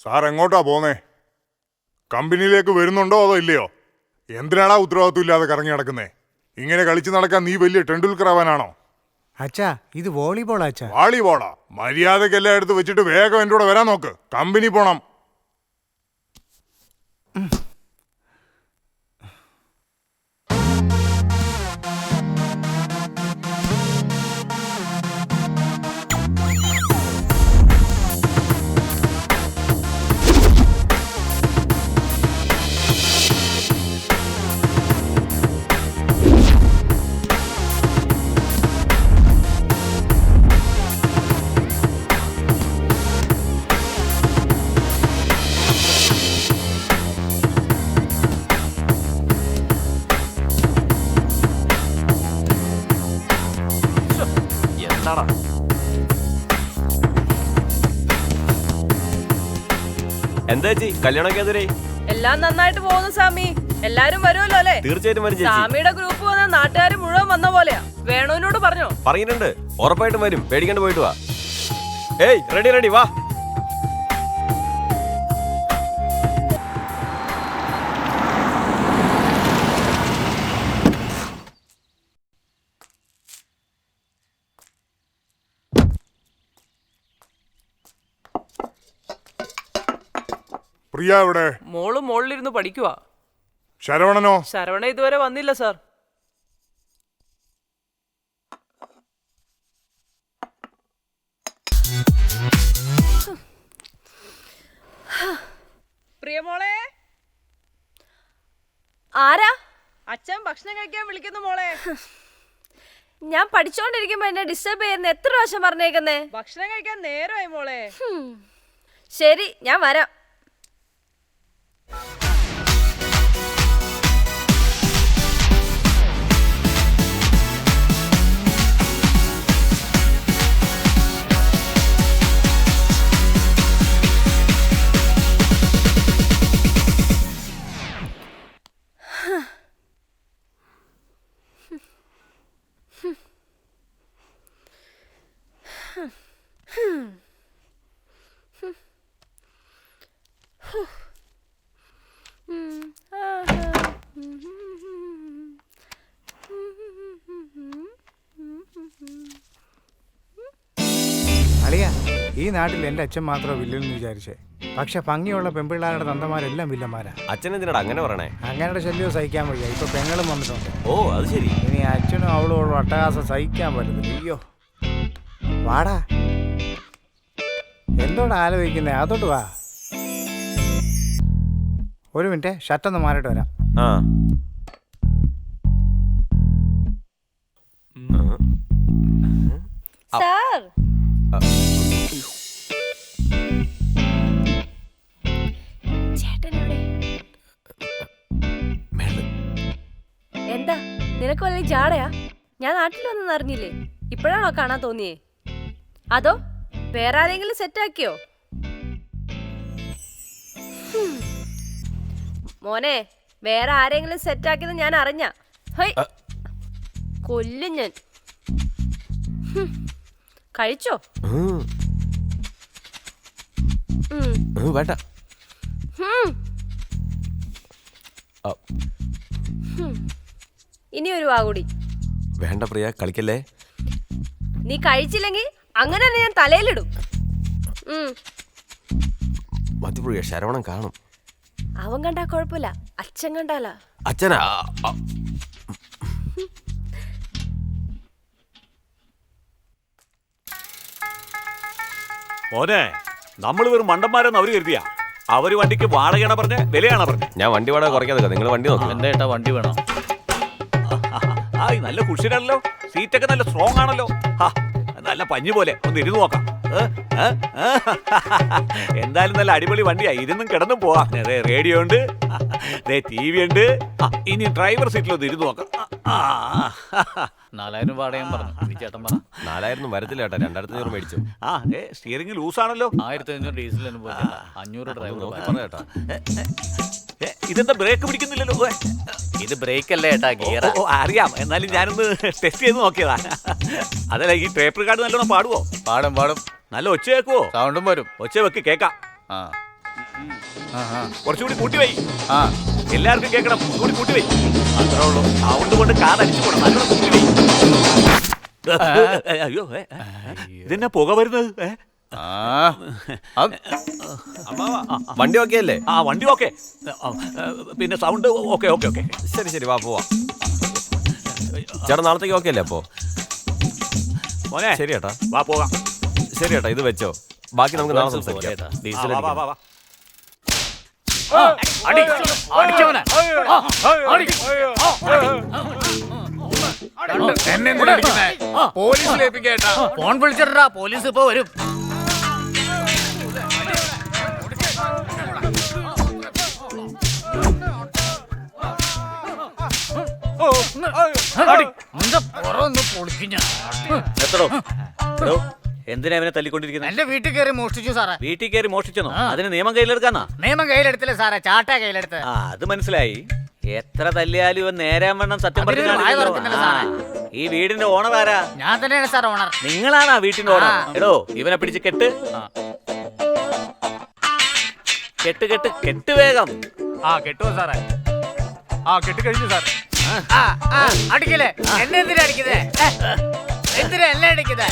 Sir എങ്ങോട്ടാ പോന്നേ? കമ്പനിയിലേക്ക് വരുന്നുണ്ടോ അതോ ഇല്ലയോ? എന്തിനാണാ ഉത്തരവാദിത്വം ഇല്ലാതെ കറങ്ങി നടക്കുന്നേ? ഇങ്ങനെ കളിച്ചു നടക്കാൻ നീ വലിയ ടെണ്ടുൽക്കർ ആവാനാണോ? അച്ഛാ ഇത് വോളിബോൾ അച്ഛാ. വാളിബോളാ? മര്യാദക്ക് എല്ലാം എടുത്ത് വെച്ചിട്ട് വേഗം എൻ്റെ കൂടെ വരാൻ നോക്ക്. കമ്പനി പോണം. എന്താ ചേച്ചി കല്യാണമൊക്കെ എതിരെ? എല്ലാം നന്നായിട്ട് പോകുന്നു സ്വാമി. എല്ലാരും വരുമല്ലോ അല്ലേ? തീർച്ചയായിട്ടും വരും ചേച്ചി. സ്വാമിയുടെ ഗ്രൂപ്പ് വന്ന നാട്ടുകാർ മുഴുവൻ വന്ന പോലെയാ. വേണുവിനോട് പറഞ്ഞോ? പറഞ്ഞിട്ടുണ്ട്, ഉറപ്പായിട്ടും വരും, പേടിക്കാണ്ട് പോയിട്ട് വാ. ഏയ് റെഡി റെഡി വാ. പ്രിയ എവിടെ? മോളിലിരുന്ന് പഠിക്കുവാ. ശരവണനോ? ശരവണ ഇതുവരെ വന്നില്ല സാർ. പ്രിയമോളെ, ആരാ? അച്ഛൻ ഭക്ഷണം കഴിക്കാൻ വിളിക്കുന്നു മോളെ. ഞാൻ പഠിച്ചോണ്ടിരിക്കുമ്പോ എന്നെ ഡിസ്റ്റർബ് ചെയ്യുന്ന എത്ര പ്രാവശ്യം പറഞ്ഞേക്കുന്നേ? ഭക്ഷണം കഴിക്കാൻ നേരമായി മോളെ. ശരി, ഞാൻ വരാം. അളിയ, ഈ നാട്ടിൽ എൻ്റെ അച്ഛൻ മാത്രമേ വില്ലെന്ന് വിചാരിച്ചേ. പക്ഷെ ഭംഗിയുള്ള പെൺപിള്ളേരുടെ തന്തമാരെല്ലാം വില്ലന്മാരാ. അച്ഛൻ എന്തിനാടാ അങ്ങനെ പറയണേ? അങ്ങനെയുടെ ശല്യവും സഹിക്കാൻ വയ്യ. ഇപ്പൊ പെങ്ങളും വന്നിട്ടുണ്ട്. ഓ അത് ശരി. ഇനി അച്ഛനും അവളും അട്ടഹാസം സഹിക്കാൻ പറ്റത്തില്ല. അയ്യോ വാടാ, എന്തോടാ ആലോചിക്കുന്നേ? അതോട്ട് വാ. ഒരു മിനിറ്റ്, ഷർട്ടൊന്ന് മാറിയിട്ട് വരാം. ആ സാർ, ചേട്ടൻ എവിടെ? എന്താ നിനക്ക് വല്ല ജാടയാ? ഞാൻ നാട്ടിൽ വന്നെന്ന് അറിഞ്ഞില്ലേ? ഇപ്പോഴാണോ കാണാൻ തോന്നിയേ? അതോ വേറെ ആരെങ്കിലും സെറ്റാക്കിയോ? മോനെ, വേറെ ആരെങ്കിലും സെറ്റാക്കിയത് ഞാൻ അറിഞ്ഞ കൊല്ലും ഞാൻ. കഴിച്ചോ? വേണ്ട. ഇനി ഒരു വാകൂടി. വേണ്ട പ്രിയ, കളിക്കല്ലേ. നീ കഴിച്ചില്ലെങ്കിൽ അങ്ങനെ തന്നെ ഞാൻ തലയിലിടും. മതി പ്രിയ, ശരവണൻ കാണും. അവൻ കണ്ടാ കുഴപ്പമില്ല, അച്ഛൻ കണ്ടാലാ. അച്ഛനാ? മോനെ, നമ്മൾ വെറും മണ്ടന്മാരെന്ന് അവര് കരുതിയാ. അവര് വണ്ടിക്ക് വാടകയാണ് പറഞ്ഞ, വിലയാണ് പറഞ്ഞ. ഞാൻ വണ്ടി വാടക കുറയ്ക്കാതെ, നിങ്ങൾ വണ്ടി നോക്കാം. എന്താ ഏട്ടാ വണ്ടി വേണം? ആ നല്ല കുഷിനാണല്ലോ, സീറ്റൊക്കെ നല്ല സ്ട്രോങ് ആണല്ലോ. നല്ല പഞ്ഞു പോലെ, ഒന്ന് ഇരുന്ന് നോക്കാം. എന്തായാലും നല്ല അടിപൊളി വണ്ടിയാ, ഇരുന്നും കിടന്നും പോവാം. റേഡിയോ ഉണ്ട്, TV ഉണ്ട്. ഇനി ഡ്രൈവർ സീറ്റിലൊന്ന് ഇരുന്ന് നോക്കാം. 4000 വാടകയും പറഞ്ഞു ചേട്ടൻ പറ. 4000 വരത്തില്ല ചേട്ടാ, 2500 മേടിച്ചു. സ്റ്റിയറിംഗ് ലൂസാണല്ലോ. 1500 ഡീസലിന് പോയി 500 ഡ്രൈവർ ചേട്ടാ. ഇതെന്താ ബ്രേക്ക് പിടിക്കുന്നില്ലല്ലോ? ഇത് ബ്രേക്ക് അല്ലേ ഏട്ടാ, ഗിയർ. അറിയാം, എന്നാലും ഞാനൊന്ന് ടെസ്റ്റ് ചെയ്ത് നോക്കിയതാ. അതല്ല, ഈ ടേപ്പ് കാർഡ് നല്ലോണം പാടുവോ? പാടും പാടും. നല്ല ഒച്ച കേക്കുവോ? സൗണ്ടും വരും. ഒച്ച വെക്ക് കേക്കാം. ആ ആ ആ കുറച്ചുകൂടി കൂട്ടി വൈ. ആ എല്ലാവർക്കും കേൾക്കണം. കൂടി കൂട്ടി വൈ. അത്രേ ഉള്ളൂ. സൗണ്ട് കൊണ്ട് കാതടിച്ചു പോണം. നല്ലോണം കൂട്ടി വൈ. അയ്യോ ഇതെന്നാ പുക വരുന്നത്? ആ വണ്ടി ഓക്കെ അല്ലേ? ആ വണ്ടി ഓക്കെ. പിന്നെ സൗണ്ട് ഓക്കെ ഓക്കെ ഓക്കെ. ശരി വാ പോവാം. ചേട്ടാ നാളത്തേക്ക് ഓക്കെ അല്ലേ അപ്പോ? മോനെ ശരി ചേട്ടാ. വാ പോകാം. ശരി ചേട്ടാ, ഇത് വെച്ചോ. ബാക്കി നമുക്ക് നാളെ സംസാരിക്കാം. ചേട്ടാ, ആ, ഡീസൽ വാ, വാ, വാ, വാ. അടി അടിച്ചവനെ. പോലീസിലേപ്പിക്കേട്ടാ. ഫോൺ വിളിച്ചിട്ടാ, പോലീസ് ഇപ്പൊ വരും. എടോ, എന്തിനാ അവനെ തല്ലിക്കൊണ്ടിരിക്കുന്നത്? എന്റെ വീട്ടിൽ കയറി മോഷ്ടിച്ചു സാറേ. വീട്ടിൽ കയറി മോഷ്ടിച്ചെന്നോ? അതിന് നിയമം കയ്യിലെടുക്കാന്നാ? നിയമം കയ്യിലെടുത്തില്ല സാറേ, ചാട്ട കയ്യിലെടുത്ത്. ആ അത് മനസ്സിലായി. എത്ര തല്ലിയാലും ഇവൻ നേരാൻ വണ്ണം സത്യം അതിന് പറഞ്ഞു വായ തുറക്കുന്നില്ല സാറേ. ഈ വീടിന്റെ ഓണർ ആരാ? ഞാൻ തന്നെയാണ് സാർ ഓണർ. നിങ്ങളാണാ വീട്ടിന്റെ ഓണർ? എടോ ഇവനെ പിടിച്ച് കെട്ട്. കെട്ട് കെട്ട് കെട്ട് വേഗം. ആ കെട്ടുവോ സാറേ? ആ കെട്ടി കഴിഞ്ഞു സാർ. അടിക്കലേ, എന്നെ എന്തിനാ അടിക്കുന്നേ? എന്തിനാ എന്നെ അടിക്കുന്നേ?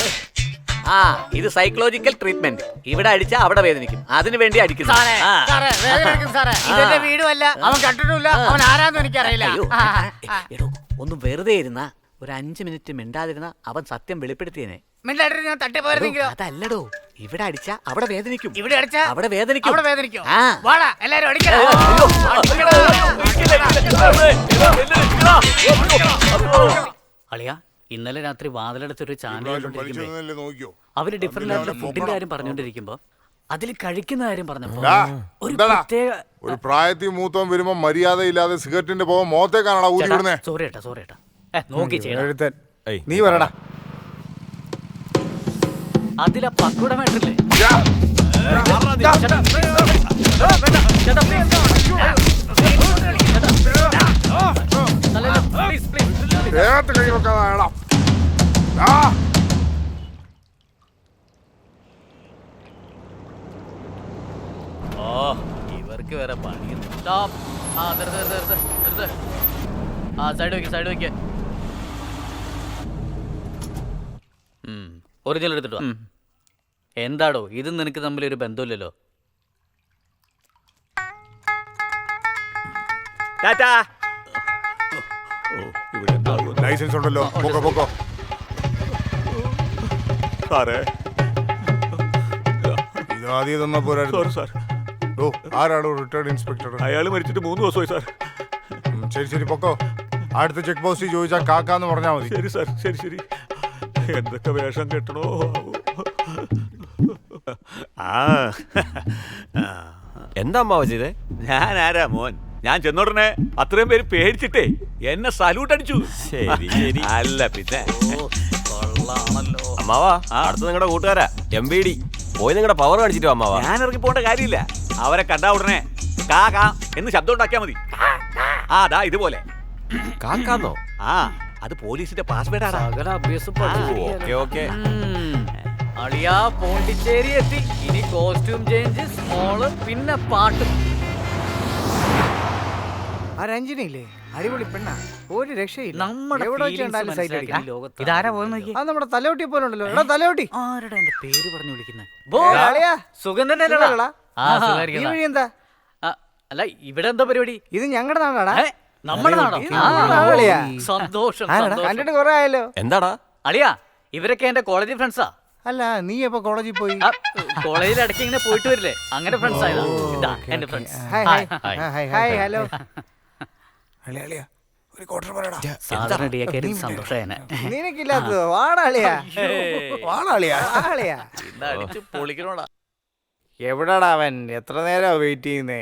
ആ ഇത് സൈക്കോളജിക്കൽ ട്രീറ്റ്മെന്റ്. ഇവിടെ അടിച്ചാ അവിടെ വേദനിക്കും, അതിനു വേണ്ടി അടിക്കുന്നു. സാറേ സാറേ വേദന എടുക്കും സാറേ. ഇതെന്റെ വീടുമല്ല, അവൻ കണ്ടിട്ടില്ല, അവൻ ആരാന്നും എനിക്കറിയില്ല. അയ്യോ, എടോ ഒന്ന് വെറുതെ ഇരുന്ന ഒരു 5 മിനിറ്റ് മിണ്ടാതിരുന്ന അവൻ സത്യം വെളിപ്പെടുത്തിയേനെ. മിണ്ടായിട്ട് ഞാൻ തട്ടിപ്പോയിരുന്നെങ്കിലോ? അതല്ലടോ, ഇവിടെ അടിച്ചാ അവിടെ വേദനിക്കും. ഇവിടെ അടിച്ചാ അവിടെ വേദനിക്കും. അവിടെ വേദനിക്കും. ആ. വാടാ എല്ലാരും അടിക്കണം. അളിയാ, ഇന്നലെ രാത്രി വാതിലടുത്തൊരു ചാനൽ കണ്ടോണ്ടിരിക്കുമ്പോ പഠിച്ചതെന്നല്ലേ നോക്കിയോ? അവര് ഡിഫറെന്റ് ആയിട്ടുള്ള ഫുഡിന്റെ കാര്യം പറഞ്ഞോണ്ടിരിക്കുമ്പോ അതിൽ കഴിക്കുന്ന കാര്യം പറഞ്ഞപ്പോ ഡാ, ഒരു എന്താടാ? പ്രത്യേക ഒരു പ്രായത്തിൽ മൂത്തവൻ വരുമ്പോ മര്യാദയില്ലാതെ സിഗരറ്റിന്റെ പോകാൻ മോത്തേക്കാണോ ഊതി വിടുന്നേ? സോറി ഏട്ടാ നോക്കി ചെയ്യണം. എഴുത്തൻ ഏയ്, നീ പറടാ. അതിലാ പക്വട മേട്ടില്ലേ? ദേഹത്ത് കൈ വെക്കാതാ. ഓ ഇവർക്ക് വേറെ പണിയൊന്നും. സൈഡ് വെക്ക. ഒറിജിനൽ എടുത്തിട്ട് വാ. എന്താടോ ഇത്, നിനക്ക് തമ്മിൽ ഒരു ബന്ധമില്ലല്ലോ. ടാറ്റാ. ലൈസൻസ് ഉണ്ടല്ലോ, പൊക്കോ പൊക്കോ. സാറേ ഇത് ആദ്യം തന്നാ പോരായിരുന്നു. സാർ, ഓ ആരാടോ റിട്ടയർഡ് ഇൻസ്പെക്ടർ? അയാൾ മരിച്ചിട്ട് 3 ദിവസമായി സാർ. ശരി പൊക്കോ. അടുത്ത ചെക്ക് പോസ്റ്റിൽ ചോദിച്ചാൽ കാക്കാന്ന് പറഞ്ഞാൽ മതി. ശരി സാർ, ശരി. എന്തൊക്കെ വേഷം കെട്ടണോ? എന്താ അമ്മാവ ചെയ്തേ? ഞാൻ ആരാ മോൻ? ഞാൻ ചെന്നോടനെ അത്രയും പേര് പേടിച്ചിട്ടേ എന്നെ സല്യൂട്ട് അടിച്ചു. ശരി. അല്ല പിന്നെ കൊള്ളാണല്ലോ. അമ്മാവാ, അടുത്ത നിങ്ങളുടെ കൂട്ടുകാരാ MVD. പോയി നിങ്ങളുടെ പവർ കാണിച്ചിട്ടോ അമ്മാവാ. ഞാൻ ഇറങ്ങി പോകേണ്ട കാര്യമില്ല. അവരെ കണ്ടാ ഉടനെ കാ കാ എന്ന് ശബ്ദം ഉണ്ടാക്കിയാ മതി. അതാ ഇതുപോലെ. കാക്കാന്നോ? ആ അത് പോലീസിന്റെ പാസ്വേഡാടാ. സകല അഭ്യാസം ഓക്കെ. അളിയാ പോണ്ടിച്ചേരി എത്തി. ഇനി കോസ്റ്റ്യൂം ചേഞ്ച്, സ്മോള്, പിന്നെ പാട്ടും. ആ രഞ്ജിനിയില്ലേ, അടിപൊളി പെണ്ണാ, ഒരു രക്ഷയില്ല. നമ്മുടെ എവിടെ feelings വെച്ചുണ്ടാലും സൈറ്റ് മനസ്സിലാക്കുന്ന അടിക്കാം. ലോകത്ത് ഇതാരാ പോയി നോക്കി? അത് നമ്മുടെ തലയോട്ടി പോലെ ഉണ്ടല്ലോ. എടാ തലയോട്ടി. ആരുടെ എന്റെ പേര് പറഞ്ഞു വിളിക്കുന്നത്? അളിയാ, സുഖം തന്നെ സുഖമല്ലടാ? ഈ വഴി എന്താ? അല്ല ഇവിടെ എന്താ പരിപാടി? ഇത് ഞങ്ങളുടെ നാടാടാ. ഏ, നമ്മുടെ നാടോ? ഇത് നമ്മുടെ നാടളിയാ. സന്തോഷം. കണ്ടിട്ട് കുറെ ആയല്ലോ. എന്താടാ? അളിയാ ഇവരൊക്കെ എന്റെ കോളേജ് ഫ്രണ്ട്സാ. അല്ല നീ എപ്പോ കോളേജിൽ പോയി? കോളേജിൽ ഇടയ്ക്ക് ഇങ്ങനെ പോയിട്ട് വരില്ലേ, അങ്ങനെ ഫ്രണ്ട്സ് ആയതാ. ഇതാ എന്റെ ഫ്രണ്ട്സ്. Hi hello. അളിയാ ഒരു ക്വാർട്ടർ പറയടാ. സാധാരണ ഡിയാക്കാരും സന്തോഷായനെ. നിനക്കില്ലാത്തതോ? വാടാളിയാ, വാടാളിയാ. അടിച്ച് പൊളിക്കണോടാ. എവിടാടാ അവൻ? എത്ര നേരം വെയിറ്റ് ചെയ്യുന്നേ?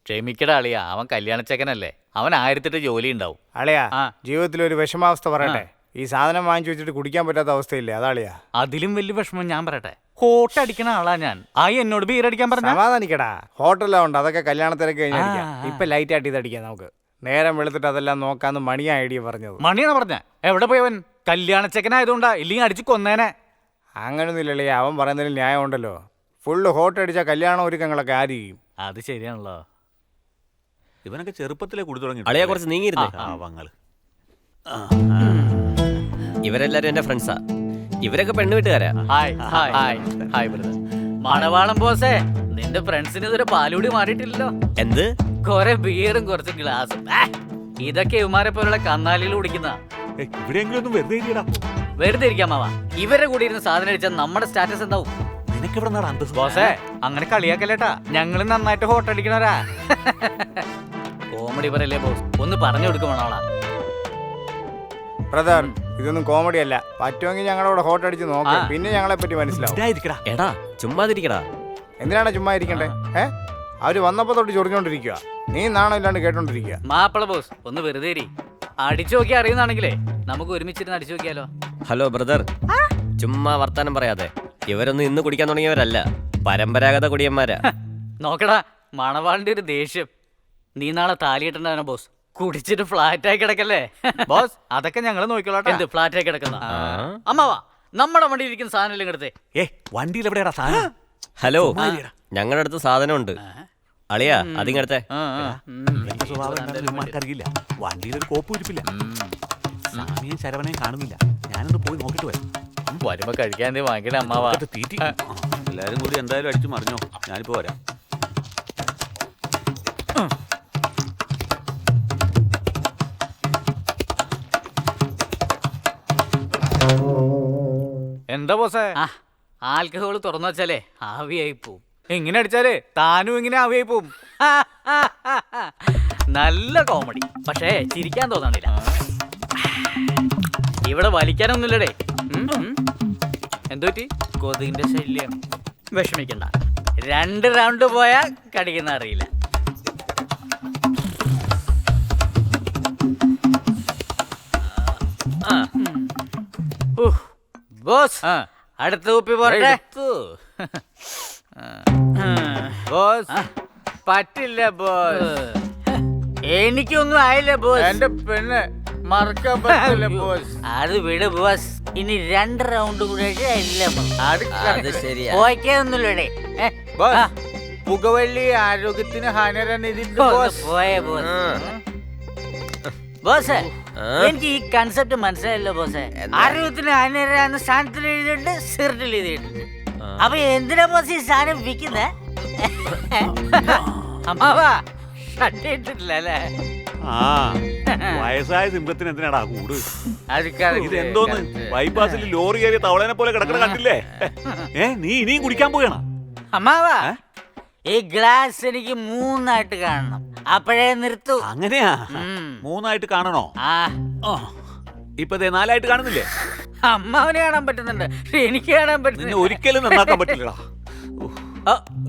ക്ഷമിക്കടാ അളിയാ, അവൻ കല്യാണച്ചക്കനല്ലേ, അവൻ 1008 ജോലി ഉണ്ടാവും. അളിയാ ആ. ജീവിതത്തിൽ ഒരു വിഷമാവസ്ഥ പറയട്ടെ. ഈ സാധനം വാങ്ങിച്ചു വെച്ചിട്ട് കുടിക്കാൻ പറ്റാത്ത അവസ്ഥയില്ലേ, അതാളിയാ. അതിലും വലിയ വിഷമം ഞാൻ പറയട്ടെ. ഹോട്ട് അടിക്കണ ആളാ ഞാൻ. എന്നോട് ബീർ അടിക്കാൻ പറഞ്ഞ സമാധാനിക്കടാ. ഹോട്ടലാ ഉണ്ട്, അതൊക്കെ കല്യാണത്തിനൊക്കെ കഴിഞ്ഞ് ആ, അടിക്കാം. ആ. ഇപ്പൊ ലൈറ്റ് ആയിട്ട് ഇത് അടിക്കാം നമുക്ക്. നേരം വെളുത്തിട്ട് അതെല്ലാം നോക്കാന്ന് മണിയാ ഐഡിയ പറഞ്ഞത്. മണിയാണ് പറഞ്ഞ. എവിടെ പോയവൻ? കല്യാണച്ചക്കനായതുകൊണ്ടാ, ഇല്ലെങ്കിൽ അടിച്ച് കൊന്നേനെ. അങ്ങനൊന്നുമില്ലല്ലേ, അവൻ പറയുന്നതിൽ ന്യായമുണ്ടല്ലോ. ഫുള്ള് ഹോട്ട് അടിച്ച കല്യാണം ഒരുക്കങ്ങളൊക്കെ ആര് ചെയ്യും? അത് ശരിയാണല്ലോ. ഇവനൊക്കെ ചെറുപ്പത്തിലെ കുടി തുടങ്ങി. അളിയാ കുറച്ച് നീങ്ങിയിരുന്നേ. പാവങ്ങള്. ഇവരെല്ലാരും എന്റെ ഫ്രണ്ട്സാ. ഇവരൊക്കെ പെണ്ണ് വീട്ടുകാരാ. Hi hi hi hi brother. മണവാളം ബോസേ, നിന്റെ ഫ്രണ്ട്സിന് ഇതൊരു പാലുകൂടി മാറിയിട്ടില്ലല്ലോ. എന്ത്? കൊറേ ബിയറും കുറച്ച് ഗ്ലാസും. ഇതൊക്കെ ഇവന്മാരെ പോലുള്ള കന്നാലികൾ കുടിക്കുന്ന. ഇവിടെയെങ്കിലും ഒന്നും വെറുതെ ഇരിക്കടാ. വെറുതെ ഇരിക്കാൻ മാവാ. ഇവരുടെ കൂടി ഇരുന്ന് സാധനം അടിച്ചാൽ നമ്മുടെ സ്റ്റാറ്റസ് എന്താവും? നിനക്ക് ഇവിടെ നിന്നാണ് അന്തസ്. ബോസേ അങ്ങനെ കളിയാക്കല്ലേട്ടാ, ഞങ്ങള് നന്നായിട്ട് ഹോട്ട് അടിക്കണവരാ. കോമഡി പറയല്ലേ ബോസ്, ഒന്ന് പറഞ്ഞു കൊടുക്കും മണവാളാ. ബ്രദർ, ഇതൊന്നും കോമഡി അല്ല. പറ്റുമെങ്കിൽ ഞങ്ങളവിടെ ഹോട്ട് അടിച്ച് നോക്കാം, പിന്നെ ഞങ്ങളെ പറ്റി മനസ്സിലാവും. എടാ ചുമ്മാതിരിക്കടാ. എന്തിനാണ് ചുമ്മാ ഇരിക്കണ്ടേ? അവര് വന്നപ്പോ തൊട്ട് ചൊറിഞ്ഞോണ്ടിരിക്കുക, നീ നാണം ഇല്ലാണ്ട് കേട്ടോണ്ടിരിക്കുക. മാപ്പിള ബോസ് ഒന്ന് വെറുതെ ഇരി. അടിച്ചു നോക്കി അറിയുന്നാണെങ്കിലേ നമുക്ക് ഒരുമിച്ചിരുന്ന് അടിച്ചു നോക്കിയാലോ? ഹലോ ബ്രദർ, ചുമ്മാ വർത്താനം പറയാതെ. ഇവരൊന്നും ഇന്ന് കുടിക്കാൻ തുടങ്ങിയവരല്ല, പരമ്പരാഗത കുടിയന്മാരാ. നോക്കടാ മണവാളിന്റെ ഒരു ദേഷ്യം. നീ നാളെ താലിയിട്ടുണ്ടാവോ ബോസ്? കുടിച്ചിട്ട് ഫ്ലാറ്റായി കിടക്കല്ലേ ബോസ്? അതൊക്കെ ഞങ്ങൾ നോക്കിക്കോളാം. എന്ത് ഫ്ലാറ്റായി കിടക്കുന്ന? അമ്മാവാ, നമ്മുടെ വണ്ടിയിൽ ഇരിക്കുന്ന സാധനം എല്ലാം എടുത്തേ. വണ്ടിയിൽ എവിടെയാ സാധനം? ഹലോ, ഞങ്ങളുടെ അടുത്ത് സാധനമുണ്ട്. അളിയാ അതിങ്ങടുത്തെ. അറിയില്ല, വണ്ടിയിലൊരു കോപ്പ് ഇരിപ്പില്ല. സാമിയും ശരവണയും കാണുന്നില്ല. ഞാനൊന്ന് പോയി നോക്കിട്ട് വരാം. വരുമ്പോ കഴിക്കാൻ വാങ്ങിക്കണേ അമ്മാവാ. തീറ്റി എല്ലാരും കൂടി എന്തായാലും അടിച്ചു മറിഞ്ഞോ. ഞാനിപ്പോ വരാം. എന്താ ബോസേ? ആൽക്കഹോൾ തുറന്നു വെച്ചാലേ ആവിയായി പോവും. എങ്ങനെ അടിച്ചാലേ താനും ഇങ്ങനെ ആവിയായി പോവും. നല്ല കോമഡി, പക്ഷേ ചിരിക്കാൻ തോന്നണില്ല. ഇവിടെ വലിക്കാനൊന്നുമില്ലടേ. എന്തോറ്റി? കൊതുകിന്റെ ശല്യം. വിഷമിക്കണ്ട, 2 റൗണ്ട് പോയാ കടിക്കുന്ന അറിയില്ല. ബോസ് അടുത്ത കുപ്പി പോരട്ടെ? ബോസ് പറ്റില്ല ബോസ്, എനിക്കൊന്നും ആയില്ല ബോസ്. എന്റെ പെണ്ണ് മറക്കാൻ പറ്റില്ല ബോസ്. അത് വിട് ബോസ്, ഇനി 2 റൗണ്ട് കൂടെ പോയിക്കൊന്നുമില്ലേ പുകവള്ളി ആരോഗ്യത്തിന് ഹാനികരമാണ്. പോയേ ബോസ്. ബോസ് എനിക്ക് ഈ കൺസെപ്റ്റ് മനസ്സിലായല്ലോ ബോസേ. ആരോഗ്യത്തിന് ഹാനികരമാണ് സ്ഥാനത്തിൽ എഴുതിയിട്ടുണ്ട്, സിറിൽ എഴുതിയിട്ടുണ്ട്. അപ്പൊ എന്തിനാ ബോസ് ഈ സാധനം വിൽക്കുന്നേ? അമ്മാവാ ഷട്ടിട്ടില്ല അല്ലേ? വയസ്സായ സിംഹത്തിന് എന്തിനാടാ കൂട്? ഇത് എന്തോന്ന് ബൈപ്പാസിൽ ലോറി കയറിയ തവളനെ പോലെ കിടക്കണ കണ്ടില്ലേ? നീ ഇനിയും കുടിക്കാൻ പോയണ? അമ്മാവാ ഈ ഗ്ലാസ് എനിക്ക് 3 ആയിട്ട് കാണണം, അപ്പോഴേ നിർത്തൂ. അങ്ങനെയാ? 3 ആയിട്ട് കാണണോ? ഇപ്പൊ 4 ആയിട്ട് കാണുന്നില്ലേ? അമ്മാവനെ കാണാൻ പറ്റുന്നുണ്ട്, എനിക്ക് കാണാൻ പറ്റുന്നില്ല. ഒരിക്കലും നന്നാക്കാൻ പറ്റില്ലടാ.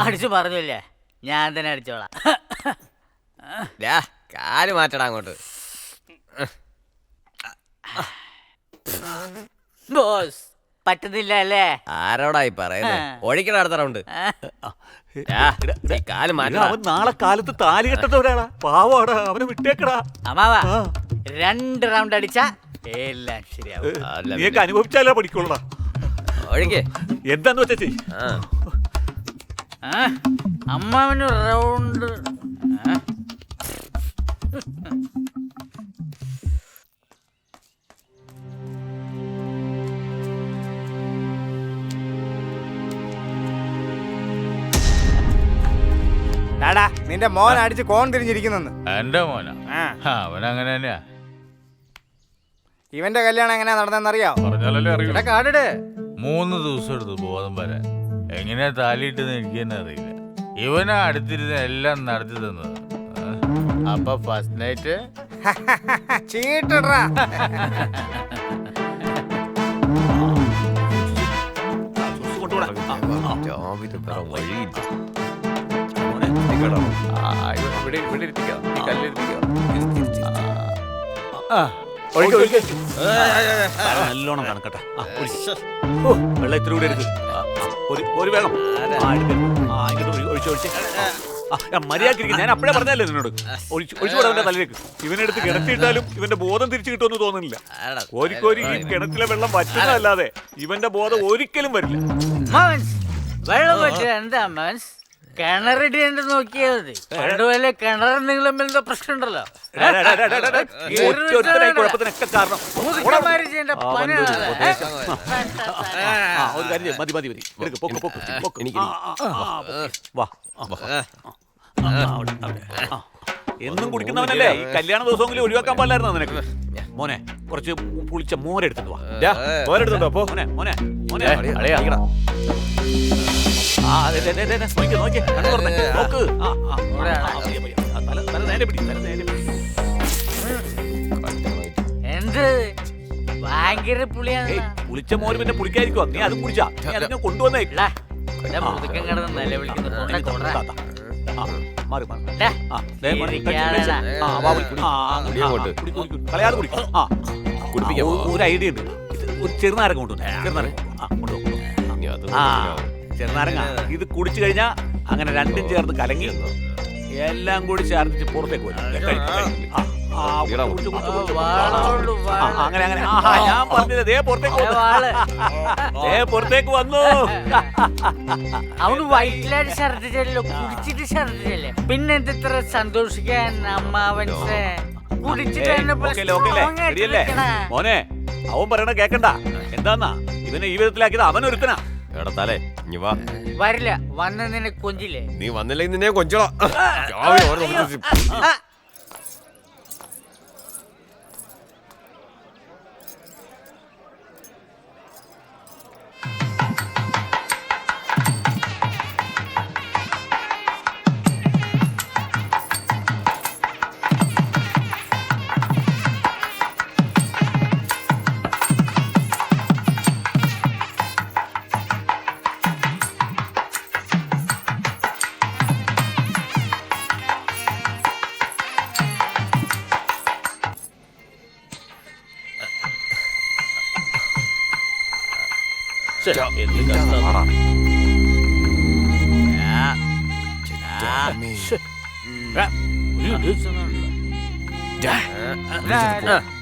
അടിച്ചു പറഞ്ഞില്ലേ, ഞാൻ തന്നെ അടിച്ചോളാം. കാല് മാറ്റടാ അങ്ങോട്ട്. ബോസ് പറ്റുന്നില്ല അല്ലേ? ആരോടായി പറയുന്നത്? ഒഴിക്കണ അടുത്ത റൗണ്ട്. കാല് മാറ്റ. അവൻ നാളെ കാലത്ത് താലി കെട്ടത്തവരാടാ, പാവാടാ, അവനെ വിട്ടേക്കടാ. അമ്മാവാ 2 റൗണ്ട് അടിച്ചാ എല്ലാം ശരിയാവും. നീയൊക്കെ അനുഭവിച്ചാലോ പഠിക്കുള്ളടാ. ഒഴിക്കേ. എന്താന്ന് വെച്ചാ ചെയ്. അമ്മാവന് റൗണ്ട്. നിന്റെ മോൻ അടിച്ച് കോൺ തിരിഞ്ഞിരിക്കുന്നെന്ന്. എന്റെ മോനാ? അവനങ്ങനെ തന്നെയാ. ഇവന്റെ കല്യാണം എങ്ങനെയാ നടന്നെന്നറിയാവോ? പറഞ്ഞാലല്ലേ അറിയൂ. കാണിട്. 3 ദിവസം എടുത്തു ബോധം വരാൻ. എങ്ങനെയാ താലിയിട്ടെന്ന് എനിക്ക് തന്നെ അറിയില്ല. ഇവനാ അടുത്തിരുന്ന് എല്ലാം നടത്തി തന്നത്. അപ്പൊ ഫസ്റ്റ് നൈറ്റ് ചീട്ടടാ. നല്ലോണം കണക്കട്ടെ. വെള്ളം ഇത്തിരി കൂടെ എടുക്ക്. ഒരു വേഗം ഒഴിച്ചൊഴിച്ച് മര്യാദക്കിരിക്കും. ഞാൻ അപ്പഴേ പറഞ്ഞല്ലേ നിന്നോട് ഒഴിച്ചുകൂടെ അവന്റെ തലയിലേക്ക്. ഇവനെടുത്ത് കിണറ്റിയിട്ടാലും ഇവന്റെ ബോധം തിരിച്ചു കിട്ടുമെന്ന് തോന്നുന്നില്ല. കോരിക്കോരി ഈ കിണറ്റിലെ വെള്ളം വറ്റുന്നതല്ലാതെ ഇവന്റെ ബോധം ഒരിക്കലും വരില്ല. മൻസ് വെള്ളം പറ്റുക എന്താ മൻസ്? കിണറിടി എന്റെ നോക്കിയാൽ മതി. പണ്ടുപോലെ കിണർ എന്തെങ്കിലും തമ്മിൽ പ്രശ്നം ഉണ്ടല്ലോ. ഈ ഒറ്റൊരുത്തനായി കുഴപ്പത്തിനൊക്കെ കാരണം മുതുക്കന്മാര് ചെയ്യേണ്ട പണിയാണ്. ഒരു കാര്യം ചെയ്യ്. മതി മതി മതി എടുക്ക്, പൊക്ക്, പൊക്ക്, പൊക്ക്. വാ എന്നും കുടിക്കുന്നവനല്ലേ, ഈ കല്യാണ ദിവസമെങ്കിലും ഒഴിവാക്കാൻ പാടില്ലായിരുന്നോ നിനക്ക്? മോനെ കുറച്ച് പുളിച്ച മോരെടുത്തിട്ട് വാ. മോരെടുത്തോ പോ. മോനെ മോനെ മോനെ നോക്കി കണ്ണു തുറന്നേ. നോക്ക്. തല നേരെ പിടി, തല നേരെ പിടി. എന്ത് ഭയങ്കര പുളിയാണ്. പുളിച്ച മോര് പിന്നെ പുളിക്കായിരിക്കോ? നീ അതും കുടിച്ചാ? നീ അതിനെ കൊണ്ടുവന്നേ. മുതുക്കൻ കിടന്ന് നിലവിളിക്കുന്നു. മാറി മാറി. ഡാ, ആ, ദേ മാറി. ഇരിക്കാതെടാ. ആ, വാ, കുടി. കുടി, കുടി, കുടി. കളയാതെ കുടി. ഒരു ഐഡിയ ഉണ്ട്. ഒരു ചെറുനാരങ്ങ കൊണ്ടുവന്നേ. ചെറുനാരങ്ങ ചെറുനാരങ്ങ ഇത് കുടിച്ചു കഴിഞ്ഞാ അങ്ങനെ രണ്ടും ചേർന്ന് കലങ്ങി എല്ലാം കൂടി ചേർന്നിട്ട് പുറത്തേക്ക് വരും. അങ്ങനെ അങ്ങനെ. ഞാൻ പറഞ്ഞത് ദേ പുറത്തേക്ക് പുറത്തേക്ക് വന്നു. അവന് വയറ്റിലായിട്ട് ഛർദിച്ചല്ലോ, കുടിച്ചിട്ട് ഛർദിച്ചല്ലേ. പിന്നെ എന്തിത്ര സന്തോഷിക്കാൻ അമ്മാവൻസേ? കുടിച്ചിട്ട് മോനെ അവൻ പറയണ കേക്കണ്ട. എന്താന്നാ ഇവനെ ഈ വിധത്തിലാക്കിയത് അവനൊരുത്തനാ. എടത്താലേ ഇനി വാ. വരില്ല. വന്ന നിന്നെ കൊഞ്ചില്ലേ? നീ വന്നില്ലെങ്കിൽ നിന്നെ കൊഞ്ചോളാം.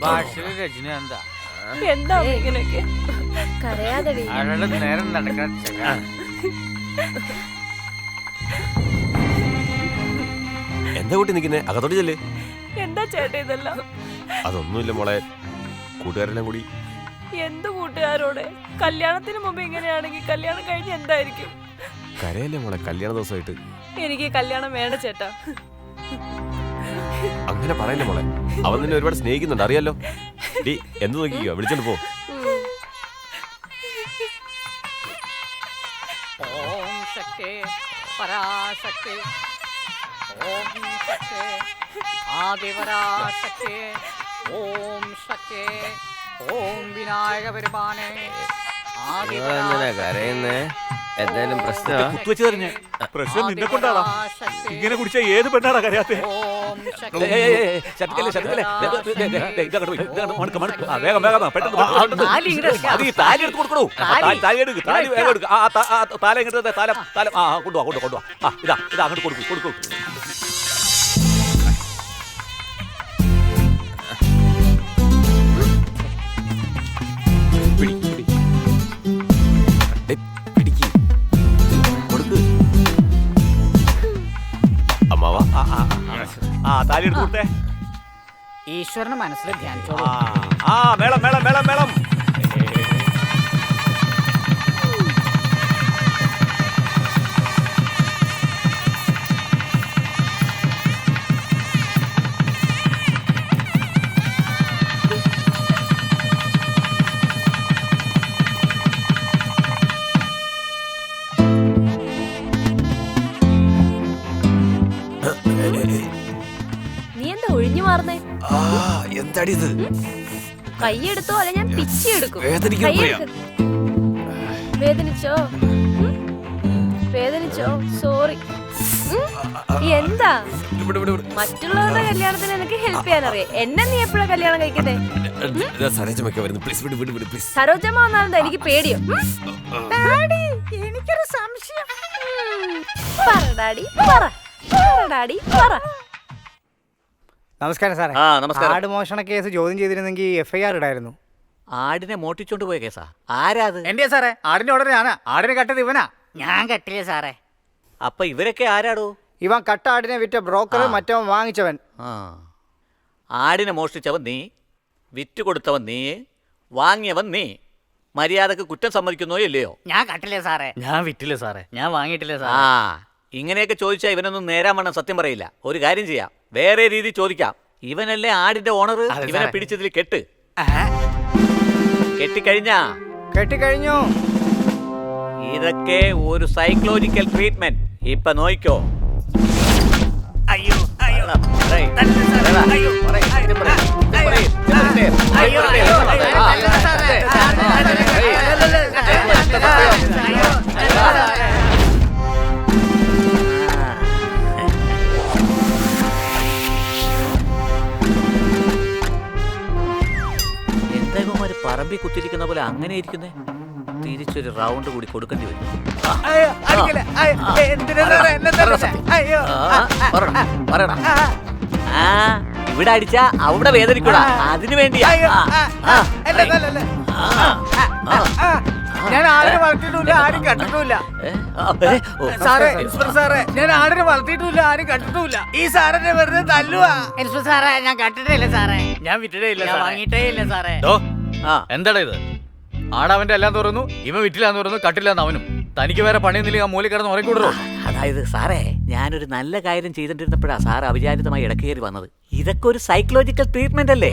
ഭാഷയിലെ രചന എന്താ? എന്താ ഇങ്ങനെയൊക്കെ? കരയാതെടി. അവരുടെ നേരം നടക്കാൻ എന്താ കൂട്ടി നിൽക്കുന്നേ? അകത്തോട്ട് ചെല്ലേ. എന്താ ചേട്ടാ ഇതെല്ലാം? അതൊന്നുമില്ല മോളെ, കൂട്ടുകാരെല്ലാം കൂടി. എന്ത് കൂട്ടുകാരോടെ? കല്യാണത്തിന് മുമ്പ് ഇങ്ങനെയാണെങ്കിൽ കല്യാണം കഴിഞ്ഞ് എന്തായിരിക്കും? കരയല്ലേ മോളെ, കല്യാണ ദിവസമായിട്ട്. എനിക്ക് കല്യാണം വേണ്ട ചേട്ടാ. അങ്ങനെ പറയല്ലേ മോളെ, അവൻ നിന്നെ ഒരുപാട് സ്നേഹിക്കുന്നുണ്ട് അറിയാലോ. ഡി എന്ത് നോക്കിക്കോ, വിളിച്ചോണ്ട് പോ. ഓം ശക്തി പരാശക്തി, ഓം ശക്തി ആദിപരാശക്തി, ഓം ശക്തി, ഓം വിനായക പെരുമാനെ. കരയുന്നേ? എന്തായാലും പ്രശ്നം കുത്തുവെച്ച് തരഞ്ഞേ. പ്രശ്നം നിന്നെ കൊണ്ടാടാ. ഇങ്ങനെ കുടിച്ചാ ഏത് പെണ്ണാടാ കരയാത്തെ? വേഗം വേഗം പെട്ടെന്ന് താലി എടുത്ത് കൊടുക്കണു. താലി എടുക്ക്, താലി വേഗം എടുക്ക്. താല ഇങ്ങോട്ട് താല താല കൊണ്ടുപോവാ കൊണ്ടുപോവാ. ഇതാ ഇതാ അങ്ങോട്ട് കൊടുക്കും കൊടുക്കും. അമ്മാവാ താലി എടുത്ത് കൊടുത്തേ. ഈശ്വരന് മനസ്സിൽ ധ്യാനിച്ചോളൂ. മേളം മേളം മേളം മേളം. നീ എന്താ ഒഴിഞ്ഞു മാറുന്നേ? എന്താടി ഇത്? കൈയെടുത്തോ അല്ലെ ഞാൻ പിച്ചിയെടുക്കും. വേദനിക്കും. വേദനിച്ചോ? വേദനിച്ചോ? സോറി. എന്താ മറ്റുള്ളവരുടെ കല്യാണത്തിന് എനിക്ക് ഹെൽപ്പ് ചെയ്യാൻ അറിയാം. എന്നെ നീ എപ്പോഴാ കല്യാണം കഴിക്കുന്നേ? സരോജമ്മ വന്നാലെന്താ എനിക്ക് പേടിയോ? എനിക്കൊരു സംശയം. പറ ഡാഡി പറ. പറ ഡാഡി പറ. നമസ്കാരം സാറേ. ആ നമസ്കാരം. ആട് മോഷണ കേസ് ചോദ്യം ചെയ്തിരുന്നെങ്കിൽ FIR ഇടായിരുന്നു. ആടിനെ മോട്ടിച്ചോണ്ട് പോയ കേസാ? ആരാ അത്? എന്റെയാ സാറേ, ആടിന്റെ ഓർഡർ ഞാനാ. ആടിനെ കട്ടത് ഇവനാ. ഞാൻ കട്ടില്ല സാറേ. അപ്പൊ ഇവരൊക്കെ ആരാടോ? ഇവൻ കട്ട ആടിനെ വിറ്റ ബ്രോക്കർ, മറ്റവൻ വാങ്ങിച്ചവൻ. ആ, ആടിനെ മോഷ്ടിച്ചവൻ നീ, വിറ്റ് കൊടുത്തവൻ നീ, വാങ്ങിയവൻ നീ. മര്യാദക്ക് കുറ്റം സമ്മതിക്കുന്നോ ഇല്ലയോ? ഞാൻ കട്ടില്ല സാറേ. ഞാൻ വിറ്റില്ല സാറേ. ഞാൻ വാങ്ങിയിട്ടില്ല ആ, സാറേ. ഇങ്ങനെയൊക്കെ ചോദിച്ചാൽ ഇവനൊന്നും നേരാൻ വണ്ണം സത്യം പറയില്ല. ഒരു കാര്യം ചെയ്യാം, വേറെ രീതി ചോദിക്കാം. ഇവനല്ലേ ആടിന്റെ ഓണർ? അതെ ഇവനെ സാറേ. പിടിച്ചതിൽ കെട്ടിക്കഴിഞ്ഞാ? കെട്ടിക്കഴിഞ്ഞു. ഇതൊക്കെ ഒരു സൈക്കോളജിക്കൽ ട്രീറ്റ്മെന്റ്. ഇപ്പൊ നോയിക്കോ. അയ്യോ അയ്യോ പറയ്. അയ്യോ പറയ്. സത്യം പറയ്. സത്യം പറയ്. അയ്യോ അയ്യോ അയ്യോ സാറേ. എന്താ ഇവന്മാര് പറമ്പി കുത്തിരിക്കുന്ന പോലെ അങ്ങനെ ഇരിക്കുന്നേ? തിരിച്ചൊരു റൗണ്ട് കൂടി കൊടുക്കേണ്ടി വരും. പറയണം. ആ, ഇവിടെ അടിച്ചാ അവിടെ വേദനിക്കൂടാ. അതിനു വേണ്ടിയാ. ഞാൻ ആടിനെ വളർത്തിയിട്ടില്ല, ആരും കണ്ടിട്ടില്ല സാറേ. ഇൻസ്പെക്ടർ സാറേ, ഞാൻ ആടിനെ വളർത്തിയിട്ടില്ല, ആരും കണ്ടിട്ടില്ല. ഈ സാറിനെ വെറുതെ തല്ലുവാ. ഇൻസ്പെക്ടർ സാറേ, ഞാൻ കണ്ടിട്ടേ സാറേ. ഞാൻ വിട്ടിട്ടേ ഇല്ല. ഞാൻ വാങ്ങിയിട്ടേ ഇല്ല സാറേ. എന്താടാ ഇത്? ആടവന്റെ എല്ലാം തുറന്നു, ഇവ വിറ്റില്ലാന്ന് തുറന്നു, കട്ടില്ലാന്ന് അവനും. തനിക്ക് വേറെ പണിയൊന്നുമില്ല, ആ മൂലി കിടന്ന് ഉറക്കൂടോ? അതായത് സാറേ, ഞാനൊരു നല്ല കാര്യം ചെയ്തിട്ടിരുന്നപ്പോഴാ സാർ അവിചാരിതമായി ഇടക്ക് കയറി വന്നത്. ഇതൊക്കെ ഒരു സൈക്കോളജിക്കൽ ട്രീറ്റ്മെന്റ് അല്ലേ?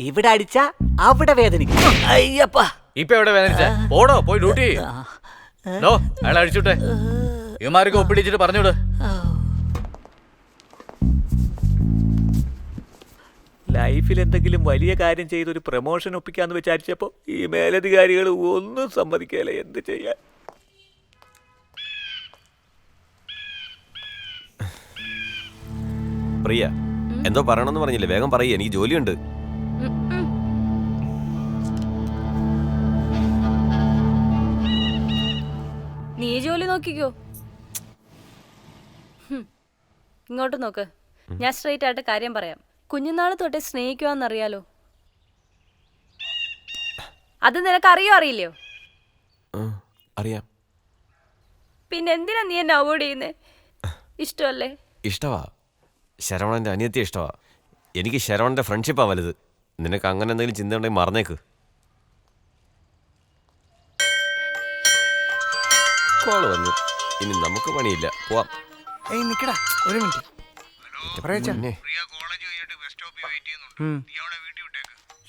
ഇവിടെ അടിച്ചാ അവിടെ വേദനിക്കും. അയ്യപ്പ, ഇപ്പൊ എവിടെ വേദനിച്ച? പോടോ, പോയി ഡ്യൂട്ടി. നോ, അയാളെ അടിച്ചുട്ടെ. ഇവന്മാരൊക്കെ ഒപ്പിടിച്ചിട്ട് പറഞ്ഞുവിട്. ലൈഫിൽ എന്തെങ്കിലും വലിയ കാര്യം ചെയ്തൊരു പ്രൊമോഷൻ ഒപ്പിക്കാന്ന് വിചാരിച്ചപ്പോ ഈ മേലധികാരികൾ ഒന്നും സമ്മതിക്കല. എന്ത് ചെയ്യാൻ? പ്രിയ, എന്തോ പറയണമെന്ന് പറഞ്ഞില്ലേ? വേഗം പറയേ, എനിക്ക് ജോലിയുണ്ട്. നീ ജോലി നോക്കിക്കോ. ഇങ്ങോട്ട് നോക്ക്. ഞാൻ സ്ട്രെയിറ്റ് ആയിട്ട് കാര്യം പറയാം. കുഞ്ഞുനാൾ തൊട്ടേ സ്നേഹിക്കുവാന്നറിയാലോ. അത് നിനക്ക് അറിയോ അറിയില്ലയോ? അറിയാം. പിന്നെ എന്തിനാ നീ എന്നെ അവോയ്ഡ് ചെയ്യുന്നേ? ഇഷ്ടമല്ലേ? ഇഷ്ടവാ. ശരവണന്റെ അനിയത്തിയെ ഇഷ്ടവാ. എനിക്ക് ശരവണന്റെ ഫ്രണ്ട്ഷിപ്പാ വലുത്. നിനക്ക് അങ്ങനെ എന്തെങ്കിലും ചിന്ത ഉണ്ടെങ്കിൽ മറന്നേക്ക്. കോള് വന്നു. ഇനി നമുക്ക് പണിയില്ല, പോവാം. നിക്കടാ ഒരു മിനിറ്റ്.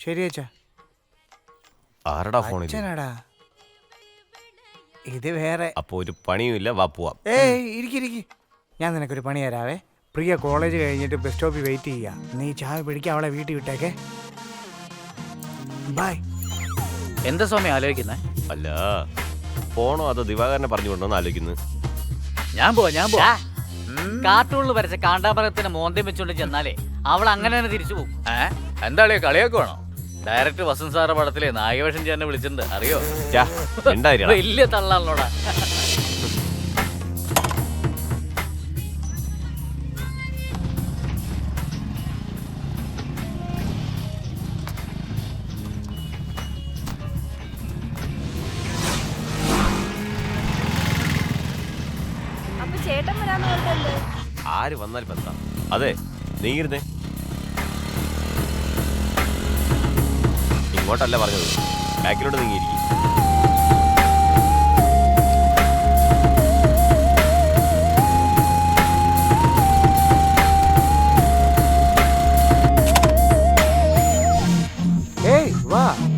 ശരി അച്ഛാ. ആരടാ ഫോണിൽ? അച്ഛനാടാ. ഇത് വേറെ. അപ്പൊ ഒരു പണിയുമില്ല, വാ പോവാം. ഇരിക്കിരിക്കി. ഞാൻ നിനക്കൊരു പണി തരാവേ. പ്രിയ കോളേജ് കഴിഞ്ഞിട്ട് ബസ് സ്റ്റോപ്പിൽ വെയിറ്റ് ചെയ്യാ. നീ ചായ പിടിക്കുക, അവളെ വീട്ടിൽ വിട്ടേക്കെ. ബൈ. എന്താ സ്വാമി ആലോചിക്കുന്നേ? അല്ല, പോണോ അതോ ദിവാകരനെ പറഞ്ഞു കൊണ്ടോന്ന് ആലോചിക്കുന്നത്. ഞാൻ പോവാ. കാർട്ടൂണിൽ വരച്ച കാണ്ടാമരത്തിന് മോന്തം വെച്ചോണ്ട് ചെന്നാലേ അവൾ അങ്ങനെ തന്നെ തിരിച്ചു പോകും. എന്താ കളിയൊക്കെ വേണോ? ഡയറക്ടർ വസന്ത് സാറിന്റെ പടത്തിലെ നായകവേഷം ചെയ്യാൻ വിളിച്ചിട്ടുണ്ട്, അറിയോ? വലിയ തള്ളാണല്ലോടാ. അപ്പൊ ചേട്ടൻ വരാന്ന് പറഞ്ഞല്ലേ? ആര് വന്നാലും എന്താ? അതെ, നീ ഇരുന്നേ. ഇങ്ങോട്ടല്ല പറഞ്ഞത്, ബാക്കിലോട്ട് നീങ്ങിയിരിക്കും.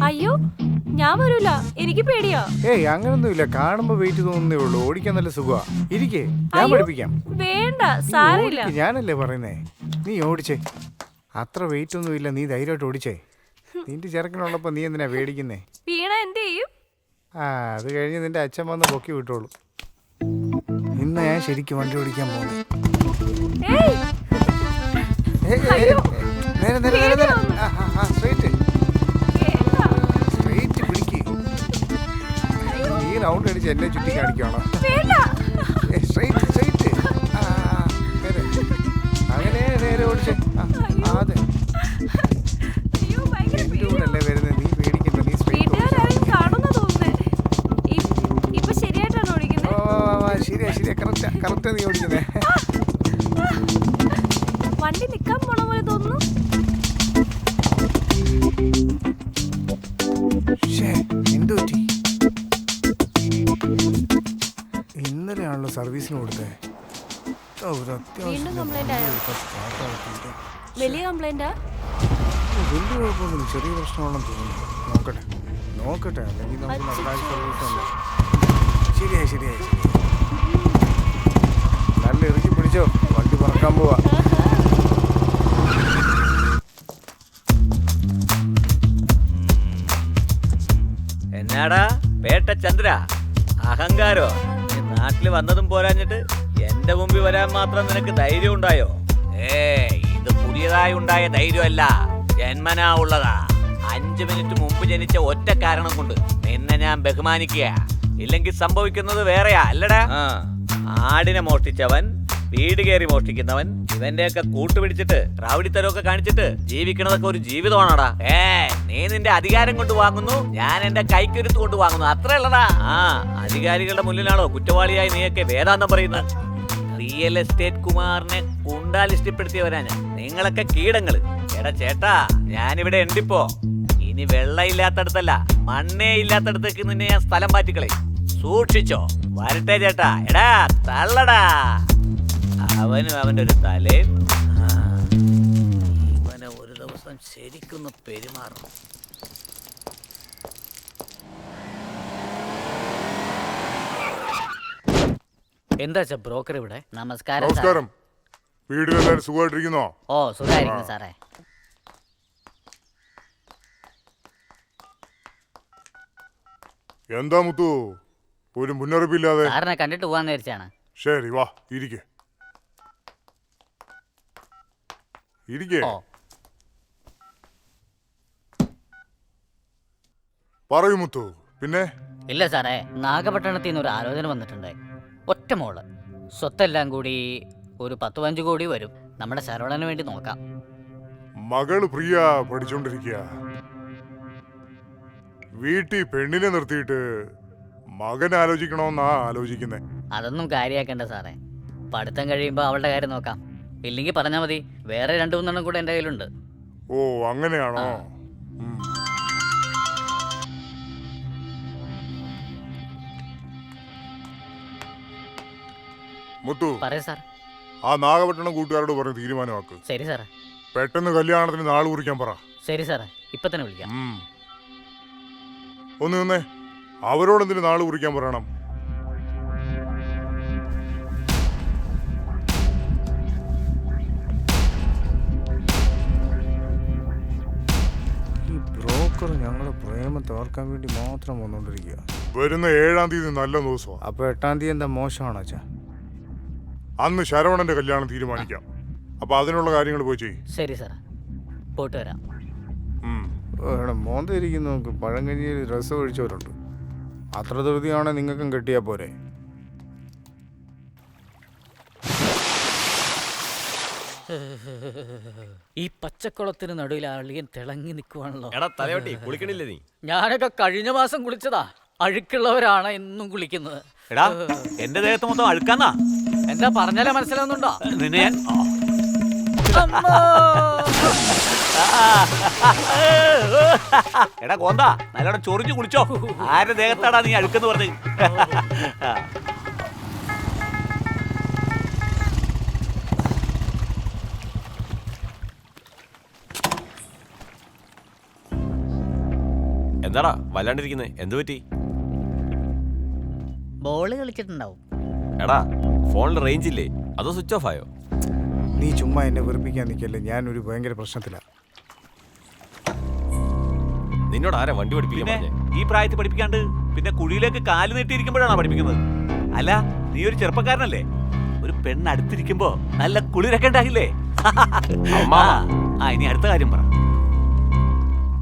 അയ്യോ, ഞാൻ വരൂല, എനിക്ക് പേടിയാ. അങ്ങനൊന്നുമില്ല. കാണുമ്പോ വെയിറ്റ് തോന്നുന്നേ ഉള്ളൂ. ഓടിക്കാൻ നല്ല സുഖമാ. ഇരിക്കേ, ഞാൻ പഠിപ്പിക്കാം. വേണ്ട, സാരമില്ല. ഞാനല്ലേ പറയുന്നേ, നീ ഓടിച്ചേ. അത്ര വെയിറ്റ് ഒന്നുമില്ല, നീ ധൈര്യമായിട്ട് ഓടിച്ചേ. നിന്റെ ചെറുക്കനുള്ളപ്പോ നീ എന്തിനാ പേടിക്കുന്നേ? വീണ എന്ത് ചെയ്യും? അത് കഴിഞ്ഞ് നിന്റെ അച്ഛൻ വന്ന് പൊക്കി വിട്ടോളൂ. ഇന്ന് ഞാൻ ശരിക്കും വണ്ടി ഓടിക്കാൻ പോകുന്നു. സ്ട്രെയിറ്റ് പിടിക്ക്. നീ റൗണ്ട് അടിച്ച് എന്നെ ചുറ്റി കാണിക്കണോ? സ്ട്രെയിറ്റ് കറക്റ്റ് നീ ഓടിക്കുന്നേ. വണ്ടി നിക്കാൻ പോണ പോലെ തോന്നുന്നു. എന്ത് പറ്റി? ഇന്നലെയാണല്ലോ സർവീസിന് കൊടുത്തേ. വീണ്ടും കംപ്ലൈന്റ് ആയോ? വലിയ കംപ്ലൈന്റാ? വലിയ കുഴപ്പമൊന്നുമില്ല, ചെറിയ പ്രശ്നമാണെന്ന് തോന്നുന്നു. നോക്കട്ടെ അല്ലെങ്കിൽ നമുക്ക് നല്ലതായി സർവീസ് ഉണ്ട്. ശരിയായി നല്ല ഇറക്കി പിടിച്ചോ, വണ്ടി പറക്കാൻ പോവാ. എന്നാടാ പേട്ട ചന്ദ്ര, അഹങ്കാരോ? നീ നാട്ടില് വന്നതും പോരാഞ്ഞിട്ട് എന്റെ മുമ്പിൽ വരാൻ മാത്രം നിനക്ക് ധൈര്യം ഉണ്ടായോ? ഇത് പുതിയതായി ഉണ്ടായ ധൈര്യമല്ല, ജന്മനാ ഉള്ളതാ. 5 മിനിറ്റ് മുമ്പ് ജനിച്ച ഒറ്റ കാരണം കൊണ്ട് നിന്നെ ഞാൻ ബഹുമാനിക്കുക. ഇല്ലെങ്കിൽ സംഭവിക്കുന്നത് വേറെയാ, അല്ലടാ? ആടിനെ മോഷ്ടിച്ചവൻ, വീട് കയറി മോഷ്ടിക്കുന്നവൻ, ഇവന്റെയൊക്കെ കൂട്ടുപിടിച്ചിട്ട് റൗഡിത്തരമൊക്കെ കാണിച്ചിട്ട് ജീവിക്കണതൊക്കെ ഒരു ജീവിതമാണോടാ? നീ നിന്റെ അധികാരം കൊണ്ട് വാങ്ങുന്നു, ഞാൻ എന്റെ കൈക്കരുത്ത് കൊണ്ട് വാങ്ങുന്നു, അത്ര ഉള്ളടാ. അധികാരികളുടെ മുന്നിലാണോ കുറ്റവാളിയായി നീയൊക്കെ വേദാന്തം പറയുന്നത്? റിയൽ എസ്റ്റേറ്റ് കുമാറിനെ ഗുണ്ടാലിസ്റ്റിപ്പെടുത്തിയവരാ ഞാൻ. നിങ്ങളൊക്കെ കീടങ്ങള്. എടാ ചേട്ടാ, ഞാനിവിടെ ഉണ്ടിപ്പോ. ഇനി വെള്ളം ഇല്ലാത്തടത്തല്ല, മണ്ണേ ഇല്ലാത്തടത്തേക്ക് നിന്നെ ഞാൻ സ്ഥലം മാറ്റിക്കളെ. സൂക്ഷിച്ചോ. വരട്ടെ ചേട്ടാ. എടാ തള്ളടാ. അവനും അവന്റെ ഒരു തലയും. ഇവനെ ഒരു ദിവസം ശരിക്കൊന്ന് പെരുമാറും. എന്താ ബ്രോക്കർ ഇവിടെ? നമസ്കാരം. നമസ്കാരം. വീട്ടിലെല്ലാവരും സുഖമായിട്ടിരിക്കുന്നോ? ഓ സുഖമായിരിക്കുന്നു സാറേ. എന്താ മുത്തു, ഒരു മുന്നറിയിപ്പില്ലാതെ? സാറിനെ കണ്ടിട്ട് പോവാന്ന് വിചാരിച്ചാണ്. ശരി, വാ ഇരിക്കേ. പറയൂ മുത്തു. പിന്നെ? ഇല്ല സാറേ, നാഗപട്ടണത്തിൽ നിന്ന് ഒരു ആലോചന വന്നിട്ടുണ്ട്. ഒറ്റ മോള്, സ്വത്തെല്ലാം കൂടി ഒരു 10-15 കോടി വരും. നമ്മുടെ ശരവണന് വേണ്ടി നോക്കാം. മകള് പ്രിയ പഠിച്ചോണ്ടിരിക്കുക. വീട്ടിൽ പെണ്ണിനെ നിർത്തിയിട്ട് മകൻ ആലോചിക്കണോന്നാ ആലോചിക്കുന്നേ. അതൊന്നും കാര്യാക്കണ്ട സാറേ, പഠിത്തം കഴിയുമ്പോൾ അവളുടെ കാര്യം നോക്കാം. ഇല്ലെങ്കിൽ പറഞ്ഞാൽ മതി, വേറെ 2-3 കൂടെ എൻ്റെ കയ്യിലുണ്ട്. ഓ അങ്ങനെയാണോ? മുത്തു, പറയൂ സാർ. ആ നാഗപട്ടണം കൂട്ടുകാരോട് പറഞ്ഞ് തീരുമാനമാക്ക്. ശരി സാറേ. പെട്ടെന്ന് കല്യാണത്തിന് നാൾ കുറിക്കാൻ പറ. ശരി സാറേ, ഇപ്പൊ തന്നെ വിളിക്കാം. ഒന്ന് നിന്നേ, അവരോടെന്തിന് നാൾ കുറിക്കാൻ പറയണം? ഈ ബ്രോക്കർ ഞങ്ങളുടെ പ്രേമം തകർക്കാൻ വേണ്ടി മാത്രം വന്നുകൊണ്ടിരിക്കുക. വരുന്ന 7-ാം തീയതി നല്ല ദിവസമാണ്. അപ്പൊ 8-ാം തീയതി എന്താ മോശമാണോ അച്ഛാ? അന്ന് ശരവണന്റെ കല്യാണം തീരുമാനിക്കാം. അപ്പൊ അതിനുള്ള കാര്യങ്ങൾ പോയി ചെയ്യും. ശരി സാറേ, പോയിട്ട് വരാം. മോന്തിരിക്കുന്നു. പഴങ്കഞ്ഞിയിൽ രസം ഒഴിച്ചവരുണ്ട്. അത്ര ധൃതിയാണെ നിങ്ങൾക്കും കെട്ടിയാ പോരെ? ഈ പച്ചക്കുളത്തിന് നടുവിൽ അളിയൻ തിളങ്ങി നിൽക്കുവാണല്ലോ. എടാ തലയോട്ടി കുളിക്കണില്ലേ നീ? ഞാനൊക്കെ കഴിഞ്ഞ മാസം കുളിച്ചതാ. അഴുക്കുള്ളവരാണ് എന്നും കുളിക്കുന്നത്. എടാ എന്റെ ദേഹത്ത് മൊത്തം അഴുക്കാന്നാ. എന്താ പറഞ്ഞാലേ മനസ്സിലാവുന്നുണ്ടോ? നിന്നെ ഞാൻ എടാ കോന്താ, നല്ലോണം ചൊറിഞ്ഞു കുളിച്ചോ. ആരുടെ ദേഹത്താടാ നീ അഴുക്കെന്ന് പറഞ്ഞ്? എന്താടാ വല്ലാണ്ടിരിക്കുന്നേ? എന്തു പറ്റി? ബോള് കളിച്ചിട്ടുണ്ടാവും. എടാ ഫോണിൽ റേഞ്ച് ഇല്ലേ? അതോ സ്വിച്ച് ഓഫ് ആയോ? നീ ചുമ്മാ എന്നെ വെറുപ്പിക്കാൻ നിൽക്കല്ലേ, ഞാനൊരു ഭയങ്കര പ്രശ്നത്തിലാണ്. നിന്നോട് ആരാ വണ്ടി പഠിപ്പിക്കാൻ പറഞ്ഞേ? ഈ പ്രായത്തിൽ പഠിപ്പിക്കാണ്ട് പിന്നെ കുഴിയിലേക്ക് കാല് നീട്ടിയിരിക്കുമ്പോഴാണോ പഠിപ്പിക്കുന്നത്? അല്ല, നീ ഒരു ചെറുപ്പക്കാരനല്ലേ? ഒരു പെണ്ണ് അടുത്തിരിക്കുമ്പോ നല്ല കുളിരൊക്കെ ഉണ്ടാകില്ലേ? ഇനി അടുത്ത കാര്യം പറ.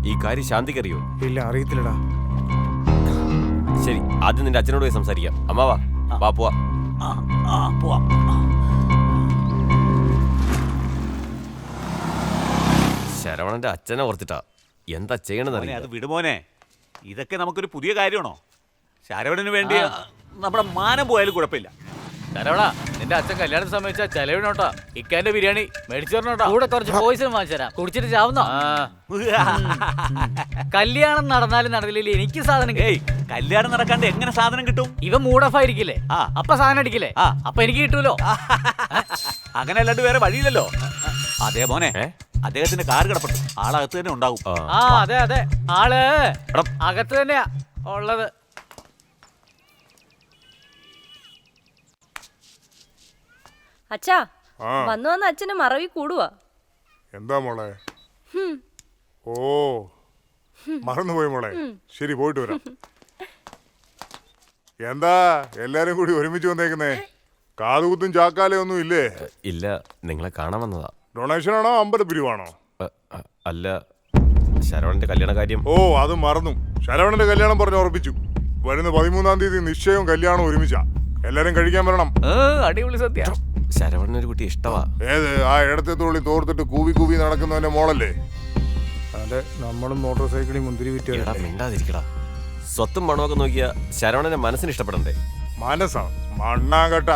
ഈ കാര്യം ശാന്തിക്കറിയോ? ഇല്ല, അറിയത്തില്ലടാ. ശരി, ആദ്യം നിന്റെ അച്ഛനോട് പോയി സംസാരിക്കാം. അമ്മാവാ വാ പോവാ. പോവാം. ശരവണന്റെ അച്ഛനെ ഓർത്തിട്ടാ എന്താ ചെയ്യണമെന്നറിയാം. അത് വിടുമോനെ, ഇതൊക്കെ നമുക്കൊരു പുതിയ കാര്യമാണോ? ശരവണന് വേണ്ടി നമ്മുടെ മാനം പോയാലും കുഴപ്പമില്ല. ശരവണ നിന്റെ അച്ഛൻ കല്യാണം സമയച്ച ചെലവിനോട്ടാ ഇക്കാന്റെ ബിരിയാണി മേടിച്ചു തരണോട്ടാ. കൂടെ കുറച്ച് പോയിസൺ വാങ്ങിച്ചുതരാം, കുടിച്ചിട്ട് ചാവുന്നോ? കല്യാണം നടന്നാലും നടന്നില്ലെങ്കിൽ എനിക്ക് സാധനം ഏയ് കല്യാണം നടക്കാണ്ട് എങ്ങനെ സാധനം കിട്ടും? ഇവ മൂഡ് ഓഫ് ആയിരിക്കില്ലേ, ആ. അപ്പൊ സാധനം അടിക്കില്ലേ, അപ്പൊ എനിക്ക് കിട്ടൂലോ. അങ്ങനെ അല്ലാണ്ട് വേറെ വഴിയില്ലല്ലോ. അതേ മോനെ, അദ്ദേഹത്തിന്റെ കാർ കിടപ്പുണ്ട്, ആളകത്ത് തന്നെ ഉണ്ടാവും. ആ അതെ അതെ, ആള് അകത്ത് തന്നെയാ ഉള്ളത്. അച്ഛാ, ആ വന്നു വന്ന് അച്ഛന് മറവി കൂടുവാ. എന്താ മോളെ? ഓ മറന്നുപോയി മോളെ. ശരി, പോയിട്ട് വരാം. എന്താ എല്ലാരും കൂടി ഒരുമിച്ച് വന്നേക്കുന്നേ? കാതുകുത്തും ചാക്കാലയൊന്നും ഇല്ലേ? ഇല്ല, നിങ്ങളെ കാണാൻ വന്നതാ. ഡൊണേഷൻ ആണോ അമ്പലപ്പിരിവാണോ? അല്ല, ശരവണന്റെ കല്യാണ കാര്യം. ഓ അത് മറന്നു. ശരവണന്റെ കല്യാണം പറഞ്ഞ് ഉറപ്പിച്ചു. വരുന്ന 13-ാം തീയതി നിശ്ചയവും കല്യാണവും ഒരുമിച്ചാ. എല്ലാരും കഴിക്കാൻ വരണം. അടിപൊളി സദ്യ. ശരവണനൊരു കുട്ടി ഇഷ്ടവാ. ഏത് ആ ഇടത്തെ തുള്ളി തോർത്തിട്ട് കൂവി കൂവി നടക്കുന്നവന്റെ മോളല്ലേ? അതെ, നമ്മളും മോട്ടോർ സൈക്കിളിൽ മുന്തിരി എടാ വിറ്റ് മിണ്ടാതിരിക്കടാ. സ്വത്തും പണമൊക്കെ നോക്കിയാ ശരവണന്റെ മനസ്സിന് ഇഷ്ടപ്പെടണ്ടേ? മനസ്സാ മണ്ണാങ്കട്ട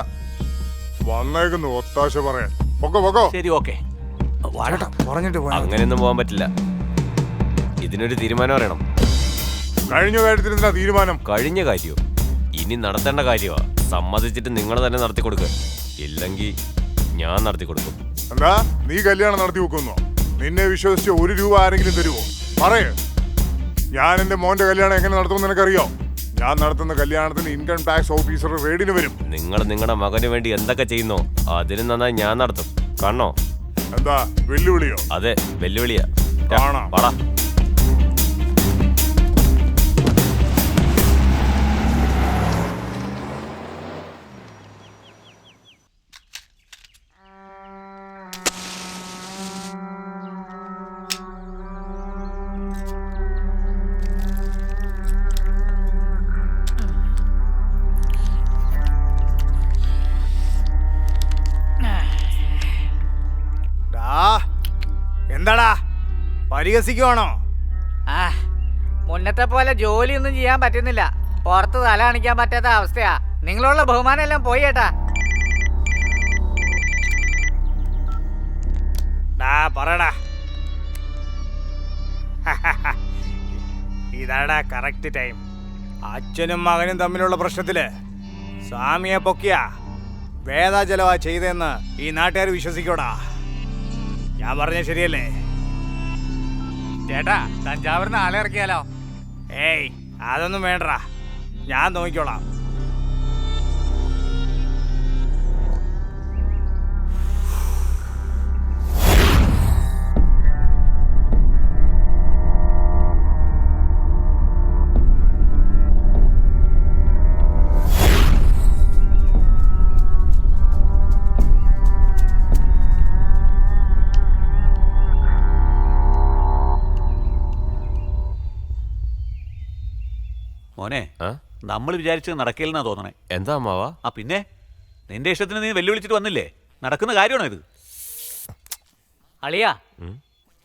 വന്നേക്കുന്നു ഒത്താശ പറയാൻ. പൊക്കോ. ശരി, ഓക്കെ. പറഞ്ഞിട്ട് പോയാ മതി. അങ്ങനെയൊന്നും പോകാൻ പറ്റില്ല. ഇതിനൊരു തീരുമാനം അറിയണം. കഴിഞ്ഞ കാര്യത്തിൽ എന്താ തീരുമാനം? കഴിഞ്ഞ കാര്യോ? ഇനി നടത്തേണ്ട കാര്യമാ. സമ്മതിച്ചിട്ട് നിങ്ങൾ തന്നെ നടത്തി കൊടുക്കുക, ഇല്ലെങ്കിൽ ഞാൻ നടത്തി കൊടുക്കും. എന്താ നീ കല്യാണം നടത്തി വെക്കുന്നോ? നിന്നെ വിശ്വസിച്ച് 1 രൂപ ആരെങ്കിലും തരുമോ? പറയേ. ഞാൻ എന്റെ മോന്റെ കല്യാണം എങ്ങനെ നടത്തുമെന്ന് നിനക്കറിയോ? ഞാൻ നടത്തുന്ന കല്യാണത്തിന് ഇൻകം ടാക്സ് ഓഫീസർ റെയ്ഡിന് വരും. നിങ്ങൾ നിങ്ങളുടെ മകന് വേണ്ടി എന്തൊക്കെ ചെയ്യുന്നോ അതിന് നന്നായി ഞാൻ നടത്തും. കാണണോ? എന്താ വെല്ലുവിളിയോ? അതെ, വെല്ലുവിളിയാ. കാണാം. വാടാ. എന്താടാ പരിഹസിക്കുവാണോ? മുന്നത്തെ പോലെ ജോലിയൊന്നും ചെയ്യാൻ പറ്റുന്നില്ല, പുറത്ത് തല കാണിക്കാൻ പറ്റാത്ത അവസ്ഥയാ. നിങ്ങളുള്ള ബഹുമാനം എല്ലാം പോയി ഏട്ടാ. പറടാ. ഇതാടാ കറക്റ്റ് ടൈം. അച്ഛനും മകനും തമ്മിലുള്ള പ്രശ്നത്തില് സ്വാമിയെ പൊക്കിയ വേദാചലവാ ചെയ്തെന്ന് ഈ നാട്ടുകാർ വിശ്വസിക്കോടാ. ഞാൻ പറഞ്ഞ ശരിയല്ലേ? ചേട്ടാ, തഞ്ചാവൂരിന്ന് ആളെ ഇറക്കിയാലോ? ഏയ് അതൊന്നും വേണ്ടടാ, ഞാൻ നോക്കിക്കോളാം. മോനെ, നമ്മൾ വിചാരിച്ചത് നടക്കില്ലെന്നാ തോന്നണേ. എന്താ അമ്മാവാ? പിന്നെ നിന്റെ ഇഷ്ടത്തിന് നീ വെല്ലുവിളിച്ചിട്ട് വന്നില്ലേ? നടക്കുന്ന കാര്യമാണോ ഇത്? അളിയാ,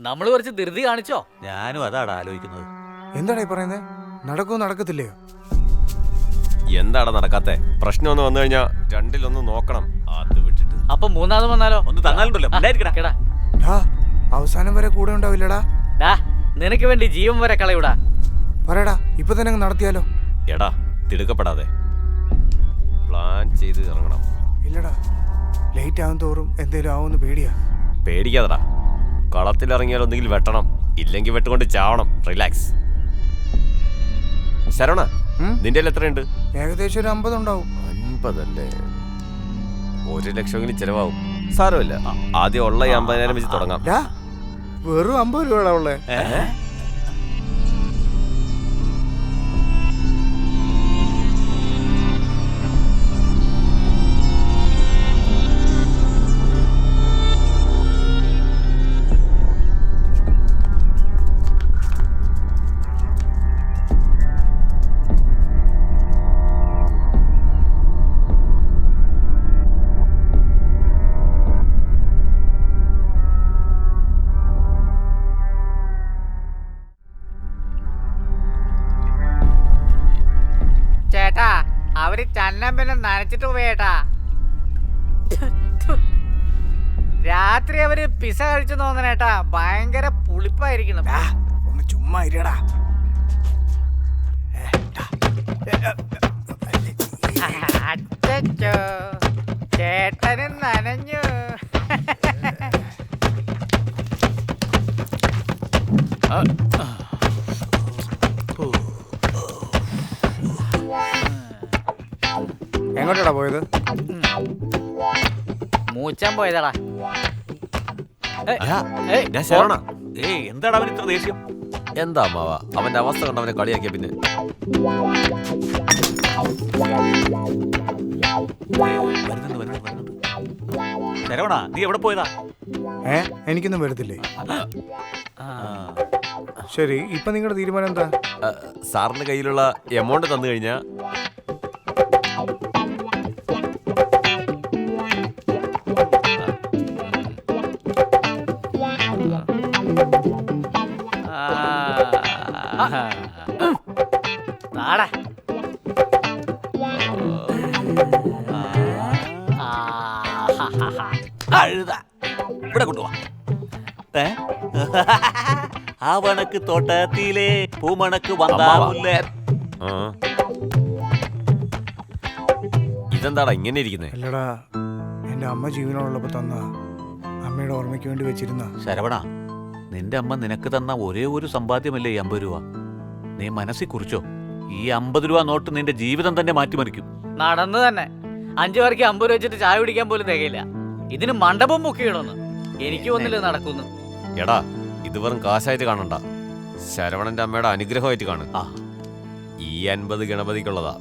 നമ്മള് കുറച്ച് ധൃതി കാണിച്ചോ? ഞാനും അതാണ് ആലോചിക്കുന്നത്. എന്താടാ ഈ പറയുന്നത്? നടക്കോ നടക്കത്തില്ലയോ? എന്താടാ നടക്കാത്തെ? പ്രശ്നം ഒന്ന് വന്നു കഴിഞ്ഞാ രണ്ടിലൊന്ന് നോക്കണം. അത് വിട്ടിട്ട് അപ്പൊ മൂന്നാമത് വന്നാലോ? ഒന്ന് തന്നാലുണ്ടല്ലോ. കേടാ, അവസാനം വരെ കൂടെ ഉണ്ടാവില്ലടാ. നിനക്ക് വേണ്ടി ജീവൻ വരെ കളയൂടാ. പറയടാ, ഇപ്പൊ തന്നെ നടത്തിയാലോ? എടാ തിടുക്കപ്പെടാതെ പ്ലാൻ ചെയ്ത് ഇറങ്ങണം. ഇല്ലടാ, ലേറ്റ് ആവും തോറും എന്തേലും ആവുമെന്ന് പേടിയാ. പേടിക്കാതെടാ. കളത്തിലിറങ്ങിയാൽ ഒന്നെങ്കിൽ വെട്ടണം, ഇല്ലെങ്കിൽ വെട്ടുകൊണ്ട് ചാവണം. റിലാക്സ്. ശരവണ, നിന്റെ എത്രയുണ്ട്? ഏകദേശം ഒരു 50 ഉണ്ടാവും. 50 അല്ലേ? 1 ലക്ഷമെങ്കിലും ചെലവാകും. സാരമില്ല, ആദ്യം ഉള്ള 50,000 വെച്ച് തുടങ്ങാം. വെറും 50 രൂപ ഉള്ളേ. ചേട്ടാ, അവര് ചന്നം പിന്നെ നനച്ചിട്ട് പോയേട്ടാ. രാത്രി അവര് പിസ കഴിച്ചു തോന്നണേട്ടാ, ഭയങ്കര പുളിപ്പായിരിക്കണം. ഒന്ന് ചുമ്മാ ഇരിയടാ. അച്ചോ, ചേട്ടനും നനഞ്ഞു. എങ്ങോട്ടാ പോയത്? മൂച്ചാൻ പോയതാടാ. എന്താടാ അവൻ ഇത്ര ദേഷ്യം? എന്താ അമ്മാവ, അവന്റെ അവസ്ഥ കണ്ട് അവനെ കളിയാക്കിയ പിന്നെ ശരവണ, നീ എവിടെ പോയതാ? എനിക്കൊന്നും വരത്തില്ലേ? ശരി, ഇപ്പൊ നിങ്ങളുടെ തീരുമാനം എന്താ? സാറിന്റെ കയ്യിലുള്ള എമൗണ്ട് തന്നു കഴിഞ്ഞാ നാടാ. ഇവിടെ കൊണ്ടുപോവാ. ആ വണക്ക് തോട്ടത്തിലെ പൂമണക്ക് വന്നാവുല്ലേ. ഇതെന്താടാ ഇങ്ങനെ ഇരിക്കുന്നേ? അല്ലടാ, എന്റെ അമ്മ ജീവനോടുള്ളപ്പോ തന്ന അമ്മയുടെ ഓർമ്മയ്ക്ക് വേണ്ടി വെച്ചിരുന്ന. ശരവണ, നിന്റെ അമ്മ നിനക്ക് തന്ന ഒരേ ഒരു സമ്പാദ്യമല്ലേ ഈ 50 രൂപ. നീ മനസ്സിൽ കുറിച്ചോ, ഈ 50 രൂപ നോട്ട് നിന്റെ ജീവിതം തന്നെ മാറ്റിമറിക്കും. നടന്നു തന്നെ 5 പേർക്ക് 50 രൂപ വെച്ചിട്ട് ചായ കുടിക്കാൻ പോലും തികയില്ല. ഇതിന് മണ്ഡപം ബുക്ക് ചെയ്യണമെന്ന് എനിക്ക് തോന്നില്ല നടക്കുന്നു. എടാ, ഇത് വെറും കാശായിട്ട് കാണണ്ട, ശരവണന്റെ അമ്മയുടെ അനുഗ്രഹമായിട്ട് കാണും. ഈ 50 ഗണപതിക്കുള്ളതാ.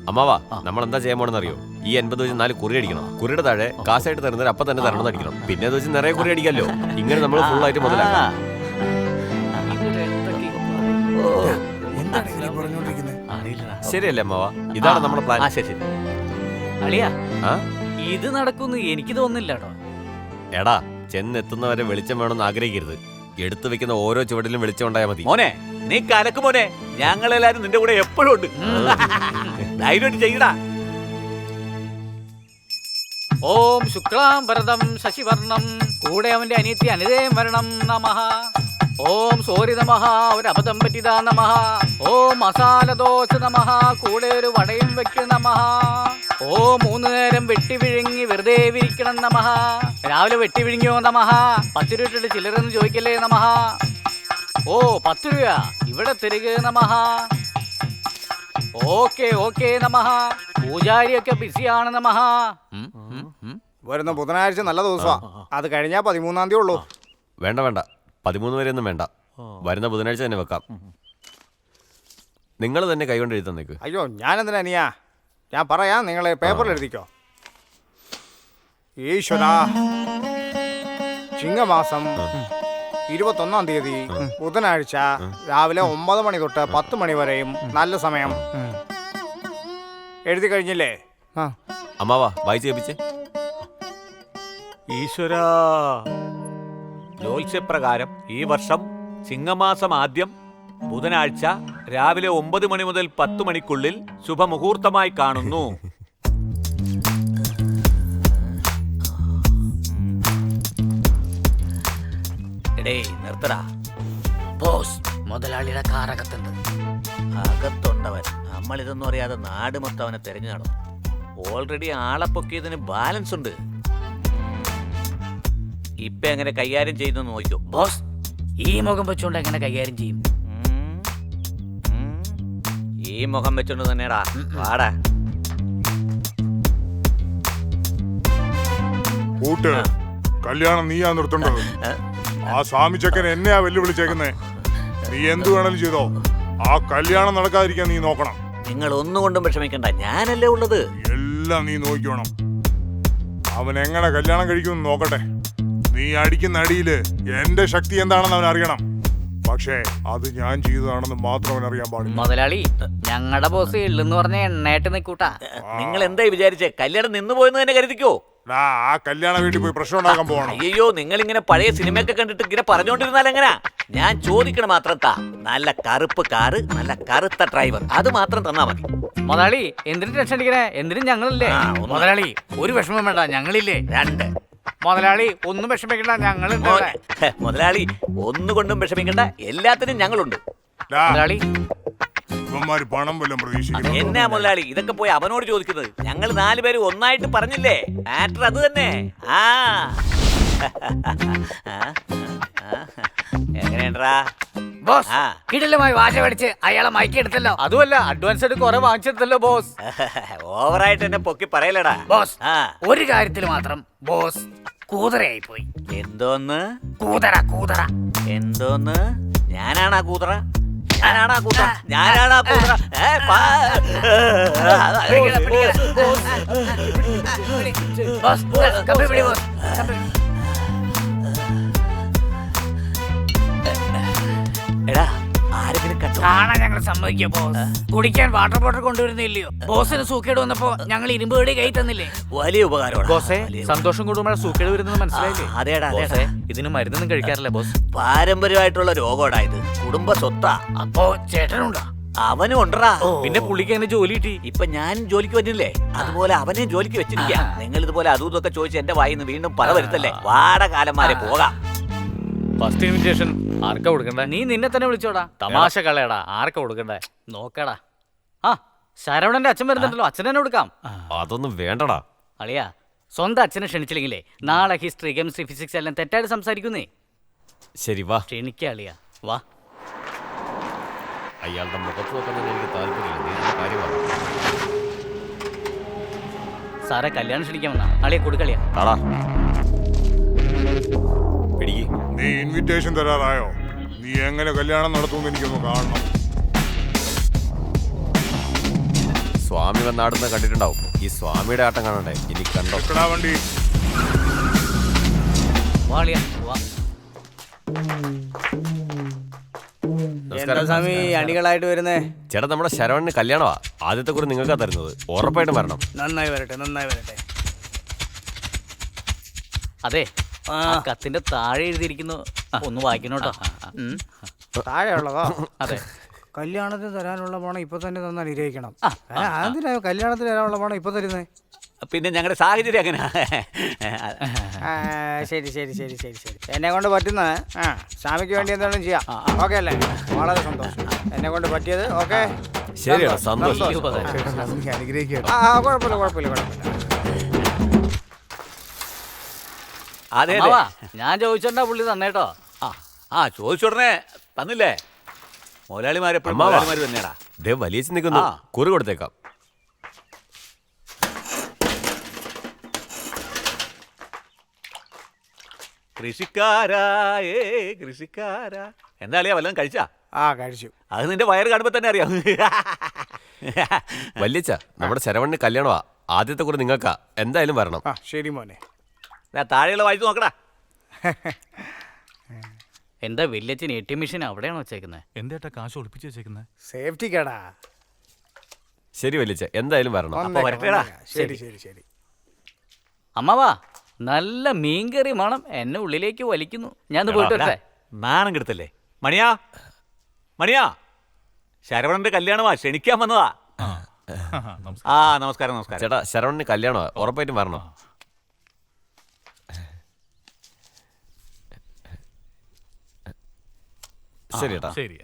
അമ്മാവാ, നമ്മൾ എന്താ ചെയ്യാൻ പോണെന്ന് അറിയോ? ഈ 50 വെച്ച് 4 കുറി അടിക്കണം. കുറിയുടെ താഴെ കാശായിട്ട് തരുന്നവർ അപ്പൊ തന്നെ തരണമെന്ന് അടിക്കണം. പിന്നെ അത് വെച്ച് നിറയെ കുറി അടിക്കല്ലോ. ഇങ്ങനെ നമ്മൾ ഫുൾ ആയിട്ട് മുതലാക്കാം. ശരിയല്ലേ അമ്മാവാ? ഇതാണ് നമ്മുടെ പ്ലാൻ. ശരി. അളിയാ, ഇത് നടക്കുന്നു എനിക്ക് തോന്നുന്നില്ല കേട്ടോ. എടാ, ചെന്നെത്തുന്നവരെ വെളിച്ചം വേണമെന്ന് ആഗ്രഹിക്കരുത്. എടുത്തു വെക്കുന്ന ഓരോ ചുവടിലും വെളിച്ചം ഉണ്ടായാൽ മതി. മോനെ, നീ കലക്ക് മോനെ. ഞങ്ങളെല്ലാരും നിന്റെ കൂടെ എപ്പോഴും ഉണ്ട്. ധൈര്യമായിട്ട് ചെയ്യടാ. ഓം ശുക്ലാം വരദം ശശിവർണം, കൂടെ അവന്റെ അനിയത്തി അനിതയം വരണം നമഃ. ഓം സോരി നമഃ, ഒരു അബദ്ധം പറ്റിതാ നമഃ. ഓം മസാല ദോശ നമഃ, കൂടെ ഒരു വടയും വെക്കും നമഃ. ഓം 3 നേരം വെട്ടി വിഴുങ്ങി വെറുതെ വിരിക്കണം നമഃ. രാവിലെ വെട്ടി വിഴുങ്ങിയോ നമഃ. 10 രൂപ ഇട്ടിട്ട് ചില്ലറെന്ന് ചോദിക്കല്ലേ നമഃ. ഓ 10 രൂപ ഇവിടെ തരിക നമഃ. ഓക്കെ ഓക്കെ നമഃ. പൂജാരിയൊക്കെ ബിസിയാണ് നമഃ. വരുന്ന ബുധനാഴ്ച നല്ല ദിവസമാ. അത് കഴിഞ്ഞാ 13-ാം തീയതി ഉള്ളൂ. വേണ്ട വേണ്ട, 13 വരെ ഒന്നും വേണ്ട. വരുന്ന ബുധനാഴ്ച തന്നെ വെക്കാം. നിങ്ങൾ തന്നെ കൈകൊണ്ട് എഴുതി തന്നേക്ക്. അയ്യോ, ഞാനെന്തിനാ അനിയാ? ഞാൻ പറയാം, നിങ്ങൾ പേപ്പറിൽ എഴുതിക്കോ. ഈശ്വരാ, ചിങ്ങമാസം 21-ാം തീയതി ബുധനാഴ്ച രാവിലെ 9 മണി തൊട്ട് 10 മണി വരെയും നല്ല സമയം. എഴുതി കഴിഞ്ഞില്ലേ? അമ്മാവാ, വായിച്ച് കേൾപ്പിച്ചേ. ഈശ്വരാ, ജ്യോത്സ്യപ്രകാരം ഈ വർഷം ചിങ്ങമാസം ആദ്യം ബുധനാഴ്ച രാവിലെ 9 മണി മുതൽ 10 മണിക്കുള്ളിൽ ശുഭമുഹൂർത്തമായി കാണുന്നു. എടേ നിർത്തടാ. ബോസ്, മുതലാളിയുടെ കാറകത്തുണ്ട്. അകത്തുണ്ടവൻ. നമ്മളിതൊന്നും അറിയാതെ നാട് മൊത്തം അവനെ തെരഞ്ഞു നടന്നു. ഓൾറെഡി ആളെ പൊക്കിയതിന് ബാലൻസ് ഉണ്ട്. ഇപ്പൊ എങ്ങനെ കൈകാര്യം ചെയ്യുന്നു നോക്കിയോ. ബോസ്, ഈ മുഖം വെച്ചുകൊണ്ട് എങ്ങനെ കൈകാര്യം ചെയ്യും? ഈ മുഖം വെച്ചോണ്ട് തന്നെടാ. വാടാ. കൂട്ട് കല്യാണം നീയാ നിർത്തേണ്ടത്. ആ സ്വാമി ചക്കൻ എന്നെയാ വെല്ലുവിളിച്ചേക്കുന്നേ. നീ എന്ത് വേണമെങ്കിലും ചെയ്തോ, ആ കല്യാണം നടക്കാതിരിക്കാൻ നീ നോക്കണം. നിങ്ങൾ ഒന്നുകൊണ്ടും വിഷമിക്കണ്ട, ഞാനല്ലേ ഉള്ളത്. എല്ലാം നീ നോക്കിക്കോണം. അവൻ എങ്ങനെ കല്യാണം കഴിക്കുമെന്ന് നോക്കട്ടെ. നീ അടിക്കുന്ന അടിയില് എന്റെ ശക്തി എന്താണെന്ന് അവൻ അറിയണം. പക്ഷേ അത് ഞാൻ ചെയ്തതാണെന്ന് മാത്രം അവൻ അറിയാൻ പാടില്ല. മുതലാളി, ഞങ്ങളുടെ ബോസ് എള്ളെന്ന് പറഞ്ഞ എണ്ണയായിട്ട് നിൽക്കൂട്ടാ. നിങ്ങൾ എന്തായി വിചാരിച്ചേ? കല്യാണം നിന്ന് പോയെന്ന് തന്നെ കരുതിക്കോ. ആ കല്യാണ വീട്ടിൽ പോയി പ്രശ്നം ഉണ്ടാക്കാൻ പോകണം. അയ്യോ, നിങ്ങൾ ഇങ്ങനെ പഴയ സിനിമയൊക്കെ കണ്ടിട്ട് ഇങ്ങനെ പറഞ്ഞോണ്ടിരുന്നാൽ എങ്ങനാ? ഞാൻ ചോദിക്കണ മാത്രം താ. നല്ല കറുപ്പ് കാറ്, നല്ല കറുത്ത ഡ്രൈവർ, അത് മാത്രം തന്നാ മതി. മുതലാളി എന്തിനും ടെൻഷൻ അടിക്കണേ? എന്തിനും ഞങ്ങളില്ലേ? മുതലാളി ഒരു വിഷമം വേണ്ട, ഞങ്ങളില്ലേ? 2 മുതലാളി ഒന്നും വിഷമിക്കണ്ട, ഞങ്ങളുണ്ട് ഇവിടെ. മുതലാളി ഒന്നുകൊണ്ടും വിഷമിക്കണ്ട, എല്ലാത്തിനും ഞങ്ങളുണ്ട്. മുതലാളി ഇവന്മാര് പണം വല്ലതും പ്രതീക്ഷിക്കുന്നു. എന്നാ മുതലാളി ഇതൊക്കെ പോയി അവനോട് ചോദിക്കുന്നത്? ഞങ്ങൾ 4 പേര് ഒന്നായിട്ട് പറഞ്ഞില്ലേ, മാറ്റർ അത് തന്നെ. എങ്ങനെയാ ബോസ് കിടിലമായി വാച പഠിച്ച് അയാളെ മയക്കെടുത്തല്ലോ. അതുമല്ല അഡ്വാൻസ് ആയിട്ട് കുറെ വാങ്ങിച്ചെടുത്തല്ലോ ബോസ്. ഓവറായിട്ട് എന്നെ പൊക്കി പറയലടാ ബോസ്. ഒരു കാര്യത്തിൽ മാത്രം ബോസ് കൂതറയായി പോയി. എന്തോന്ന്? കൂതറ കൂതറ. എന്തോന്ന്? ഞാനാണാ കൂതറ? ഞാനാണാ കൂതറ? ഞാനാണാ കൂതറ? എടാ ആരെങ്കിലും കാണാൻ ഞങ്ങൾ സമ്മതിക്കോ ബോസ്? കുടിക്കാൻ വാട്ടർ ബോട്ടിൽ കൊണ്ടുവരുന്നില്ലയോ? ബോസിന് സൂക്കേട് വന്നപ്പോ ഞങ്ങൾ ഇരുമ്പ് കടി കൈ തന്നില്ലേ? വലിയ ഉപകാരമാണ് ബോസേ. സന്തോഷം കൂടുമ്പോൾ സൂക്കേട് വരുന്നത് മനസ്സിലായില്ലേ? അതേടാ ഇതിന് മരുന്നൊന്നും കഴിക്കാറില്ല ബോസ്. പാരമ്പര്യമായിട്ടുള്ള രോഗമാടാ ഇത്, കുടുംബ സ്വത്താ. അപ്പോ ചേട്ടനുണ്ടോ? അവനും ഉണ്ടറാ. പിന്നെ പുള്ളിക്ക് എങ്ങനെ ജോലി കിട്ടി? ഇപ്പൊ ഞാനും ജോലിക്ക് വരുന്നില്ലേ, അതുപോലെ അവനെയും ജോലിക്ക് വെച്ചിരിക്കുക. നിങ്ങൾ ഇതുപോലെ അതും ഇതൊക്കെ ചോദിച്ച് എന്റെ വായിന്ന് വീണ്ടും പല വരുത്തല്ലേ. വാടകാലന്മാരെ പോകാം. ഫസ്റ്റ് ഇൻവിറ്റേഷൻ ആർക്കാ കൊടുക്കണ്ടേ? നീ നിന്നെ തന്നെ വിളിച്ചോടാ. തമാശ കളയടാ, ആർക്കാ കൊടുക്കണ്ടേ? നോക്കടാ. ശരവണന്റെ അച്ഛൻ വരുന്നുണ്ടല്ലോ, അച്ഛൻ തന്നെ കൊടുക്കാം. അതൊന്നും വേണ്ടടാ. അളിയാ സ്വന്തം അച്ഛനെ ക്ഷണിച്ചില്ലെങ്കിലേ നാളെ ഹിസ്റ്ററി കെമിസ്ട്രി ഫിസിക്സ് എല്ലാം തെറ്റായിട്ട് സംസാരിക്കുന്നേ. ശരി വാ. ക്ഷണിക്ക അളിയാ, വാ. അയാളുടെ മുഖത്ത് നോക്കുന്നത് എനിക്ക് താല്പര്യമില്ല. നീ ഇതിന്റെ കാര്യം പറ. സാറെ കല്യാണം ക്ഷണിക്കാൻ വന്നാ അളിയെ കൊടുക്കളിയാ. താടാ പിടിക്ക്. നീ ഇൻവിറ്റേഷൻ തരാറായോ? നീ എങ്ങനെ കല്യാണം നടത്തുമെന്ന് എനിക്കൊന്ന് കാണണം. സ്വാമി വന്നാടുന്ന കണ്ടിട്ടുണ്ടാവും. ഈ സ്വാമിയുടെ ആട്ടം കാണണ്ടേ? ഇനി കണ്ടോ? എക്കടാ വണ്ടി. വാ അളിയാ, വാ. എന്താ സ്വാമി അണികളായിട്ട് വരുന്നേ? ചേട്ടാ നമ്മുടെ ശരവണിന് കല്യാണമാ. ആദ്യത്തെ കുറി നിങ്ങൾക്കാ തരുന്നത്. ഉറപ്പായിട്ടും വരണം. നന്നായി വരട്ടെ, നന്നായി വരട്ടെ. അതെ, കത്തിന്റെ താഴെ എഴുതിയിരിക്കുന്നു, ഒന്ന് വായിക്കണോട്ടോ. താഴെ ഉള്ളതോ? അതെ. കല്യാണത്തിന് തരാനുള്ള പണം ഇപ്പൊ തന്നെ തന്നാൽ ഇരിക്കണം. അതിനാ കല്യാണത്തിന് തരാനുള്ള പണം ഇപ്പൊ തരുന്നേ? പിന്നെ ഞങ്ങളുടെ സാഹചര്യം എങ്ങനെയാ? ശരി ശരി ശരി ശരി ശരി. എന്നെ കൊണ്ട് പറ്റുന്ന സ്വാമിക്ക് വേണ്ടി എന്തെങ്കിലും ചെയ്യാം. ഓക്കെ അല്ലേ? വളരെ സന്തോഷം. എന്നെ കൊണ്ട് പറ്റിയത് ഓക്കെ. ശരിയാ, സന്തോഷം. അനുഗ്രഹിക്കുക. കുഴപ്പമില്ല കുഴപ്പമില്ല കുഴപ്പമില്ല. അതെ ഞാൻ ചോദിച്ചോണ്ടാ പുള്ളി തന്നേട്ടോ. ചോദിച്ചുടനെ തന്നില്ലേ? മുതലാളിമാരെപ്പോഴും മുതലാളിമാര് തന്നെയാടാ. ദേ വലിയ നിൽക്കുന്നു. കുറി കൊടുത്തേക്കാം. കൃഷിക്കാരായേ കൃഷിക്കാരാ. എന്താ അളിയാ വല്ലതും കഴിച്ചാ? കഴിച്ചു. അത് നിന്റെ വയറ് കാണുമ്പോ തന്നെ അറിയാം. വല്യച്ച നമ്മുടെ ശരവണിന് കല്യാണമാ. ആദ്യത്തെ കുറി നിങ്ങൾക്കാ. എന്തായാലും വരണം. ശരി മോനെ. താഴെയുള്ള വായിച്ചു നോക്കടാ. എന്താ വല്യച്ഛൻ ATM മെഷീൻ അവിടെയാണോ വെച്ചേക്കുന്നത്? എന്താ കാശ് ഒളിപ്പിച്ച് വെച്ചേക്കുന്നത്? സേഫ്റ്റി കേടാ. ശരി വല്യച്ച, എന്തായാലും വരണം. ശരി ശരി ശരി. അമ്മവാ, നല്ല മീൻകറി മണം എന്നെ ഉള്ളിലേക്ക് വലിക്കുന്നു. ഞാൻ പോയിട്ട് വരട്ടെ. നാണം കെടുത്തല്ലേ? മണിയാ മണിയാ, ശരവണന്റെ കല്യാണമാ, ക്ഷണിക്കാൻ വന്നതാ. നമസ്കാരം നമസ്കാരം. ചേട്ടാ ശരവണിന് കല്യാണമാ, ഉറപ്പായിട്ടും വരണം. ശരി ചേട്ടാ. ശരി.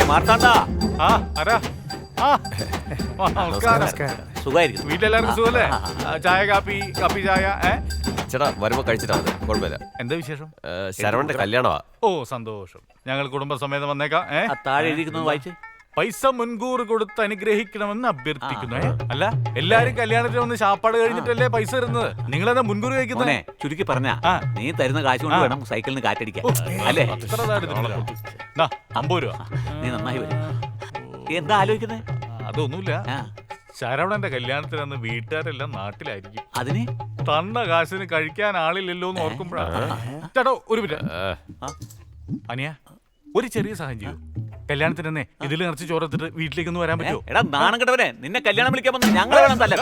മാർത്താണ്ടാ ആ ആരാ ആ നമസ്കാരം. സുഖമായിരിക്കും. വീട്ടിലെല്ലാവർക്കും സുഖല്ലേ? ചായ കാപ്പി ചായ ചേട്ടാ വരുമ്പോ കഴിച്ചിട്ടാ മതി, കുഴപ്പമില്ല. എന്താ വിശേഷം? ശരവണന്റെ കല്യാണമാ. ഓ സന്തോഷം. ഞങ്ങൾ കുടുംബസമേതം വന്നേക്കാം. ആ താഴെ എഴുതിയിരിക്കുന്നത് വായിച്ച്. പൈസ മുൻകൂർ കൊടുത്ത് അനുഗ്രഹിക്കണമെന്ന് അഭ്യർത്ഥിക്കുന്നു. അല്ല എല്ലാരും കല്യാണത്തിന് വന്ന് ശാപ്പാട് കഴിഞ്ഞിട്ടല്ലേ പൈസ തരുന്നത്? നിങ്ങളെന്താ മുൻകൂർ കഴിക്കുന്നേ? ചുരുക്കി പറഞ്ഞ നീ തരുന്ന കാശ് കൊണ്ട് വേണം സൈക്കിളിന് കാറ്റടിക്കാൻ അല്ലേ? 50 രൂപ. നീ നന്നായി വരും. എന്താ ആലോചിക്കുന്നേ? അതൊന്നുമില്ല. ശരവണന്റെ കല്യാണത്തിന് അന്ന് വീട്ടുകാരെല്ലാം നാട്ടിലായിരിക്കും. അതിന് തന്ന കാശിന് കഴിക്കാൻ ആളില്ലല്ലോ എന്ന് ഓർക്കുമ്പോഴാണ്. ചേട്ടോ ഒരു മിനിറ്റ്. അനിയ ഒരു ചെറിയ സഹായം ചെയ്യൂ. കല്യാണത്തിന് തന്നെ ഇതിൽ നിറച്ച് ചോറത്തിട്ട് വീട്ടിലേക്ക് ഒന്ന് വരാൻ പറ്റുമോ? എടാ നാണം കെട്ടവനെ, നിന്നെ കല്യാണം വിളിക്കാൻ വന്ന് ഞങ്ങൾ വേണം തല്ല.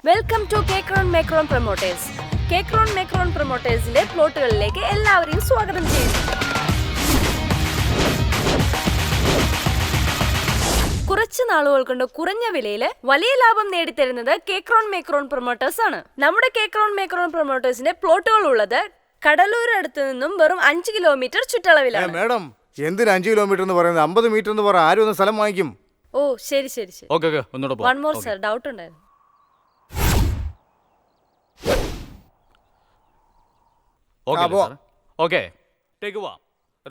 Welcome to Kecron Mecron promoters. കേക്രോൺ മേക്രോൺ പ്രൊമോട്ടേഴ്സിന്റെ പ്ലോട്ടുകളിലേക്ക് എല്ലാവരെയും സ്വാഗതം ചെയ്യുന്നു. കുറച്ച് നാളുകൾ കൊണ്ട് കുറഞ്ഞ വിലയിൽ വലിയ ലാഭം നേടിത്തരുന്നത് കേക്രോൺ മേക്രോൺ പ്രൊമോട്ടേഴ്സ് ആണ്. നമ്മുടെ കേക്രോൺ മേക്രോൺ പ്രൊമോട്ടേഴ്സിന്റെ പ്ലോട്ടുകൾ ഉള്ളത് കടലൂർ അടുത്ത് നിന്നും വെറും 5 കിലോമീറ്റർ ചുറ്റളവിലാണ്. മേഡം എന്തിന് 5 കിലോമീറ്റർ എന്ന് പറയുന്നത്? 50 മീറ്റർ എന്ന് പറയാൻ ആരും ഒന്ന് സ്ഥലം വാങ്ങിക്കും. ഓ ശരി ശരി ശരി. ഓക്കെ ഒന്നുകൂടെ പോ. വൺ മോർ സർ, ഡൗട്ട് ഉണ്ടായിരുന്നു. ഓക്കെ ടേക്ക് പോവാം.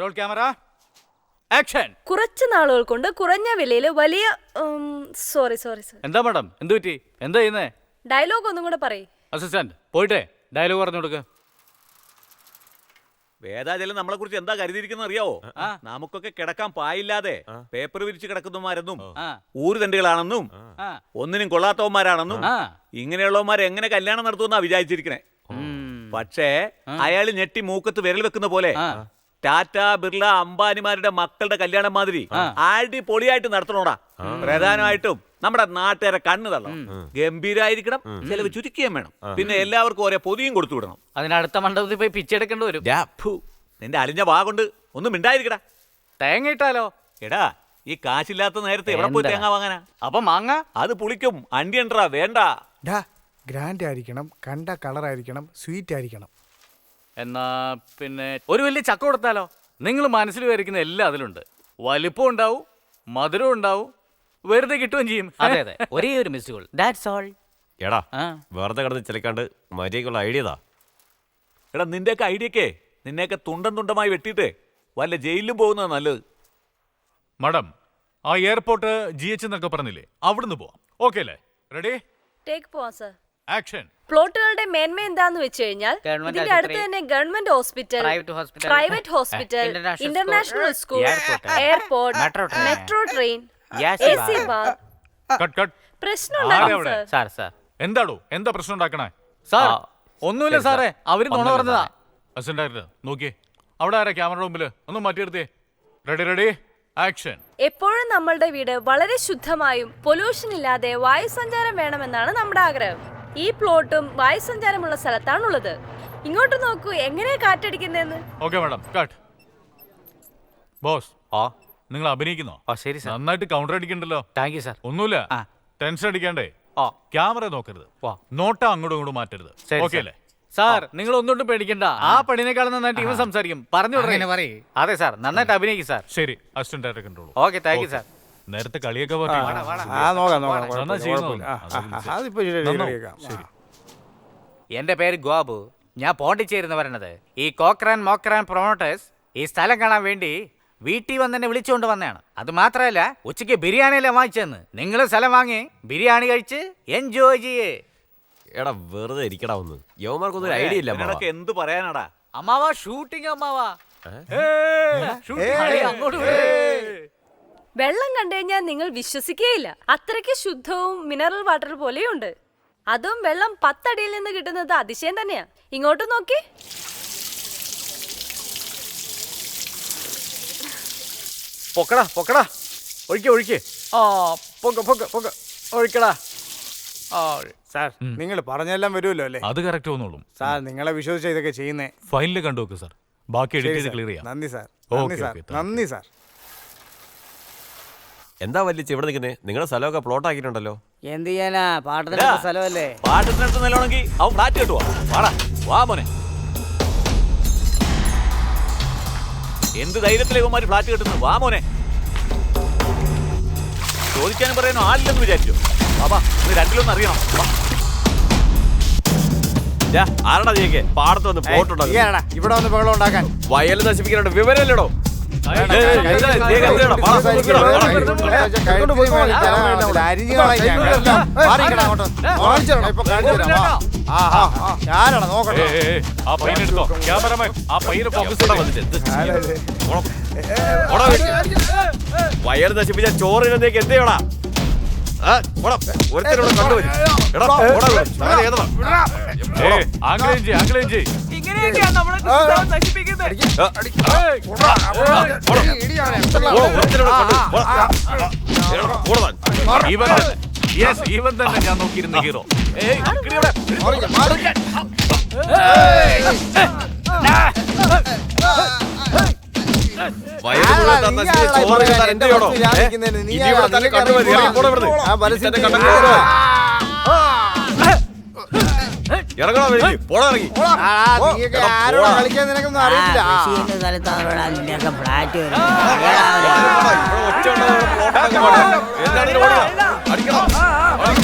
Roll camera action. കുറച്ച് നാളുകൾ കൊണ്ട് കുറഞ്ഞ വിലയിൽ വലിയ സോറി സോറി സോറി. എന്താ മാഡം, എന്ത് പറ്റി? എന്താ ചെയ്യുന്നേ? ഡയലോഗ് ഒന്നും കൂടെ പറയ്. അസിസ്റ്റന്റ് പോയിട്ടേ ഡയലോഗ് പറഞ്ഞു കൊടുക്ക. വേദാജലം നമ്മളെ കുറിച്ച് എന്താ കരുതിയിരിക്കുന്ന അറിയാവോ? നമുക്കൊക്കെ കിടക്കാൻ പായില്ലാതെ പേപ്പർ വിരിച്ച് കിടക്കുന്നവന്മാരെന്നും ഊരുതണ്ടുകളാണെന്നും ഒന്നിനും കൊള്ളാത്തവന്മാരാണെന്നും ഇങ്ങനെയുള്ളവന്മാരെ എങ്ങനെ കല്യാണം നടത്തുമെന്നാ വിചാരിച്ചിരിക്കണേ. പക്ഷേ അയാള് ഞെട്ടി മൂക്കത്ത് വിരൽ വെക്കുന്ന പോലെ ടാറ്റ ബിർള അംബാനിമാരുടെ മക്കളുടെ കല്യാണം മാതിരി അടിപൊളിയായിട്ട് നടത്തണോടാ. പ്രധാനമായിട്ടും നമ്മുടെ നാട്ടുകാരെ കണ്ണു തള്ളണം, ഗംഭീരായിരിക്കണം, ചിലവ് ചുരുക്കുകയും വേണം, പിന്നെ എല്ലാവർക്കും ഒരേ പൊതിയും കൊടുത്തു വിടണം. അതിനടുത്ത മണ്ഡപത്തിൽ പോയി പിച്ചെടുക്കേണ്ടി വരും. നിന്റെ അലിഞ്ഞ വാ കൊണ്ട് ഒന്നും മിണ്ടായിരിക്കടാ. തേങ്ങ ഇട്ടാലോ? എടാ ഈ കാശില്ലാത്ത നേരത്തെ എവിടെ പോയി തേങ്ങ വാങ്ങാനാ? അപ്പൊ മാങ്ങ അത് പുളിക്കും. അണ്ടി ഉണ്ടാ വേണ്ട. ഗ്രാൻഡ് ആയിരിക്കണം, കണ്ട കളർ ആയിരിക്കണം, സ്വീറ്റ് ആയിരിക്കണം. എന്നാ പിന്നെ ഒരു വലിയ ചക്ക കൊടുത്താലോ? നിങ്ങൾ മനസ്സിൽ വിചാരിക്കുന്ന എല്ലാം അതിലുണ്ട്. വലിപ്പം ഉണ്ടാവും, മധുരം ഉണ്ടാവും, വെറുതെ കിട്ടുകയും ചെയ്യും. അതെ അതെ, ഒരേ ഒരു മിസ് കോൾ, ദാറ്റ്സ് ഓൾ. എടാ വെറുതെ കിടന്ന് ചിലക്കാണ്ട് മര്യാദക്കുള്ള ഐഡിയതാ. എടാ നിന്റെയൊക്കെ ഐഡിയക്കേ നിന്നെയൊക്കെ തുണ്ടം തുണ്ടമായി വെട്ടിയിട്ട് വല്ല ജയിലിലും പോകുന്നത് നല്ലത്. മാഡം ആ എയർപോർട്ട് GH എന്നൊക്കെ പറഞ്ഞില്ലേ, അവിടുന്ന് പോവാം. ഓക്കെ അല്ലേ? റെഡി? ടേക്ക് പോവാം സർ. ആക്ഷൻ. പ്ലോട്ടുകളുടെ മേന്മ എന്താന്ന് വെച്ച് കഴിഞ്ഞാൽ ഇതിന്റെ അടുത്ത് തന്നെ government hospital, private hospital, international school, airport, metro train, AC bar. പ്രശ്നം ഉണ്ടാക്കും സാർ. എന്താടോ എന്താ പ്രശ്നം ഉണ്ടാക്കണേ? സാർ ഒന്നുമില്ല സാറേ, അവര് നുണ പറഞ്ഞതാ. അസിസ്റ്റന്റ് ഡയറക്ടർ നോക്കിയേ, അവിടെ ആരാ ക്യാമറ മുമ്പില്? ഒന്ന് മാറ്റിയെടുത്തേ. Ready action. എപ്പോഴും നമ്മളുടെ വീട് വളരെ ശുദ്ധമായും പൊല്യൂഷൻ ഇല്ലാതെ വായുസഞ്ചാരം വേണമെന്നാണ് നമ്മുടെ ആഗ്രഹം. ഈ പ്ലോട്ടും വായുസഞ്ചാരമുള്ള സ്ഥലത്താണുള്ളത്. ഇങ്ങോട്ട് നോക്കൂ എങ്ങനെയാ കാറ്റടിക്കുന്നതെന്ന്. Okay madam, cut. ബോസ് നിങ്ങൾ അഭിനയിക്കുന്നോ? ശരി സാർ. നന്നായിട്ട് കൗണ്ടർ അടിക്കണ്ടല്ലോ. Thank you sir. ഒന്നുമില്ല, ടെൻഷൻ അടിക്കണ്ടേ. ക്യാമറ നോക്കരുത്, നോട്ട അങ്ങോട്ടും ഇങ്ങോട്ടും മാറ്റരുത്. ഓക്കെ അല്ലേ? സാർ നിങ്ങൾ ഒന്നുകൊണ്ടും പേടിക്കണ്ട. ആ പണിനേക്കാളും നന്നായിട്ട് ഇവൻ സംസാരിക്കും. പറഞ്ഞു അതെ സാർ, നന്നായിട്ട് അഭിനയിക്കും സാർ. ശരി, അസിസ്റ്റന്റ് ഡയറക്ടർ കണ്ടോളൂ. Okay thank you sir. നേരത്തെ കളിയൊക്കെ എന്റെ പേര് ഗോപു. ഞാൻ പോണ്ടിച്ചേരിന്ന് പറയണത്. ഈ കോക്രാൻ മോക്രാൻ പ്രൊമോട്ടേഴ്സ് ഈ സ്ഥലം കാണാൻ വേണ്ടി വീട്ടിൽ വന്ന് എന്നെ വിളിച്ചുകൊണ്ട് വന്നതാണ്. അത് മാത്രമല്ല ഉച്ചയ്ക്ക് ബിരിയാണിയല്ലേ വാങ്ങിച്ചെന്ന്. നിങ്ങൾ സ്ഥലം വാങ്ങി ബിരിയാണി കഴിച്ച് എൻജോയ് ചെയ്യേ. എടാ വെറുതെ ഇരിക്കടാ ഒന്ന്. യവന്മാർക്കൊന്നും ഐഡിയ ഇല്ല. എന്ത് പറയാനാടാ അമ്മാവാ? ഷൂട്ടിംഗ് അമ്മാവാ. അങ്ങോട്ട് വെള്ളം കണ്ടു കഴിഞ്ഞാൽ നിങ്ങൾ വിശ്വസിക്കുകയില്ല, അത്രയ്ക്ക് ശുദ്ധവും മിനറൽ വാട്ടർ പോലെയുണ്ട്. അതും വെള്ളം 10 അടിയിൽ നിന്ന് കിട്ടുന്നത് അതിശയം തന്നെയാ. ഇങ്ങോട്ട് നോക്കി. പൊക്കടാ ഒഴിക്കേ. ഒഴിക്കടാ. സാർ നിങ്ങൾ പറഞ്ഞെല്ലാം വരുമല്ലോ അല്ലേ? അത് കറക്റ്റ് വന്നോളും സാർ നിങ്ങളെ വിശ്വസിച്ച ഇതൊക്കെ ചെയ്യുന്നേ. ഫൈനല് കണ്ടു നോക്ക് സാർ. ബാക്കി എഡിറ്റ് ശരി ചെയ്ത് സാർ. ക്ലിയർ ചെയ്യാം. നന്ദി സാർ. ഓക്കേ, നന്ദി സാർ. Okay, thank you. നന്ദി സാർ. എന്താ വലിയ ഇവിടെ നിൽക്കുന്നേ? നിങ്ങളുടെ സ്ഥലമൊക്കെ പ്ലോട്ട് ആക്കിയിട്ടുണ്ടല്ലോ. എന്ത് ചെയ്യാനാ, പാട്ടത്തിന്റെ സ്ഥലമല്ലേ. പാട്ടത്തിനടുത്ത് നിലവാണെങ്കിൽ അവൻ ഫ്ലാറ്റ് കിട്ടുവാ. വാടാ വാ മോനെ. എന്ത് ധൈര്യത്തിലെ ഇവന്മാര് ഫ്ലാറ്റ് കിട്ടുന്നത്? വാ മോനെ. ചോദിക്കാനും പറയാനോ ആളില്ലെന്ന് വിചാരിച്ചു. ബാബാ ഇത് രണ്ടിലൊന്നും അറിയണം. ആരടാ ജയിക്കേ പാടത്ത് വന്ന് പ്ലോട്ട് ഉണ്ടാകും? നീയാടാ ഇവിടെ വന്ന് ബഹളം ഉണ്ടാക്കാൻ. വയൽ നശിപ്പിക്കാനുണ്ട് വിവരമില്ലടോ. ഞാനാണ് നോക്കട്ടെ. ആ പയ്യനെ എടുത്തോ. ക്യാമറമാൻ ആ പയ്യനെ ഫോക്കസ് വയൽ നശിപ്പിച്ച ചോറിനേക്ക് എന്ത് ചെയ്യണ? ഒരുത്തരോട് കണ്ടുവരും. ഇങ്ങനെയൊക്കെയാണ് നമ്മളെ നശിപ്പിക്കുന്നത്. ഇവൻ തന്നെ ഞാൻ നോക്കിയിരുന്ന ഹീറോ. കളിക്കാൻ നിനക്കൊന്നും അറിയില്ല.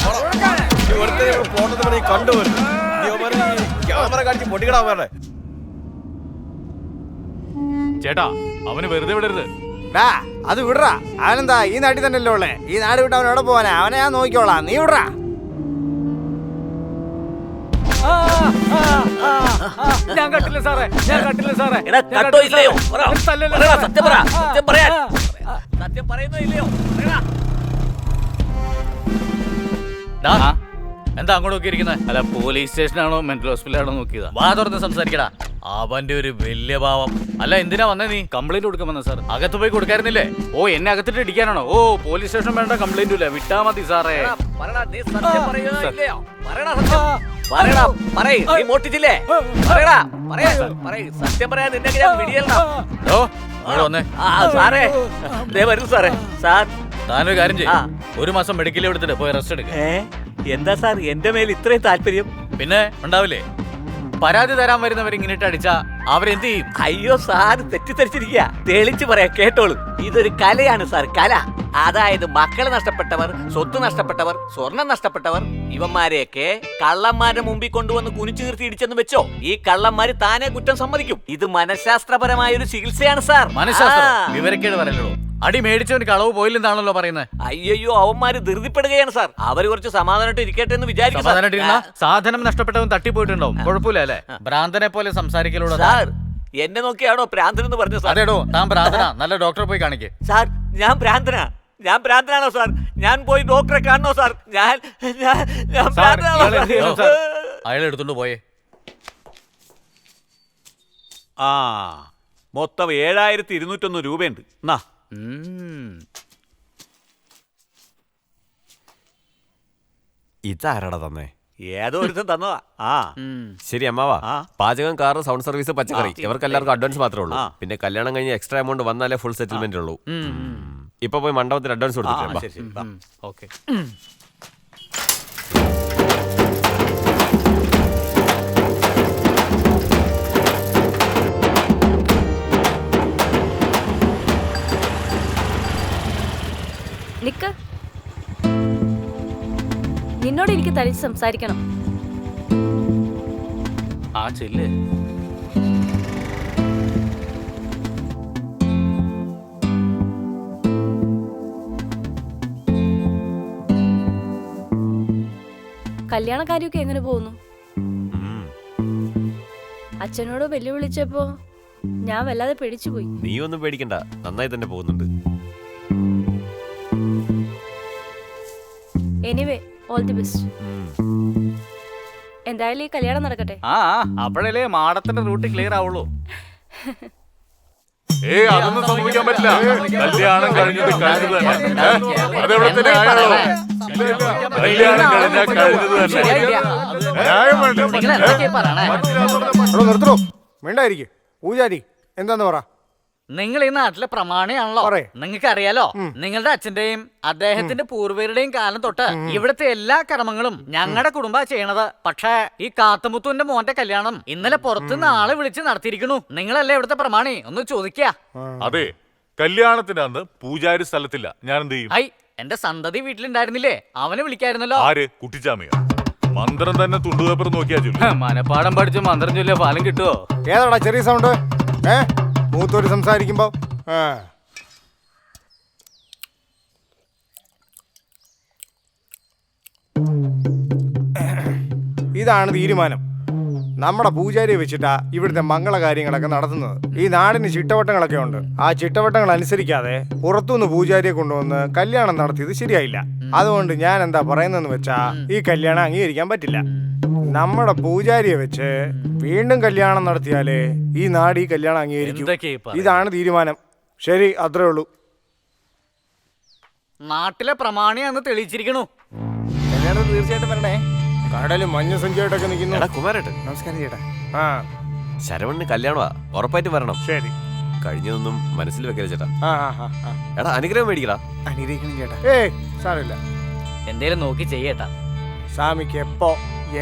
ചേട്ടാ അവന് വെറുതെ വിടരുത്. അത് വിടറാ. അവനെന്താ ഈ നാട്ടിൽ തന്നെയല്ലേ ഉള്ളേ? ഈ നാട് വിട്ട് അവൻ എവിടെ പോവാനാ? അവനെ ഞാൻ നോക്കിക്കോളാം. നീ വിടറാ. ഞാൻ കട്ടില്ല സാറേ, ഞാൻ കട്ടില്ല സാറേ. എടാ കട്ടോ ഇല്ലയോ? പറയടാ, സത്യം പറ. സത്യം പറയാൻ. സത്യം പറയുന്നോ ഇല്ലയോ? പറയടാ. എന്താ അങ്ങോട്ട് നോക്കിയിരിക്കുന്നത്? അല്ല പോലീസ് സ്റ്റേഷനാണോ മെന്റൽ ഹോസ്പിറ്റലാണോ നോക്കിയതാ? വാ തുറന്ന് സംസാരിക്കടാ. അവന്റെ ഒരു വലിയ ഭാവം. അല്ല എന്തിനാ വന്നേ നീ? കംപ്ലൈന്റ് കൊടുക്കാൻ വന്ന സാർ. അകത്ത് പോയി കൊടുക്കായിരുന്നില്ലേ? ഓ എന്നെ അകത്തിട്ട് ഇടിക്കാനാണോ? ഓ പോലീസ് സ്റ്റേഷൻ വേണ്ട, കംപ്ലൈന്റും ഇല്ല, വിട്ടാ മതി സാറേ. പറയടാ, നീ സത്യം പറയുന്നോ ഇല്ലയോ? പറയടാ സത്യം. പറയടാ, പറയ്. നീ മോട്ടിച്ചില്ലേ? പറയടാ, പറയ്. സത്യം പറയാൻ നിന്നെ ഞാൻ വിടിയല്ലോ. ഓ അങ്ങോട്ട് വന്നേ. സാറേ ദേ വരുന്നു സാറേ. സാർ താനൊരു കാര്യം ചെയ്യും, ഒരു മാസം മെഡിക്കൽ എടുത്തിട്ട് പോയി റെസ്റ്റ് എടുക്ക. എന്താ സാർ എന്റെ മേൽ ഇത്രയും താല്പര്യം? പിന്നെ ഉണ്ടാവില്ലേ, പരാതി തരാൻ വരുന്നവർ ഇങ്ങനെയിട്ട് അടിച്ചാ അവരെന്ത് ചെയ്യും? അയ്യോ സാർ തെറ്റിദ്ധരിച്ചിരിക്കുക. തെളിച്ചു പറയാ, കേട്ടോളൂ. ഇതൊരു കലയാണ് സാർ, കല. അതായത് മക്കളെ നഷ്ടപ്പെട്ടവർ, സ്വത്ത് നഷ്ടപ്പെട്ടവർ, സ്വർണം നഷ്ടപ്പെട്ടവർ, ഇവന്മാരെയൊക്കെ കള്ളന്മാരുടെ മുമ്പിൽ കൊണ്ടുവന്ന് കുനിച്ചു നിർത്തി ഇടിച്ചെന്ന് വെച്ചോ, ഈ കള്ളന്മാര് താനെ കുറ്റം സമ്മതിക്കും. ഇത് മനഃശാസ്ത്രപരമായ ഒരു ചികിത്സയാണ് സാർ. മനഃശാസ്ത്രം വിവരക്കേട് പറയല്ലോ. അടി മേടിച്ചവന് കളവ് പോയില്ലെന്നാണല്ലോ പറയുന്നത്. അയ്യോ അവന്മാര് ധൃതിപ്പെടുകയാണ് സാർ. അവര് കുറച്ച് സമാധാനമായിട്ട് ഇരിക്കട്ടെ എന്ന് വിചാരിക്കും. സാധനം നഷ്ടപ്പെട്ടവൻ തട്ടിപ്പോയിട്ടുണ്ടാവും, കുഴപ്പമില്ല അല്ലേ? ഭ്രാന്തനെ പോലെ സംസാരിക്കലുള്ള സാർ എന്നെ നോക്കിയാണോ പ്രാന്തൻ എന്ന് പറഞ്ഞു സാർ? അതേടോ താൻ ഭ്രാന്തനാ, നല്ല ഡോക്ടറെ പോയി കാണിക്കേ. സാർ ഞാൻ ഭ്രാന്തനാണോ സാർ? ഞാൻ പോയി ഡോക്ടറെ കാണണോ സാർ? ഞാൻ അയാൾ എടുത്തോണ്ട് പോയേ. മൊത്തം 7201 രൂപയുണ്ട്. എന്നാ ഇതാരടാ തന്നെ? ഏതോ ഒരുത്തൻ തന്നതാ. ശരി അമ്മാവാ, പാചകം, കാറ്, സൗണ്ട് സർവീസ്, പച്ചക്കറി ഇവർക്ക് എല്ലാവർക്കും അഡ്വാൻസ് മാത്രമേ ഉള്ളൂ. പിന്നെ കല്യാണം കഴിഞ്ഞ് എക്സ്ട്രാ എമൗണ്ട് വന്നാലേ ഫുൾ സെറ്റിൽമെന്റ് ഉള്ളൂ. ഇപ്പൊ പോയി മണ്ഡപത്തിന് അഡ്വാൻസ് കൊടുത്തിട്ടുണ്ട്. ഓക്കെ. നിക്ക്, നിന്നോട് എനിക്ക് തനിച്ച് സംസാരിക്കണം. ചെല്ല്. കല്യാണക്കാരിയൊക്കെ എങ്ങനെ പോകുന്നു? അച്ഛനോട് വെല്ലുവിളിച്ചപ്പോ ഞാൻ വല്ലാതെ പേടിച്ചുപോയി. നീ ഒന്നും പേടിക്കണ്ട, നന്നായി തന്നെ പോകുന്നുണ്ട്. Anyway all the best. എന്തായാലും ഈ കല്യാണം നടക്കട്ടെ. അപ്പോഴല്ലേ മാടത്തിന്റെ റൂട്ട് ക്ലിയർ ആവുള്ളൂ. അതൊന്നും സംഭവിക്കാൻ പറ്റില്ല. കല്യാണം കഴിഞ്ഞത് അതെവിടെ തന്നെ ആയോ? കല്യാണം കഴിഞ്ഞത് തന്നെ നിർത്തണോ? മിണ്ടായിരിക്കും പൂജാരി. എന്താന്ന് പറ. നിങ്ങൾ ഈ നാട്ടിലെ പ്രമാണിയാണല്ലോ. നിങ്ങൾക്ക് അറിയാലോ, നിങ്ങളുടെ അച്ഛന്റെയും അദ്ദേഹത്തിന്റെ പൂർവികരുടെയും കാലം തൊട്ട് ഇവിടുത്തെ എല്ലാ കർമ്മങ്ങളും ഞങ്ങളുടെ കുടുംബ ചെയ്യണത്. പക്ഷേ ഈ കാത്തമുത്തുവിന്റെ മോന്റെ കല്യാണം ഇന്നലെ പുറത്തുനിന്ന് ആളെ വിളിച്ച് നടത്തിയിരിക്കണു. നിങ്ങളല്ലേ ഇവിടുത്തെ പ്രമാണി? ഒന്ന് ചോദിക്കാ. അതെ, കല്യാണത്തിന്റെ അന്ന് പൂജാരി സ്ഥലത്തില്ല. ഞാൻ എന്ത് ചെയ്യും? ഐ, എന്റെ സന്തതി വീട്ടിലുണ്ടായിരുന്നില്ലേ, അവനെ വിളിക്കായിരുന്നല്ലോ. ആര്? കുട്ടിച്ചാമിയോ? മന്ത്രം തന്നെ തുണ്ടുപേപ്പർ നോക്കിയാ ചൊല്ലു. മനപ്പാടം പഠിച്ച് മന്ത്രം ചൊല്ലിയ ഫലം കിട്ടുവോ? ഏതാടാ ചെറിയ സൗണ്ട്? മൂത്തോര് സംസാരിക്കുമ്പോ ഇതാണ് തീരുമാനം. നമ്മുടെ പൂജാരിയെ വെച്ചിട്ടാ ഇവിടുത്തെ മംഗളകാര്യങ്ങളൊക്കെ നടത്തുന്നത്. ഈ നാടിന് ചിട്ടവട്ടങ്ങളൊക്കെ ഉണ്ട്. ആ ചിട്ടവട്ടങ്ങൾ അനുസരിക്കാതെ പുറത്തുനിന്ന് പൂജാരിയെ കൊണ്ടുവന്ന് കല്യാണം നടത്തിയത് ശരിയായില്ല. അതുകൊണ്ട് ഞാൻ എന്താ പറയുന്നതെന്ന് വെച്ചാ, ഈ കല്യാണം അംഗീകരിക്കാൻ പറ്റില്ല. നമ്മുടെ പൂജാരിയെ വെച്ച് വീണ്ടും കല്യാണം നടത്തിയാലേ ഈ നാട് ഈ കല്യാണം അംഗീകരിക്കും. ഇതാണ് തീരുമാനം. ശരി, അത്രേ ഉള്ളൂ. നാട്ടിലെ പ്രമാണിയാന്ന് തെളിയിച്ചിരിക്കണു. കല്യാണം തീർച്ചയായിട്ടും വരണേ. കടല് മഞ്ഞ സഞ്ചായിട്ടൊക്കെ നിൽക്കുന്നു. എടാ കുമാരേട്ടൻ, നമസ്കാരം ചേട്ടാ. ശരവണിന് കല്യാണമാ, ഉറപ്പായിട്ട് വരണം. ശരി. കഴിഞ്ഞതൊന്നും മനസ്സിൽ വെക്കരുത് ചേട്ടാ. എടാ അനുഗ്രഹം മേടിക്കടാ. അനുഗ്രഹിക്കണം ചേട്ടാ. സാരമില്ല, എന്തേലും നോക്കി ചെയ്യേട്ടാ. സ്വാമിക്ക് എപ്പോ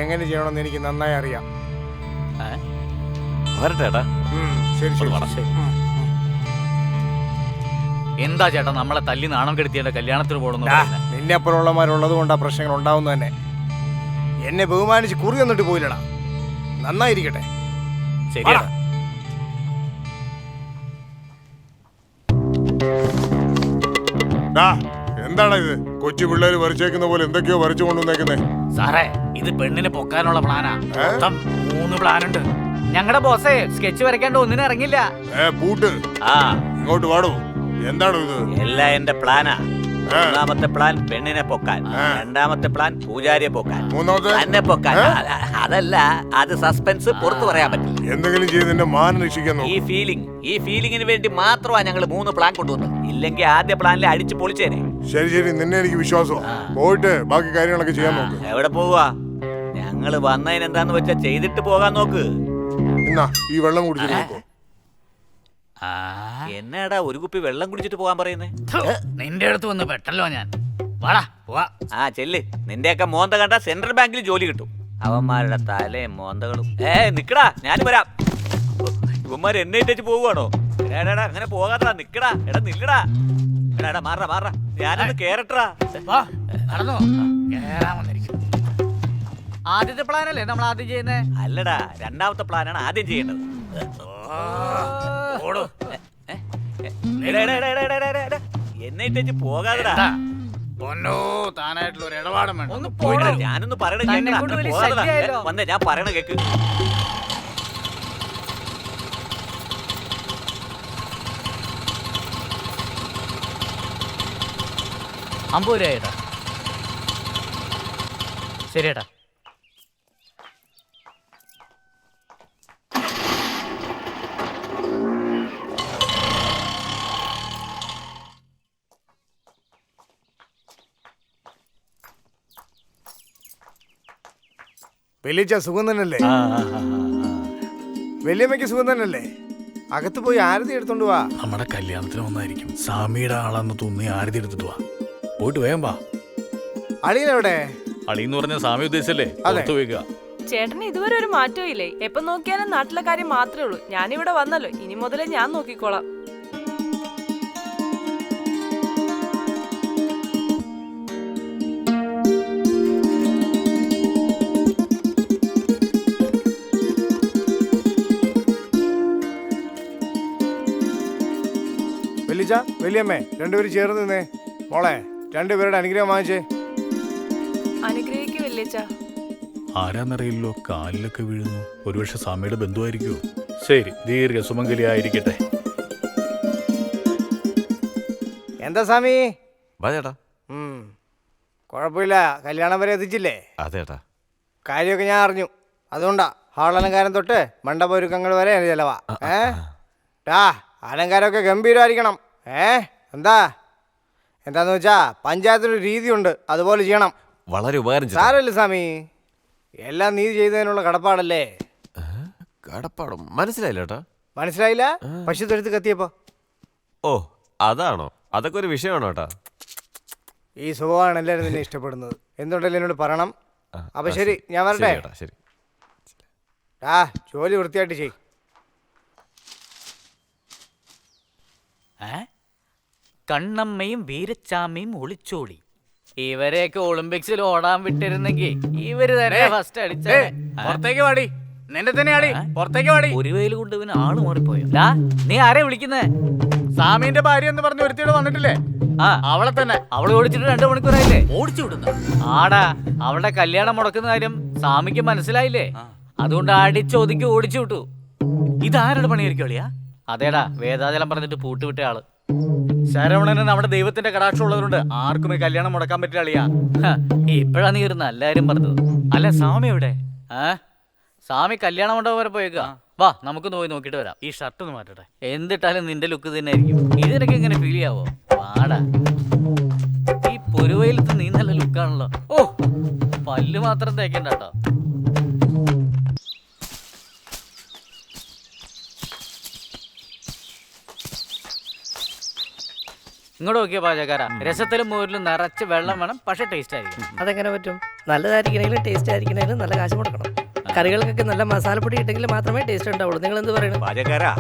എങ്ങനെ ചെയ്യണമെന്ന് എനിക്ക് നന്നായി അറിയാം. വരട്ടെ ഏട്ടാ. ശരി ശരി ശരി. എന്താ ചേട്ടാ നമ്മളെ തല്ലി നാണം കെടുത്തിയ കല്യാണത്തിന് പോകണമെന്ന്? നിന്നെ അപ്പുറമുള്ളമാരുള്ളത് കൊണ്ടാ പ്രശ്നങ്ങൾ ഉണ്ടാവുന്ന തന്നെ. എന്നെ ബഹുമാനിച്ച് കുറി തന്നിട്ട് പോയില്ലടാ. നന്നായിരിക്കട്ടെ. ശരിയാ. എന്താണ് ഇത്? കൊച്ചു പിള്ളേര് വരച്ചേക്കുന്ന പോലെ എന്തൊക്കെയോ വരച്ചു കൊണ്ടുവന്നേക്കുന്നേ. സാറേ, ഇത് പെണ്ണിനെ പൊക്കാനുള്ള പ്ലാനാ. മൊത്തം 3 പ്ലാൻ ഉണ്ട്. ഞങ്ങളുടെ ബോസേ സ്കെച്ച് വരയ്ക്കാണ്ട് ഒന്നിനും ഇറങ്ങില്ല. പൂട്ട്. ഇങ്ങോട്ട് വാടൂ. എന്താണ് ഇത്? എല്ലാം എന്റെ പ്ലാനാ. ഒന്നാമത്തെ പ്ലാൻ പെണ്ണിനെ പൊക്കാൻ, രണ്ടാമത്തെ പ്ലാൻ പൂജാരിയെ പൊക്കാൻ, തന്നെ പൊക്കാൻ. അതല്ല, അത് സസ്പെൻസ്, പുറത്തു പറയാൻ പറ്റില്ല. എന്തെങ്കിലും ചെയ്ത് എന്റെ മാനം രക്ഷിക്കാൻ ഈ ഫീലിംഗിന് വേണ്ടി മാത്രമാ ഞങ്ങൾ 3 പ്ലാൻ കൊണ്ടുവന്നത്. ഇല്ലെങ്കിൽ ആദ്യ പ്ലാനിൽ അടിച്ചു പൊളിച്ചേനെ. ശരി ശരി, നിന്നെ എനിക്ക് വിശ്വാസം. പോയിട്ട് ബാക്കി കാര്യങ്ങളൊക്കെ ചെയ്യാൻ നോക്ക്. എവിടെ പോവാ? ഞങ്ങള് വന്നതിന് എന്താന്ന് വെച്ചാ ചെയ്തിട്ട് പോകാൻ നോക്ക്. എന്നാ ഈ വെള്ളം കുടിച്ചിട്ട് നോക്കോ. എന്നാടാ ഒരു കുപ്പി വെള്ളം കുടിച്ചിട്ട് പോകാൻ പറയുന്നേ? നിന്റെ അടുത്ത് വന്ന് പെട്ടല്ലോ ഞാൻ. പോവാ. ചെല്ല്. നിന്റെയൊക്കെ മോന്ത കണ്ട സെൻട്രൽ ബാങ്കിൽ ജോലി കിട്ടും. അവന്മാരുടെ തലയും മോന്തകളും. നിക്കടാ, ഞാനും വരാം. ഇവന്മാർ എന്നെ ഇട്ടേച്ച് പോവുകയാണോ? അങ്ങനെ പോകാതാ. നിക്കടാ, എടാ നില്ലടാ. എടാ മാറാ, ഞാനൊന്ന് കേറട്ടാ. ആദ്യത്തെ പ്ലാനല്ലേ നമ്മൾ ആദ്യം ചെയ്യുന്നേ? അല്ലടാ, രണ്ടാമത്തെ പ്ലാനാണ് ആദ്യം ചെയ്യേണ്ടത്. എന്നെ ഇട്ടേച്ച് പോകാതെടാ. താനായിട്ടുള്ള ഒരു ഇടപാടും വേണം. ഞാനൊന്ന് പറയണ വന്നേ, ഞാൻ പറയണ കേക്ക്. അമ്പൂരായിട്ടാ. ശരിയേട്ടാ. വലിയ സുഖം തന്നെയല്ലേ? വലിയമ്മയ്ക്ക് സുഖം തന്നെയല്ലേ? അകത്ത് പോയി ആരതി എടുത്തോണ്ട് വാ. നമ്മുടെ കല്യാണത്തിന് വന്നായിരിക്കും. സ്വാമിയുടെ ആളാന്ന് തോന്നി ആരതി എടുത്തിട്ട് വാ. പോയിട്ട് വേഗം വാ. അളിയനെവിടെ? അളിയെന്ന് പറഞ്ഞ സ്വാമി ഉദ്ദേശിച്ചല്ലേ? ചേട്ടന് ഇതുവരെ ഒരു മാറ്റവും ഇല്ലേ? എപ്പൊ നോക്കിയാലും നാട്ടിലെ കാര്യം മാത്രമേ ഉള്ളൂ. ഞാനിവിടെ വന്നല്ലോ, ഇനി മുതലേ ഞാൻ നോക്കിക്കോളാം. വലിയമ്മേ, രണ്ടുപേരും ചേർന്ന് നിന്നേ. മോളെ, രണ്ടുപേരുടെ അനുഗ്രഹം വാങ്ങിച്ചേ. അനുഗ്രഹിക്കൂ വല്യച്ഛ. ആരാന്നറിയില്ലോ, കാലിലൊക്കെ വീഴുന്നു. ഒരുപക്ഷെ സ്വാമിയുടെ ബന്ധുവായിരിക്കുമോ? ശരി, ദീർഘ സുമംഗലിയായിരിക്കട്ടെ. എന്താ സ്വാമി? ചേട്ടാ. കുഴപ്പമില്ല, കല്യാണം വരെ എത്തിച്ചില്ലേ? അതേട്ടാ. കാര്യമൊക്കെ ഞാൻ അറിഞ്ഞു. അതുകൊണ്ടാ ഹാൾ അലങ്കാരം തൊട്ട് മണ്ഡപൊരുക്കങ്ങൾ വരെ ചെലവാ. അലങ്കാരമൊക്കെ ഗംഭീരമായിരിക്കണം. എന്താന്ന് വെച്ചാ പഞ്ചായത്തിനൊരു രീതിയുണ്ട്, അതുപോലെ ചെയ്യണം. വളരെ ഉപകാരം. സാരമില്ല സ്വാമി, എല്ലാം നീ ചെയ്തതിനുള്ള കടപ്പാടല്ലേ. കടപ്പാടും മനസ്സിലായില്ല ഏട്ടാ. മനസ്സിലായില്ല? പശു തൊഴുത്ത് കത്തിയപ്പോ. ഓ അതാണോ? അതൊക്കെ ഒരു വിഷയമാണോ ഏട്ടാ? ഈ സ്വഭാവമാണ് എല്ലാവരും നിന്നെ ഇഷ്ടപ്പെടുന്നത്. എന്തുകൊണ്ടല്ലോ എന്നോട് പറയണം. അപ്പൊ ശരി, ഞാൻ വരട്ടെ. ശരി. ആ ജോലി വൃത്തിയായിട്ട് ചെയ്. കണ്ണമ്മയും വീരച്ചാമയും ഒളിച്ചോടി. ഇവരെയൊക്കെ ഒളിമ്പിക്സിൽ ഓടാൻ വിട്ടിരുന്നെങ്കിൽ ഇവര് തന്നെ ഫസ്റ്റ് അടിച്ച. പുറത്തേക്ക് വാടി, നിന്റെ തന്നെ ആടി, പുറത്തേക്ക് വാടി. ഒരു വെയിൽ കൊണ്ട് ഇവന് ആള് മാറിപ്പോയോ? നീ ആരെ വിളിക്കുന്നേ? സാമിന്റെ ഭാര്യ എന്ന് പറഞ്ഞ് ഒരുത്തിയുടെ വന്നിട്ടില്ലേ? അവളെ തന്നെ. അവളെ ഓടിച്ചിട്ട് 2 മണിക്കൂറായില്ലേ? ഓടിച്ചു വിടുന്നു. ആടാ, അവളുടെ കല്യാണം മുടക്കുന്ന കാര്യം സ്വാമിക്ക് മനസ്സിലായില്ലേ? അതുകൊണ്ട് അടിച്ചൊതുക്കി ഓടിച്ചു വിട്ടു. ഇതാരുടെ പണിയായിരിക്കും അളിയാ? അതേടാ, വേദാചലം പറഞ്ഞിട്ട് പൂട്ടുവിട്ട ആള്. ശരവണന് നമ്മുടെ ദൈവത്തിന്റെ കടാക്ഷം ഉള്ളതുകൊണ്ട് ആർക്കും ഈ കല്യാണം മുടക്കാൻ പറ്റില്ല അളിയാ. ഇപ്പഴാ നീ ഒരു നല്ല കാര്യം പറഞ്ഞത്. അല്ല സ്വാമി എവിടെ? സ്വാമി കല്യാണ മണ്ഡപം വരെ പോയേക്കാ. വാ നമുക്കൊന്ന് പോയി നോക്കിട്ട് വരാം. ഈ ഷർട്ട് ഒന്ന് മാറ്റട്ടെ. എന്തിട്ടാലും നിന്റെ ലുക്ക് തന്നെ ആയിരിക്കും. ഇതിനൊക്കെ ഇങ്ങനെ ഫീൽ ചെയ്യാവോ? വാടാ, ഈ പൊരുവയിലത്ത് നീ നല്ല ലുക്കാണല്ലോ. ഓ, പല്ല് മാത്രം തേക്കണ്ട കേട്ടോ. ഇങ്ങോട്ട് നോക്കിയ പാചകക്കാരാ, രസത്തിലും മോരിലും നിറച്ച് വെള്ളം വേണം, പക്ഷെ ടേസ്റ്റ് ആയിരിക്കും. അതെങ്ങനെ പറ്റും? നല്ലതായിരിക്കണമെങ്കിലും ടേസ്റ്റ് ആയിരിക്കണമെങ്കിലും നല്ല കാശ് കൊടുക്കണം. കറികൾക്കൊക്കെ നല്ല മസാലപ്പൊടി ഇട്ടെങ്കിൽ മാത്രമേ ടേസ്റ്റ് ഉണ്ടാവുള്ളൂ. നിങ്ങൾ എന്ത് പറയുന്നത്? പാചകക്കാരാ,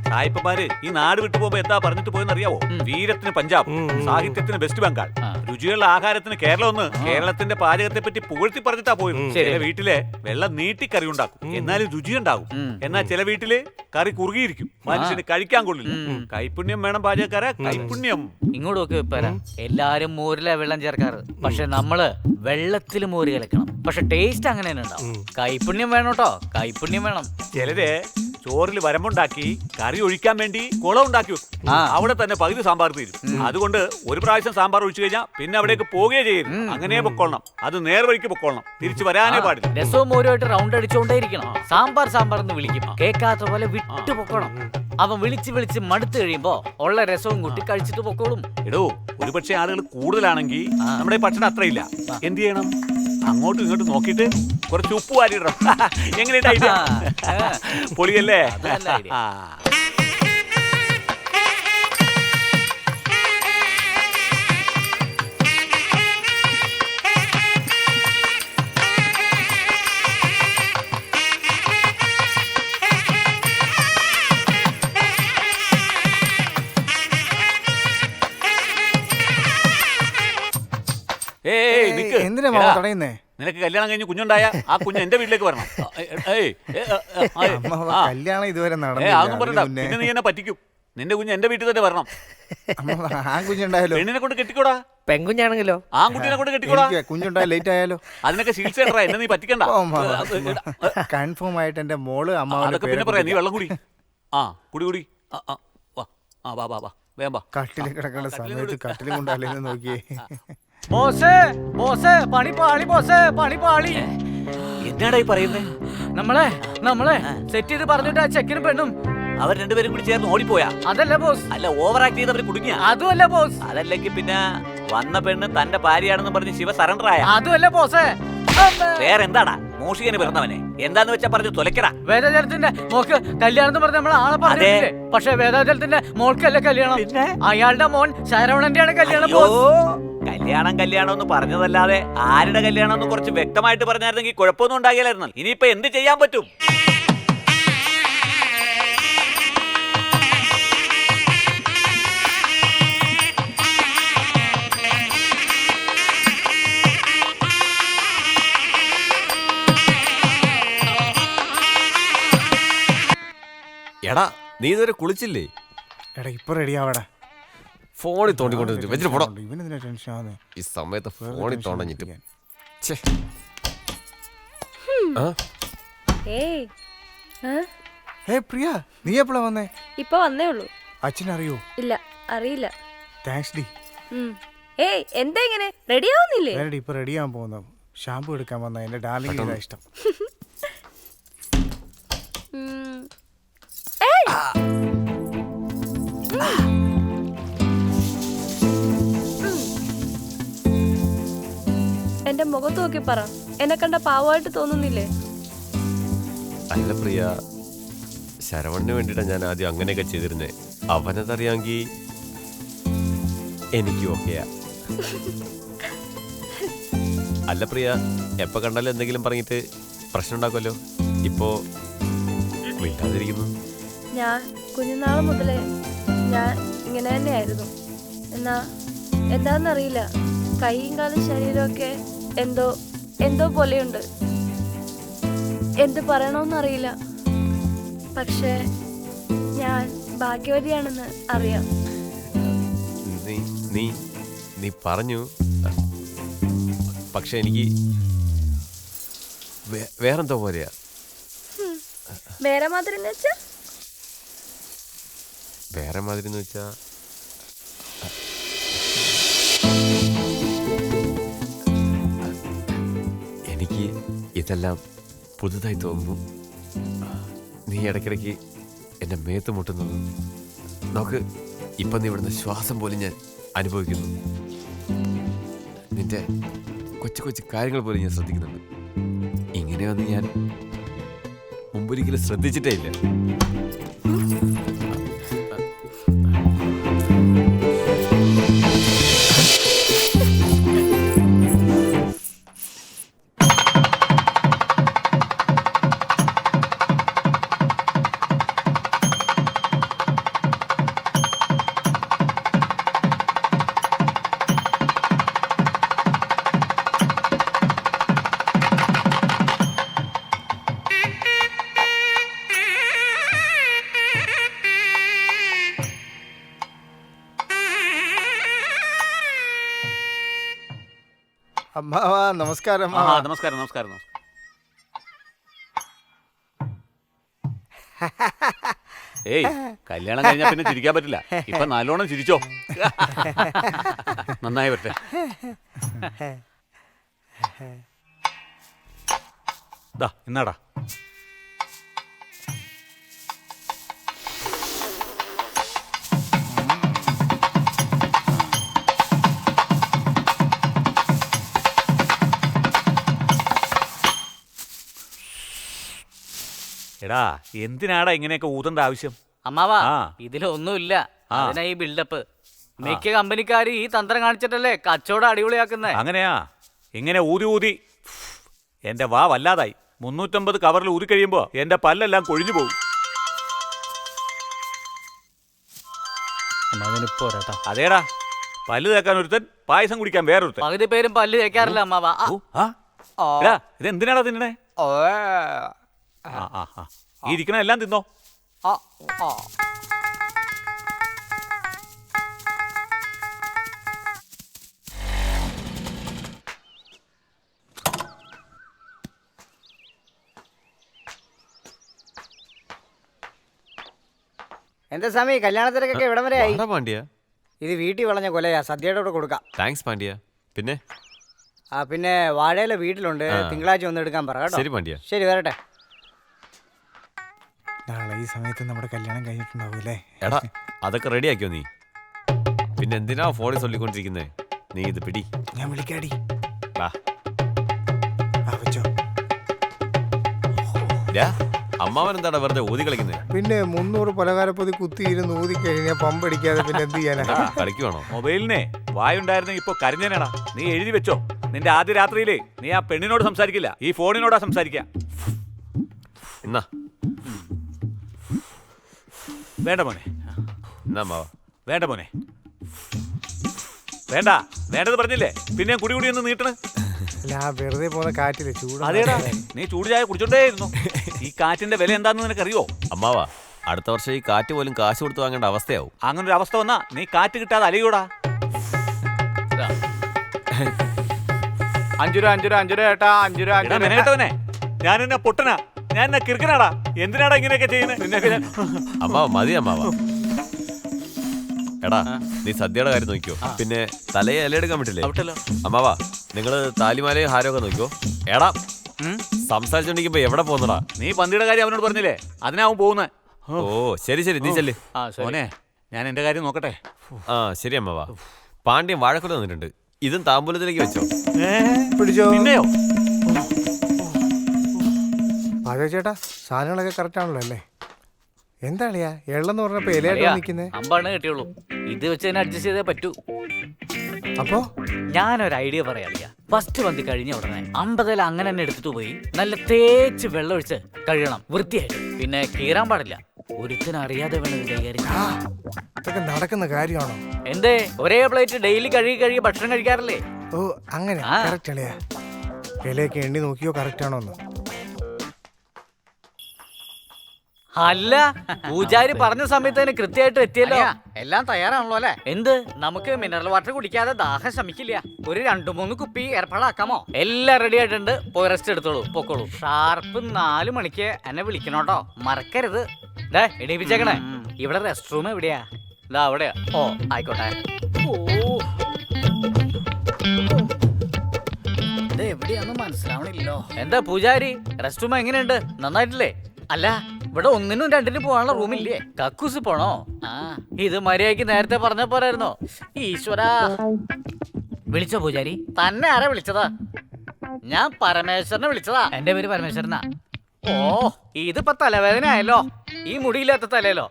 സായിപ്പന്മാര് ഈ നാട് വിട്ടു പോകുമ്പോ എന്താ പറഞ്ഞിട്ട് പോയെന്ന് അറിയാവോ? വീരത്തിന് പഞ്ചാബ്, സാഹിത്യത്തിന് വെസ്റ്റ് ബംഗാൾ, രുചിയുള്ള ആഹാരത്തിന് കേരളം ഒന്ന്. കേരളത്തിന്റെ പാചകത്തെ പറ്റി പുകഴ്ത്തി പറഞ്ഞിട്ടാ പോയത്. ചില വീട്ടിലെ വെള്ളം നീട്ടി കറി ഉണ്ടാക്കും, എന്നാലും രുചി ഉണ്ടാവും. എന്നാൽ ചില വീട്ടില് കറി കുറുകിയിരിക്കും, മനുഷ്യന് കഴിക്കാൻ കൊള്ളില്ല. കൈപുണ്യം വേണം പാചകക്കാരാ, കൈപുണ്യം. ഇങ്ങോട്ട് നോക്കി വെപ്പാരാ, എല്ലാരും മോരിലെ വെള്ളം ചേർക്കാറ്, പക്ഷെ നമ്മള് വെള്ളത്തിൽ മോര് കലക്കണം. പക്ഷെ ടേസ്റ്റ് അങ്ങനെ തന്നെ ഉണ്ടാവും. കൈപുണ്യം വേണം കേട്ടോ, കൈപുണ്യം വേണം. ചിലര് ചോറിൽ വരമ്പുണ്ടാക്കി കറി ഒഴിക്കാൻ വേണ്ടി കുളം ഉണ്ടാക്കി വെക്കും. അവിടെ തന്നെ പകുതി സാമ്പാർ തീരും. അതുകൊണ്ട് ഒരു പ്രാവശ്യം സാമ്പാർ ഒഴിച്ചു കഴിഞ്ഞാൽ പിന്നെ അവിടേക്ക് പോവുകയേ ചെയ്യും. അങ്ങനെ പൊക്കോളണം, അത് നേർവഴിക്ക് പൊക്കോളണം, തിരിച്ചു വരാനേ പാടില്ല. രസവും മോരുമായിട്ട് റൗണ്ട് അടിച്ചുകൊണ്ടേയിരിക്കണം. സാമ്പാർ സാമ്പാർ എന്ന് വിളിക്കും, കേൾക്കാത്ത പോലെ വിട്ടു പൊക്കോണം. അവൻ വിളിച്ച് വിളിച്ച് മടുത്തു കഴിയുമ്പോ ഉള്ള രസവും കൂട്ടി കഴിച്ചിട്ട് പൊക്കോളും. എടോ, ഒരുപക്ഷെ ആളുകൾ കൂടുതലാണെങ്കിൽ നമ്മുടെ ഭക്ഷണം അത്രയില്ല. എന്ത് ചെയ്യണം? അങ്ങോട്ടും ഇങ്ങോട്ടും നോക്കിയിട്ട് കുറച്ച് ഉപ്പ് വാരിയിടണം. എങ്ങനെയുണ്ട് ഐഡിയ? പൊളിയല്ലേ? എന്തിനാ മാമ തടയുന്നേ? നിനക്ക് കല്യാണം കഴിഞ്ഞ് കുഞ്ഞുണ്ടായ ആ കുഞ്ഞ് എന്റെ വീട്ടിലേക്ക് വരണം. കല്യാണം ഇതുവരെ അതൊന്നും പറയണ്ട, പിന്നെ നീ എന്നെ പറ്റിക്കും. നിന്റെ കുഞ്ഞ് എന്റെ വീട്ടിൽ തന്നെ വരണം. ആൺകുഞ്ഞുണ്ടായാലോ? പെണ്ണിനെ കൊണ്ട് കെട്ടിക്കോടാ. പെൺകുഞ്ഞാണെങ്കിലോ? ആൺകുട്ടിനെ കൊണ്ട് കെട്ടിക്കോടാ. കുഞ്ഞുണ്ടായ ലേറ്റ് ആയാലോ? അതിനൊക്കെ ചികിത്സ എന്നെ നീ പറ്റിക്കണ്ട. കൺഫേം ആയിട്ട് എന്റെ മോള് അമ്മ. അതൊക്കെ പിന്നെ പറയാം, നീ വെള്ളം കുടി. കുടി. വേമ്പ കട്ടില് കിടക്കേണ്ട സമയത്ത് കട്ടിലും കൊണ്ടല്ലേന്ന് നോക്കിയേ. ബോസേ, ബോസേ, പണി പാളി, ബോസേ, പണി പാളി. എന്നാടാ ഈ പറയുന്നേ? നമ്മളെ സെറ്റ് ചെയ്ത് പറഞ്ഞിട്ട് ആ ചെക്കിനും പെണ്ണും അവർ രണ്ടുപേരും കൂടി ചേർന്ന് ഓടിപ്പോയാ? അതല്ല ബോസ്. അല്ല, ഓവർ ആക്ട് ചെയ്ത് അവർ കുടുങ്ങിയ? അതുമല്ല ബോസ്. അതല്ലെങ്കിൽ പിന്നെ വന്ന പെണ്ണ് തന്റെ ഭാര്യയാണെന്ന് പറഞ്ഞ് ശിവ സറണ്ടർ ആയ? അതുമല്ല ബോസേ. വേറെന്താടാ മോഷികന് പിറന്നവനെ? എന്താന്ന് വെച്ചാ പറഞ്ഞു തൊലക്കടാ. വേദാചലത്തിന്റെ മോൾക്ക് കല്യാണം പറഞ്ഞ നമ്മൾ ആളെ പറഞ്ഞില്ലേ? പക്ഷെ വേദാചലത്തിന്റെ മോൾക്കല്ല കല്യാണം, അയാളുടെ മോൻ ശരവണന്റെയാണ് കല്യാണം. കല്യാണം എന്ന് പറഞ്ഞതല്ലാതെ ആരുടെ കല്യാണം എന്ന് കുറച്ച് വ്യക്തമായിട്ട് പറഞ്ഞായിരുന്നെങ്കിൽ കുഴപ്പമൊന്നും ഉണ്ടാകില്ലായിരുന്നു. ഇനിയിപ്പോ എന്ത് ചെയ്യാൻ പറ്റും? എടാ, നീ ഇതുവരെ കുളിച്ചില്ലേ? എടാ, ഇപ്പൊ റെഡി ആവടാ. ഫോണിൽ തോണ്ടിക്കൊണ്ടിട്ട് വെച്ചിട്ട് പോടാ. ഇവനെന്തിനാ ടെൻഷൻ ആവുന്നേ? ഈ സമയത്ത് ഫോണിൽ തോണ്ടഞ്ഞിട്ട്. പ്രിയ, നീ എപ്പോഴാ വന്നേ? ഇപ്പൊ വന്നേ ഉള്ളൂ. അച്ഛൻ അറിയോ? ഇല്ല, അറിയില്ല. Thanks D. എന്താ ഇങ്ങനെ റെഡി ആവുന്നില്ലേ? ഇപ്പൊ റെഡി ആവാൻ പോകുന്നു. ഷാമ്പു എടുക്കാൻ വന്ന എന്റെ ഡാർലിംഗ് ഇതാ ഇഷ്ടം. എന്റെ മുഖത്ത് നോക്കി പറ, എന്നെ കണ്ട പാവമായിട്ട് തോന്നുന്നില്ലേ? അല്ല പ്രിയ, ശരവണിന് വേണ്ടിയിട്ടാണ് ഞാൻ ആദ്യം അങ്ങനെയൊക്കെ ചെയ്തിരുന്നേ. അവനതറിയാമെങ്കിൽ എനിക്ക് ഓക്കെയാ. അല്ല പ്രിയ, എപ്പോൾ കണ്ടാലും എന്തെങ്കിലും പറഞ്ഞിട്ട് പ്രശ്നം ഉണ്ടാക്കുമല്ലോ. ഇപ്പോൾ മിണ്ടാതിരിക്കുന്നു. ഞാൻ കുഞ്ഞുനാൾ മുതലേ ഞാൻ ഇങ്ങനെ തന്നെയായിരുന്നു. എന്താന്നറിയില്ല, കൈയും കാലും ശരീരമൊക്കെ എന്തോ എന്തോ പോലെയുണ്ട്. എന്ത് പറയണമെന്നറിയില്ല. പക്ഷേ ഞാൻ ഭാഗ്യവതിയാണെന്ന് അറിയാം. നീ പറഞ്ഞു. പക്ഷെ എനിക്ക് വേറെന്തോ പോലെയാ. വേറെ മാതിരി എന്ന് വെച്ചാ? വേറെ മാതിരി എന്ന് വെച്ചാ എനിക്ക് ഇതെല്ലാം പുതുതായി തോന്നുന്നു. നീ ഇടയ്ക്കിടയ്ക്ക് എൻ്റെ മേത്ത് മുട്ടുന്നത് നോക്ക്. ഇപ്പം നീ ഇവിടുന്ന് ശ്വാസം പോലും ഞാൻ അനുഭവിക്കുന്നു. നിന്റെ കൊച്ചു കൊച്ചു കാര്യങ്ങൾ പോലും ഞാൻ ശ്രദ്ധിക്കുന്നുണ്ട്. ഇങ്ങനെയൊന്നും ഞാൻ മുമ്പൊരിക്കലും ശ്രദ്ധിച്ചിട്ടേ ഇല്ല. അമ്മാവാ നമസ്കാരം. നമസ്കാരം നമസ്കാരം. ഏയ്, കല്യാണം കഴിഞ്ഞാൽ പിന്നെ ചിരിക്കാൻ പറ്റില്ല. ഇപ്പൊ നല്ലോണം ചിരിച്ചോ. നന്നായി വരട്ടെ. എന്നാടാ എടാ, എന്തിനാടാ ഇങ്ങനെയൊക്കെ ഊതണ്ട ആവശ്യം? അമ്മാവാ, ഇതിലൊന്നുമില്ല. അതിനാ ഈ ബിൽഡപ്പ്. മിക്ക കമ്പനിക്കാര് ഈ തന്ത്രം കാണിച്ചിട്ടല്ലേ കച്ചവടം അടിപൊളിയാക്കുന്നേ. അങ്ങനെയാ? ഇങ്ങനെ ഊതി ഊതി എന്റെ വാ വല്ലാതായി. 350 കവറിൽ ഊതി കഴിയുമ്പോ എന്റെ പല്ലെല്ലാം കൊഴിഞ്ഞു പോകും. അതേടാ, പല്ല് തേക്കാൻ ഒരുത്തൻ, പായസം കുടിക്കാൻ വേറൊരുത്തൻ. പകുതി പേരും പല്ല് തേക്കാറില്ല അമ്മാവാ. ഇതെന്തിനാടാ തിന്നണേ? ഈ ഇരിക്കണ എല്ലാം തിന്നോ. എന്താ സ്വാമി, കല്യാണത്തിനൊക്കെ ഇവിടം വരെ ആയി? പാണ്ഡ്യ, ഇത് വീട്ടിൽ വളഞ്ഞ കൊലയാ, സദ്യയുടെ കൂടെ കൊടുക്കാം. താങ്ക്സ് പാണ്ഡ്യ. പിന്നെ പിന്നെ വാഴയില വീട്ടിലുണ്ട്, തിങ്കളാഴ്ച ഒന്ന് എടുക്കാൻ പറ കേട്ടോ. ശരി പാണ്ഡ്യ. ശരി, വരട്ടെ. നാളെ ഈ സമയത്ത് നമ്മുടെ കല്യാണം കഴിഞ്ഞിട്ടുണ്ടാവൂലേ? എടാ, അതൊക്കെ റെഡിയാക്കിയോ നീ? പിന്നെ എന്തിനാ ഫോണിൽ ചൊല്ലിക്കൊണ്ടിരിക്കുന്നേ? നീ ഇത് പിടി, ഞാൻ വിളിക്കാടി. അമ്മാവൻ എന്താടാ വെറുതെ ഊതി കളിക്കുന്നേ? പിന്നെ 300 പലകാരപ്പൊതി കുത്തിയിരുന്ന് ഊതി കഴിഞ്ഞാൽ പമ്പടിക്കാതെ പിന്നെ എന്ത് ചെയ്യാനാ? കളിക്കുവാണോ? മൊബൈലിനെ വായുണ്ടായിരുന്നെങ്കിൽ ഇപ്പൊ കരഞ്ഞേനടാ. നീ എഴുതി വെച്ചോ, നിന്റെ ആദ്യ രാത്രിയിലേ നീ ആ പെണ്ണിനോട് സംസാരിക്കില്ല, ഈ ഫോണിനോടാ സംസാരിക്ക. എന്നാ വേണ്ട മോനെ. എന്നാ വേണ്ട മോനെ, വേണ്ട. വേണ്ടത് പറഞ്ഞില്ലേ, പിന്നെ കുടി കുടി ഒന്ന് നീട്ടണ്. വെറുതെ പോകുന്ന കാറ്റില് ചൂട്. അതേടാ, നീ ചൂട് ചായ കുടിച്ചോണ്ടേയിരുന്നു. ഈ കാറ്റിന്റെ വില എന്താന്ന് നിനക്കറിയോ? അമ്മാവാ, അടുത്ത വർഷം ഈ കാറ്റ് പോലും കാശ് കൊടുത്ത് വാങ്ങേണ്ട അവസ്ഥയാവും. അങ്ങനെ ഒരു അവസ്ഥ വന്നാ നീ കാറ്റ് കിട്ടാതെ അലയൂടാ. 5 രൂപ 5 രൂപ 5 രൂപ ചേട്ടാ, 5 രൂപ 5 രൂപ. കേട്ടവനെ, ഞാൻ എന്നെ പൊട്ടനാ, ഞാൻ എന്നെ കിറുക്കനാടാ. എന്തിനാടാ ഇങ്ങനെയൊക്കെ ചെയ്യുന്നത്? അമ്മാവ മതി അമ്മാവാ. എടാ, നീ സദ്യയുടെ കാര്യം നോക്കിയോ. പിന്നെ തലയെ ഇലയെടുക്കാൻ പറ്റില്ലേ? അമ്മാവാ, നിങ്ങള് താലിമാലയും ഹാരമൊക്കെ നോക്കിയോ. എടാ, സംസാരിച്ചോണ്ടിരിക്കുമ്പോ എവിടെ പോകുന്നടാ? നീ പന്തിയുടെ കാര്യം അവനോട് പറഞ്ഞില്ലേ, അതിനാവും പോകുന്നത്. ഓ ശരി ശരി, നീ ചെല്ല്. മോനെ, ഞാൻ എന്റെ കാര്യം നോക്കട്ടെ. ശരി അമ്മാവാ. പാണ്ഡ്യൻ വാഴക്കുല തന്നിട്ടുണ്ട്, ഇതും താമ്പൂലത്തിലേക്ക് വെച്ചോ. പിടിച്ചോ. പിന്നെയോ? ചേട്ടാ, സാധനങ്ങളൊക്കെ കറക്റ്റ് ആണല്ലോ അല്ലേ? എന്താളിയാ എള്ളെന്ന് പറഞ്ഞപ്പോ ഇലയായിട്ട് നിൽക്കുന്നേ? അമ്പാണ് കിട്ടിയുള്ളൂ. ഇത് വെച്ച് തന്നെ അഡ്ജസ്റ്റ് ചെയ്തേ പറ്റൂ. അപ്പോ ഞാനൊരു ഐഡിയ പറയാളിയാ. ഫസ്റ്റ് വന്തി കഴിഞ്ഞ ഉടനെ 50 അങ്ങനെ തന്നെ എടുത്തിട്ട് പോയി നല്ല തേച്ച് വെള്ളം ഒഴിച്ച് കഴുകണം വൃത്തിയായിട്ട്. പിന്നെ കീറാൻ പാടില്ല. ഒരുത്തിന് അറിയാതെ വേണം ഇത് കൈകാര്യം. ഇതൊക്കെ നടക്കുന്ന കാര്യമാണോ? എന്തേ ഒരേ പ്ലേറ്റ് ഡെയിലി കഴുകി ഭക്ഷണം കഴിക്കാറില്ലേ? ഓ അങ്ങനെ കറക്റ്റ് അളിയാ. ഇലയൊക്കെ എണ്ണി നോക്കിയോ കറക്റ്റ് ആണോന്ന്? അല്ല, പൂജാരി പറഞ്ഞ സമയത്ത് തന്നെ കൃത്യമായിട്ട് എത്തിയല്ലോ. എല്ലാം തയ്യാറാണല്ലോ അല്ലേ? എന്ത് നമുക്ക് മിനറൽ വാട്ടർ കുടിക്കാതെ ദാഹം ശമിക്കില്ല. ഒരു 2-3 കുപ്പി ഏർപ്പാടാക്കാമോ? എല്ലാം റെഡി ആയിട്ടുണ്ട്. പോയി റെസ്റ്റ് എടുത്തോളൂ, പൊക്കോളൂ. ഷാർപ്പ് 4 മണിക്ക് എന്നെ വിളിക്കണോട്ടോ, മറക്കരുത്. എണീപ്പിച്ചേക്കണേ. ഇവിടെ റെസ്റ്റ് റൂം എവിടെയാ? ഇതാ അവിടെയാ. ഓ ആയിക്കോട്ടെ. ഇത് എവിടെയാന്ന് മനസ്സിലാവണില്ലോ. എന്താ പൂജാരി, റെസ്റ്റ് റൂം എങ്ങനെയുണ്ട്? നന്നായിട്ടില്ലേ? അല്ല, ഇവിടെ 1-നും 2-നും പോകാനുള്ള റൂമില്ലേ? കക്കൂസ് പോണോ? ആ, ഇത് മര്യാദയ്ക്ക് നേരത്തെ പറഞ്ഞ പോരായിരുന്നോ? ഈശ്വരാ, വിളിച്ചോ പൂജാരി? തന്നെ ആരാ വിളിച്ചതാ? ഞാൻ പരമേശ്വരനെ വിളിച്ചതാ. എന്റെ പേര് പരമേശ്വരനാ. ഓ, ഇതിപ്പോ തലവേദന ആയല്ലോ. ഈ മുടിയില്ലാത്ത തലയിലോ?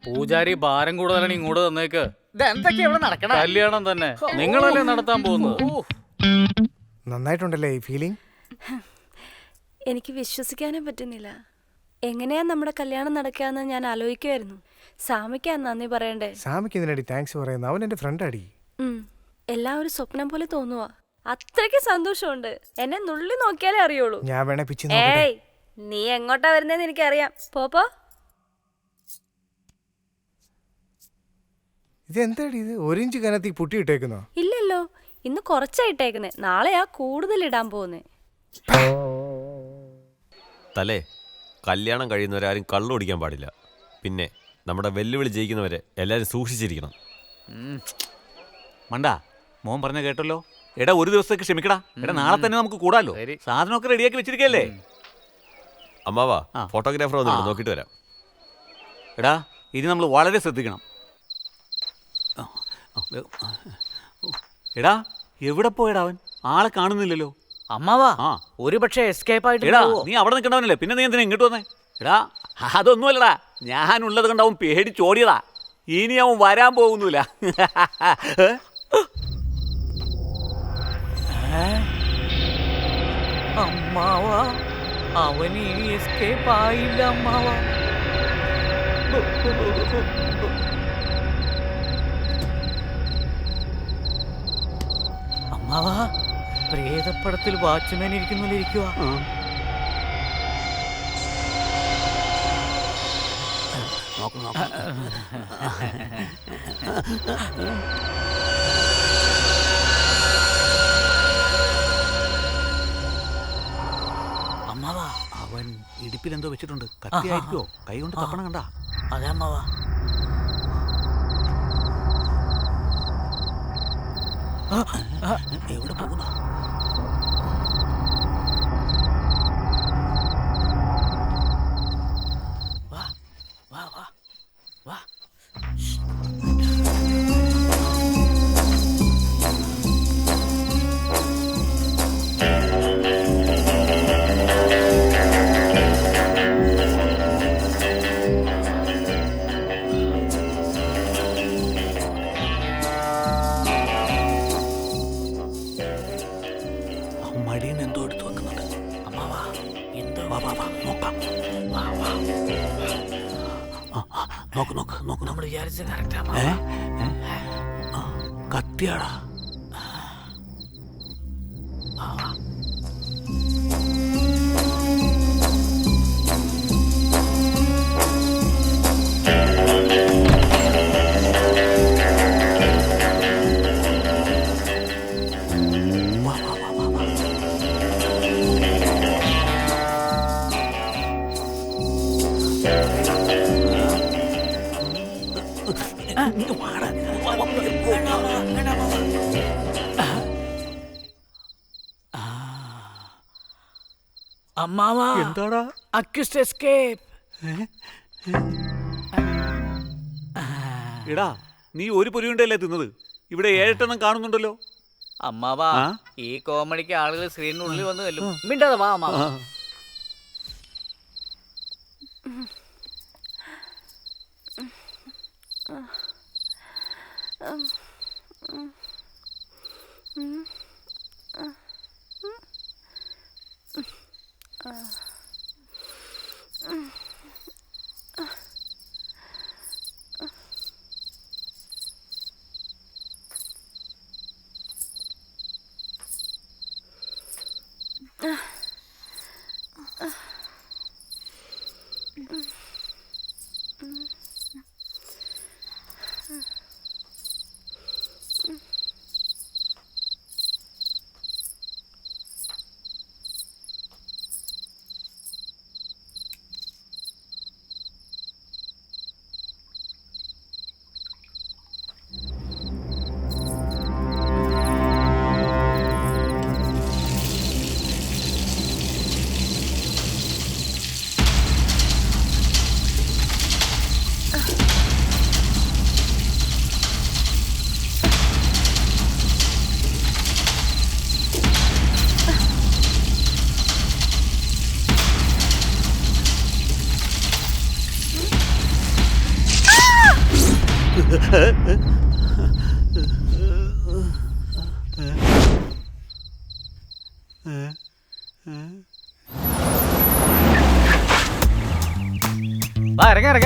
പൂജാരി ഭാരം കൂടുതലാണ് ഇങ്ങോട്ട് തന്നേക്ക്. ഇതെന്തൊക്കെയാ ഇവിടെ നടക്കണ? കല്യാണം തന്നെ നിങ്ങളല്ലേ നടത്താൻ പോകുന്നത്? നന്നായിട്ടുണ്ടല്ലേ ഈ ഫീലിംഗ്? എനിക്ക് വിശ്വസിക്കാനേ പറ്റുന്നില്ല. എങ്ങനെയാ നമ്മുടെ കല്യാണം നടക്കാന്ന് ഞാൻ ആലോചിക്കുമായിരുന്നു. സാമിക്കാ നന്ദി പറയണ്ടേ? സാമിക്ക് ഇതിനടി താങ്ക്സ് പറയുന്നു. അവൻ എന്റെ ഫ്രണ്ട് അടി. എല്ലാം ഒരു സ്വപ്നം പോലെ തോന്നുവാ. അത്രയ്ക്ക് സന്തോഷമുണ്ട്. എന്നെ നുള്ളി നോക്കിയാലേ അറിയുള്ളൂ. ഞാൻ വേണേ പിച്ച് ഏയ്, നീ എങ്ങോട്ടാ വരുന്നേന്ന് എനിക്കറിയാം. പോപ്പോ. ഇത് എന്താടി ഇത്? 1 ഇഞ്ച് കനത്തി പുട്ടി ഇട്ടേക്കുന്നോ? ഇല്ലല്ലോ, ഇന്ന് കുറച്ചായിട്ടേക്കുന്നേ. നാളെയാ കൂടുതൽ ഇടാൻ പോകുന്നേ. തലേ കല്യാണം കഴിയുന്നവരാരും കള്ളു കുടിക്കാൻ പാടില്ല. പിന്നെ നമ്മുടെ വെല്ലുവിളി ജയിക്കുന്നവരെ എല്ലാവരും സൂക്ഷിച്ചിരിക്കണം. മണ്ടാ, മോൻ പറഞ്ഞ കേട്ടല്ലോ. എടാ, ഒരു ദിവസത്തേക്ക് ക്ഷമിക്കടാ. എടാ, നാളെ തന്നെ നമുക്ക് കൂടാലോ. സാധനമൊക്കെ റെഡിയാക്കി വെച്ചിരിക്കല്ലേ? അമ്മാവാ, ഫോട്ടോഗ്രാഫർ വന്നിട്ട് നോക്കിയിട്ട് വരാം. എടാ, ഇനി നമ്മൾ വളരെ ശ്രദ്ധിക്കണം. എടാ, എവിടെ പോയടാ അവൻ? ആളെ കാണുന്നില്ലല്ലോ. അമ്മാവാ, ഒരു പക്ഷേ എസ്കേപ്പ് ആയിട്ട്. എടാ, നീ അവിടെ നിൽക്കണ്ടവനല്ലേ, പിന്നെ നീ എന്തിനാ ഇങ്ങോട്ട് വന്നേ? എടാ, അതൊന്നുമല്ലടാ, ഞാനുള്ളത് കൊണ്ട് അവൻ പേടിച്ചോടിയതാ. ഇനി അവൻ വരാൻ പോകുന്നില്ല. അമ്മാവാ, അവൻ ഇനി എസ്കേപ്പ് ആയില്ല അമ്മാവാ. അമ്മാവാ, പ്രേതപ്പടത്തിൽ വാച്ച്മാൻ ഇരിക്കുന്നില്ല ഇരിക്കുക. അമ്മാവാ, അവൻ ഇടുപ്പിലെന്തോ വെച്ചിട്ടുണ്ട്. കത്തിയായിരിക്കോ? കൈ കൊണ്ട് തപ്പണം കണ്ട? അതെ അമ്മാവാ. എവിടെ പോകുന്ന? വാ വാ വാ വാ. എന്തോ എടുത്തു വെക്കുന്നുണ്ട്. അമ്മാവാ, എന്തോ? വാ വാ വാ, നോക്കാം. വാ വാ, നോക്ക് നോക്ക് നോക്ക്. നമ്മൾ വിചാരിച്ച കറക്റ്റാ. കത്തിയാടാ. അമ്മാവാ, എന്താടാ? Accused escape. എടാ, നീ ഒരു പൊരിയുണ്ടല്ലേ തിന്നത്? ഇവിടെ 7 കാണുന്നുണ്ടല്ലോ. അമ്മാവാ, ഈ കോമഡിക്ക് ആളുകൾ സ്ക്രീനിനുള്ളിൽ വന്ന് തല്ലും. മിണ്ടാതെ വാ അമ്മാവാ.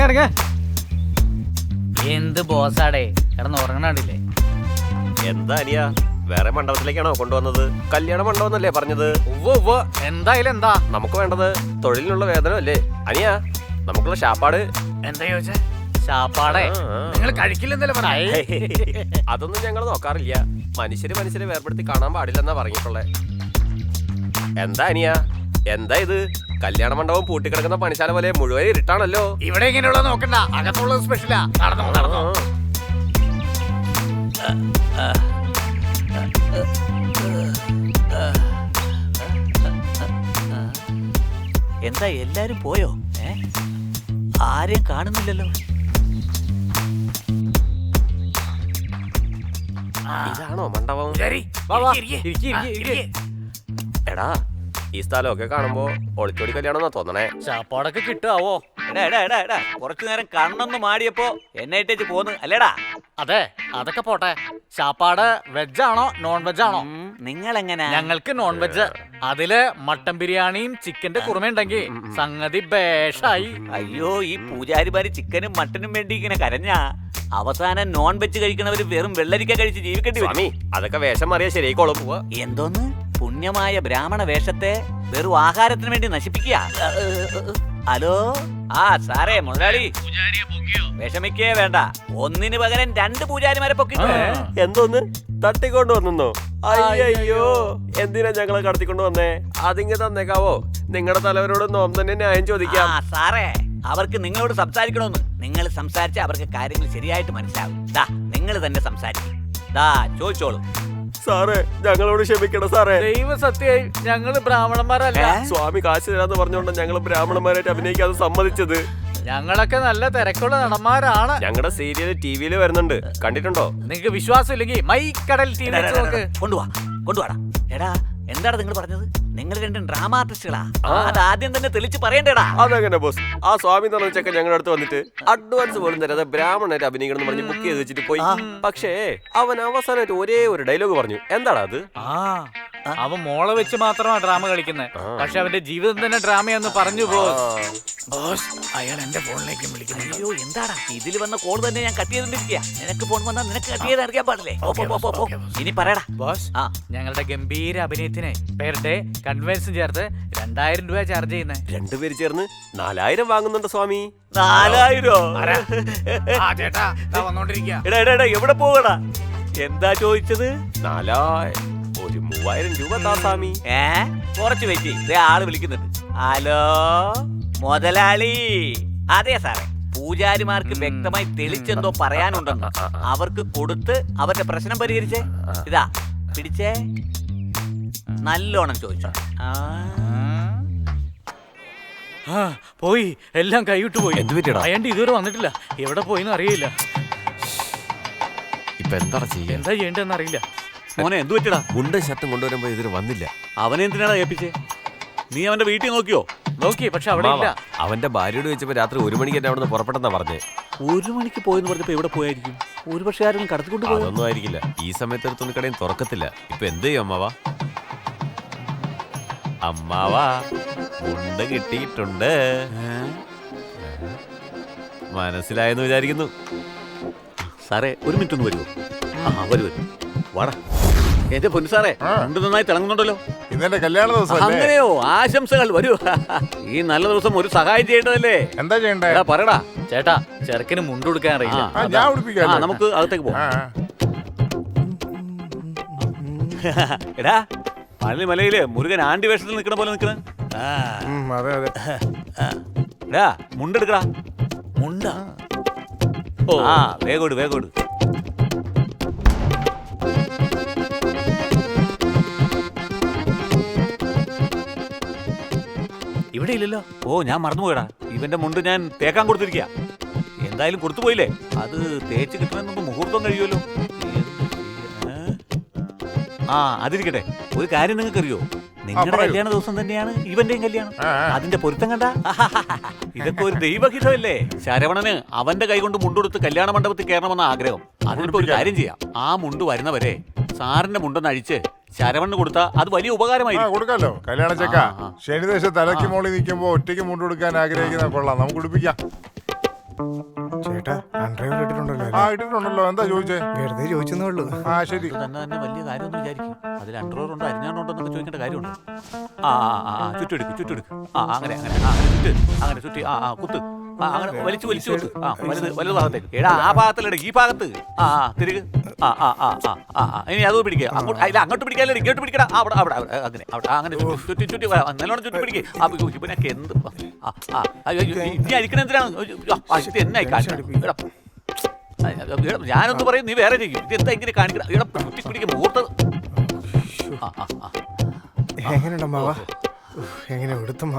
ഇറങ്ങ എന്ത് ബോസാടേ കിടന്ന് ഉറങ്ങണില്ലേ? എന്താ അനിയ വേറെ മണ്ഡപത്തിലേക്കാണോ കൊണ്ടുവന്നത്? കല്യാണ മണ്ഡപം എന്നല്ലേ പറഞ്ഞത്? എന്തായാലും എന്താ നമുക്ക് വേണ്ടത് തൊഴിലിനുള്ള വേതനം അല്ലേ അനിയ? നമുക്കുള്ള ശാപ്പാട് എന്താ ചോദിച്ചേ? ശാപ്പാടേ നിങ്ങൾ കഴിക്കില്ലെന്നല്ലേ പറഞ്ഞേ? അതൊന്നും ഞങ്ങൾ നോക്കാറില്ല. മനുഷ്യരെ വേർപെടുത്തി കാണാൻ പാടില്ലെന്നാ പറഞ്ഞിട്ടുള്ളേ. എന്താ അനിയ എന്താ ഇത്? കല്യാണ മണ്ഡപം പൂട്ടിക്കിടക്കുന്ന പണിശാല പോലെ മുഴുവൻ ഇരുട്ടാണല്ലോ. ഇവിടെ ഇങ്ങനെയുള്ള നോക്കണ്ട, അകത്തുള്ളത് സ്പെഷ്യലാ. നടന്നോ. എന്താ എല്ലാരും പോയോ? ആരെയും കാണുന്നില്ലല്ലോ. ഇതാണോ മണ്ഡപം? എടാ ഈ സ്ഥലമൊക്കെ കാണുമ്പോ ഒളിച്ചോടി കല്യാണം തോന്നണേ. ശാപ്പാടൊക്കെ കിട്ടാവോ? എടാ കുറച്ചു നേരം കണ്ണൊന്ന് മാടിയപ്പോ എന്നെ ഇട്ടേച്ച് പോന്ന് അല്ലേടാ? അതെ, അതൊക്കെ പോട്ടെ. ശാപ്പാട് വെജാണോ നോൺ വെജാണോ? നിങ്ങൾ എങ്ങനെ? ഞങ്ങൾക്ക് നോൺ വെജ്. അതില് മട്ടൻ ബിരിയാണിയും ചിക്കന്റെ കുറുമയുണ്ടെങ്കിൽ സംഗതി ബേഷായി. അയ്യോ, ഈ പൂജാരിമാര് ചിക്കനും മട്ടനും വേണ്ടി ഇങ്ങനെ കരഞ്ഞാ അവസാനം നോൺ വെജ് കഴിക്കണവര് വെറും വെള്ളരിക്ക കഴിച്ച് ജീവിക്കേണ്ടി വരും. അതൊക്കെ വേഷം മാറിയാ ശരിയായിക്കോളും. എന്തോന്ന് പുണ്യമായ ബ്രാഹ്മണ വേഷത്തെ വെറും ആഹാരത്തിന് വേണ്ടി നശിപ്പിക്കുക? ഹലോ, സാറേ മുതലാളി, വിഷമിക്കേ വേണ്ട. ഒന്നിന് പകരം 2 പൂജാരിമാരെ പൊക്കി. എന്തോന്ന് തട്ടിക്കൊണ്ട് വന്നോ? അയ്യോ, എന്തിനാ ഞങ്ങളെ കടത്തിക്കൊണ്ട് വന്നേ? അതിങ്ങ് തന്നേക്കാവോ? നിങ്ങളുടെ തലവരോട് നോം തന്നെ ന്യായം ചോദിക്കാം. സാറേ, അവർക്ക് നിങ്ങളോട് സംസാരിക്കണമെന്ന്. നിങ്ങൾ സംസാരിച്ച അവർക്ക് കാര്യങ്ങൾ ശരിയായിട്ട് മനസ്സിലാവും. നിങ്ങൾ തന്നെ സംസാരിക്കും. ചോദിച്ചോളൂ. സാറേ, ഞങ്ങളോട് ക്ഷമിക്കണം സാറേ. ദൈവ സത്യമായി ഞങ്ങള് ബ്രാഹ്മണന്മാരല്ല. സ്വാമി കാശ് തരാന്ന് പറഞ്ഞുകൊണ്ട് ഞങ്ങൾ ബ്രാഹ്മണന്മാരായിട്ട് അഭിനയിക്കാതെ സമ്മതിച്ചത്. ഞങ്ങളൊക്കെ നല്ല തിരക്കുള്ള നടന്മാരാണ്. ഞങ്ങളുടെ സീരിയൽ ടിവിയിൽ വരുന്നുണ്ട്, കണ്ടിട്ടുണ്ടോ? നിങ്ങക്ക് വിശ്വാസം ഇല്ലെങ്കിൽ മൈക്കടൽ ടി വി നോക്ക്. കൊണ്ടുവാടാ. എടാ, എന്താണ് നിങ്ങൾ പറഞ്ഞത്? നിങ്ങൾ 2 ഡ്രാമ ആർട്ടിസ്റ്റുകളാ? അത് ആദ്യം തന്നെ തെളിച്ച് പറയണ്ടേടാ. അതെങ്ങനെ ബോസ്? ആ സ്വാമി എന്ന് പറഞ്ഞ ചെക്കൻ ഞങ്ങളുടെ അടുത്ത് വന്നിട്ട് അഡ്വാൻസ് പോലും തരാതെ ബ്രാഹ്മണനായിട്ട് അഭിനയിക്കണം എന്ന് പറഞ്ഞ് ബുക്ക് ചെയ്ത് വെച്ചിട്ട് പോയി. പക്ഷേ അവൻ അവസാനമായിട്ട് ഒരേ ഒരു ഡയലോഗ് പറഞ്ഞു. എന്താടാ അത്? അവൻ മോളെ വെച്ച് മാത്രമാണ് ഡ്രാമ കളിക്കുന്നത്. പക്ഷെ അവന്റെ ജീവിതം തന്നെ ഡ്രാമയാന്ന് പറഞ്ഞു. ബോസ്, അയാൾ എന്റെ ഫോണിലേക്ക് വിളിക്കുന്നു. അയ്യോ, എന്താടാ ഇതിൽ വന്ന കോൾ തന്നെ ഞാൻ കട്ട് ചെയ്തിരിക്കുക. നിനക്ക് ഫോൺ വന്നാൽ നിനക്ക് കട്ട് ചെയ്ത് അറിയാൻ പാടില്ലേ? ഇനി പറയടാ ബോസ്. ഞങ്ങളുടെ ഗംഭീര അഭിനയത്തിന് പെർ ഡേ കൺവെൻസും ചേർത്ത് 2000 രൂപ ചാർജ് ചെയ്യുന്നത്. 2 പേര് ചേർന്ന് 4000 വാങ്ങുന്നുണ്ട് സ്വാമി. 4000? എടാ, എവിടെ പോകടാ? എന്താ ചോദിച്ചത്? 3000 രൂപ താ സ്വാമി. കുറച്ച് വെയിറ്റ് ചെയ്യ്, ആള് വിളിക്കുന്നുണ്ട്. ഹലോ മുതലാളി. അതെ സാറേ, പൂജാരിമാർക്ക് വ്യക്തമായി തെളിച്ചെന്തോ പറയാനുണ്ടെന്ന്. അവർക്ക് കൊടുത്ത് അവരുടെ പ്രശ്നം പരിഹരിച്ചേ. ഇതാ പിടിച്ചേ, നല്ലോണം ചോദിച്ചു. പോയി, എല്ലാം കൈവിട്ട് പോയി. അയാണ്ട് ഇതുവരെ വന്നിട്ടില്ല. എവിടെ പോയിന്ന് അറിയില്ല. ഇപ്പൊ എന്താ ചെയ്യേണ്ടതെന്ന് അറിയില്ല. മോനെ, എന്ത് പറ്റിടാ? ഗുണ്ട ഷർട്ടും കൊണ്ടുവരുമ്പോ ഇതിന് വന്നില്ല. അവനെന്തിനാടാ ഏൽപ്പിച്ചേ? നീ അവന്റെ വീട്ടിൽ നോക്കി, പക്ഷെ അവിടെ ഇല്ല. അവന്റെ ഭാര്യയോട് വെച്ചപ്പോ രാത്രി 1 മണിക്ക് എന്നെ അവിടെ നിന്ന് പുറപ്പെട്ടെന്നാ പറഞ്ഞേ. 1 മണിക്ക് പോയെന്ന് പറഞ്ഞപ്പോ എവിടെ പോയായിരിക്കും? ഒരു പക്ഷേ ആരെങ്കിലും കടത്തിക്കൊണ്ട് പോയോ? അതൊന്നും ആയിരിക്കില്ല. ഈ സമയത്ത് ഒരു തുണിക്കടയും തുറക്കത്തില്ല. ഇപ്പൊ എന്ത് ചെയ്യും അമ്മാവാ? അമ്മാവാ മുണ്ട് കിട്ടിയിട്ടുണ്ട്. മനസ്സിലായെന്ന് വിചാരിക്കുന്നു. സാറേ ഒരു മിനിറ്റ് ഒന്ന് വരുമോ? വരൂ വാടാ. എന്റെ പൊന്നു സാറേ, മുണ്ട് നന്നായി തിളങ്ങുന്നുണ്ടല്ലോ. ഇന്നെന്റെ കല്യാണ ദിവസം. അങ്ങനെയോ? ആശംസകൾ. വരൂ. ഈ നല്ല ദിവസം ഒരു സഹായം ചെയ്യേണ്ടതല്ലേ? എന്താ ചെയ്യണ്ടേ? പറയടാ. ചേട്ടാ, ചെറുക്കിന് മുണ്ട് കൊടുക്കാൻ അറിയില്ല. ഞാൻ ഉടുപ്പിക്കാം. നമുക്ക് അകത്തേക്ക് പോവാം. എടാ, മലയില് മുരുകൻ ആണ്ടി വേഷത്തിൽ നിൽക്കണ പോലെ നിൽക്കണ. അതെ അതെ. എടാ, മുണ്ടെടുക്കടാ. മുണ്ട. വേഗോട് വേഗോട്. ഇവിടെ ഇല്ലല്ലോ. ഓ, ഞാൻ മറന്നുപോയടാ. ഇവന്റെ മുണ്ട് ഞാൻ തേക്കാൻ കൊടുത്തിരിക്കുക. എന്തായാലും കൊടുത്തു പോയില്ലേ, അത് തേച്ച് കിട്ടുന്നതിന് മുമ്പ് മുഹൂർത്തം കഴിയുമല്ലോ. അതിരിക്കട്ടെ. ഒരു കാര്യം നിങ്ങൾക്ക് അറിയോ? നിങ്ങളുടെ കല്യാണ ദിവസം തന്നെയാണ് ഇവന്റെയും കല്യാണം. അതിന്റെ പൊരുത്തം കണ്ട. ഇതൊക്കെ ഒരു ദൈവഹിതമല്ലേ? ശരവണന് അവന്റെ കൈ കൊണ്ട് മുണ്ടെടുത്ത് കല്യാണ മണ്ഡപത്തിൽ കയറണമെന്ന ആഗ്രഹം. അതിനിപ്പോ ഒരു കാര്യം ചെയ്യാം. ആ മുണ്ട് വരുന്നവരെ സാറിന്റെ മുണ്ടൊന്ന് അഴിച്ച് ശരവണ് കൊടുത്താ അത് വലിയ ഉപകാരമായി. കൊടുക്കാലോ. കല്യാണ ചെക്ക ശനിദേശം തലയ്ക്ക് മോളിൽ നിൽക്കുമ്പോ ഒറ്റയ്ക്ക് മുണ്ട് കൊടുക്കാൻ ആഗ്രഹിക്കുന്ന കൊള്ളാം. നമുക്ക് ഉടുപ്പിക്കാം. ചേട്ടാ, അൺഡ്രൈവർ ഇട്ടിട്ടുണ്ടല്ലോ. ഇട്ടിട്ടുണ്ടല്ലോ. എന്താ ചോദിച്ചേ? വെറുതെ ചോദിച്ചെന്നേ ഉള്ളൂ. ശരി. തന്നെ വലിയ കാര്യമൊന്നും വിചാരിക്കും. അതിൽ അണ്ടർവെയറുണ്ടോ അരിഞ്ഞാണുണ്ടോ എന്നൊക്കെ ചോദിക്കേണ്ട കാര്യമുണ്ട്. ചുറ്റെടുക്ക്. അങ്ങനെ ചുറ്റി. കുത്ത്. അങ്ങനെ വലിച്ചു കുത്ത്. വലതു ഭാഗത്തേക്ക്. എടാ, ആ ഭാഗത്തല്ലേ, ഈ ഭാഗത്ത്. തിരികെ. ഇനി അത് പിടിക്കുക. അങ്ങോട്ട് പിടിക്കാല്ലേ, ഇങ്ങോട്ട് പിടിക്കടാ. അവിടെ അങ്ങനെ ചുറ്റി നല്ലോണം ചുറ്റി പിടിക്കുക. ഇവനൊക്കെ എന്ത് ഇനി അഴിക്കണ എന്തിനാണ്? എന്നായി ഞാനൊന്ന് പറയും, നീ വേറെ ചെയ്യും. ഇത് എന്താ ഇങ്ങനെ കാണിക്കണം? ഇവിടെ കുട്ടി പിടിക്കും മുഹൂർത്തം. എങ്ങനെയുണ്ട് അമ്മാവ? എങ്ങനെ എടുത്തും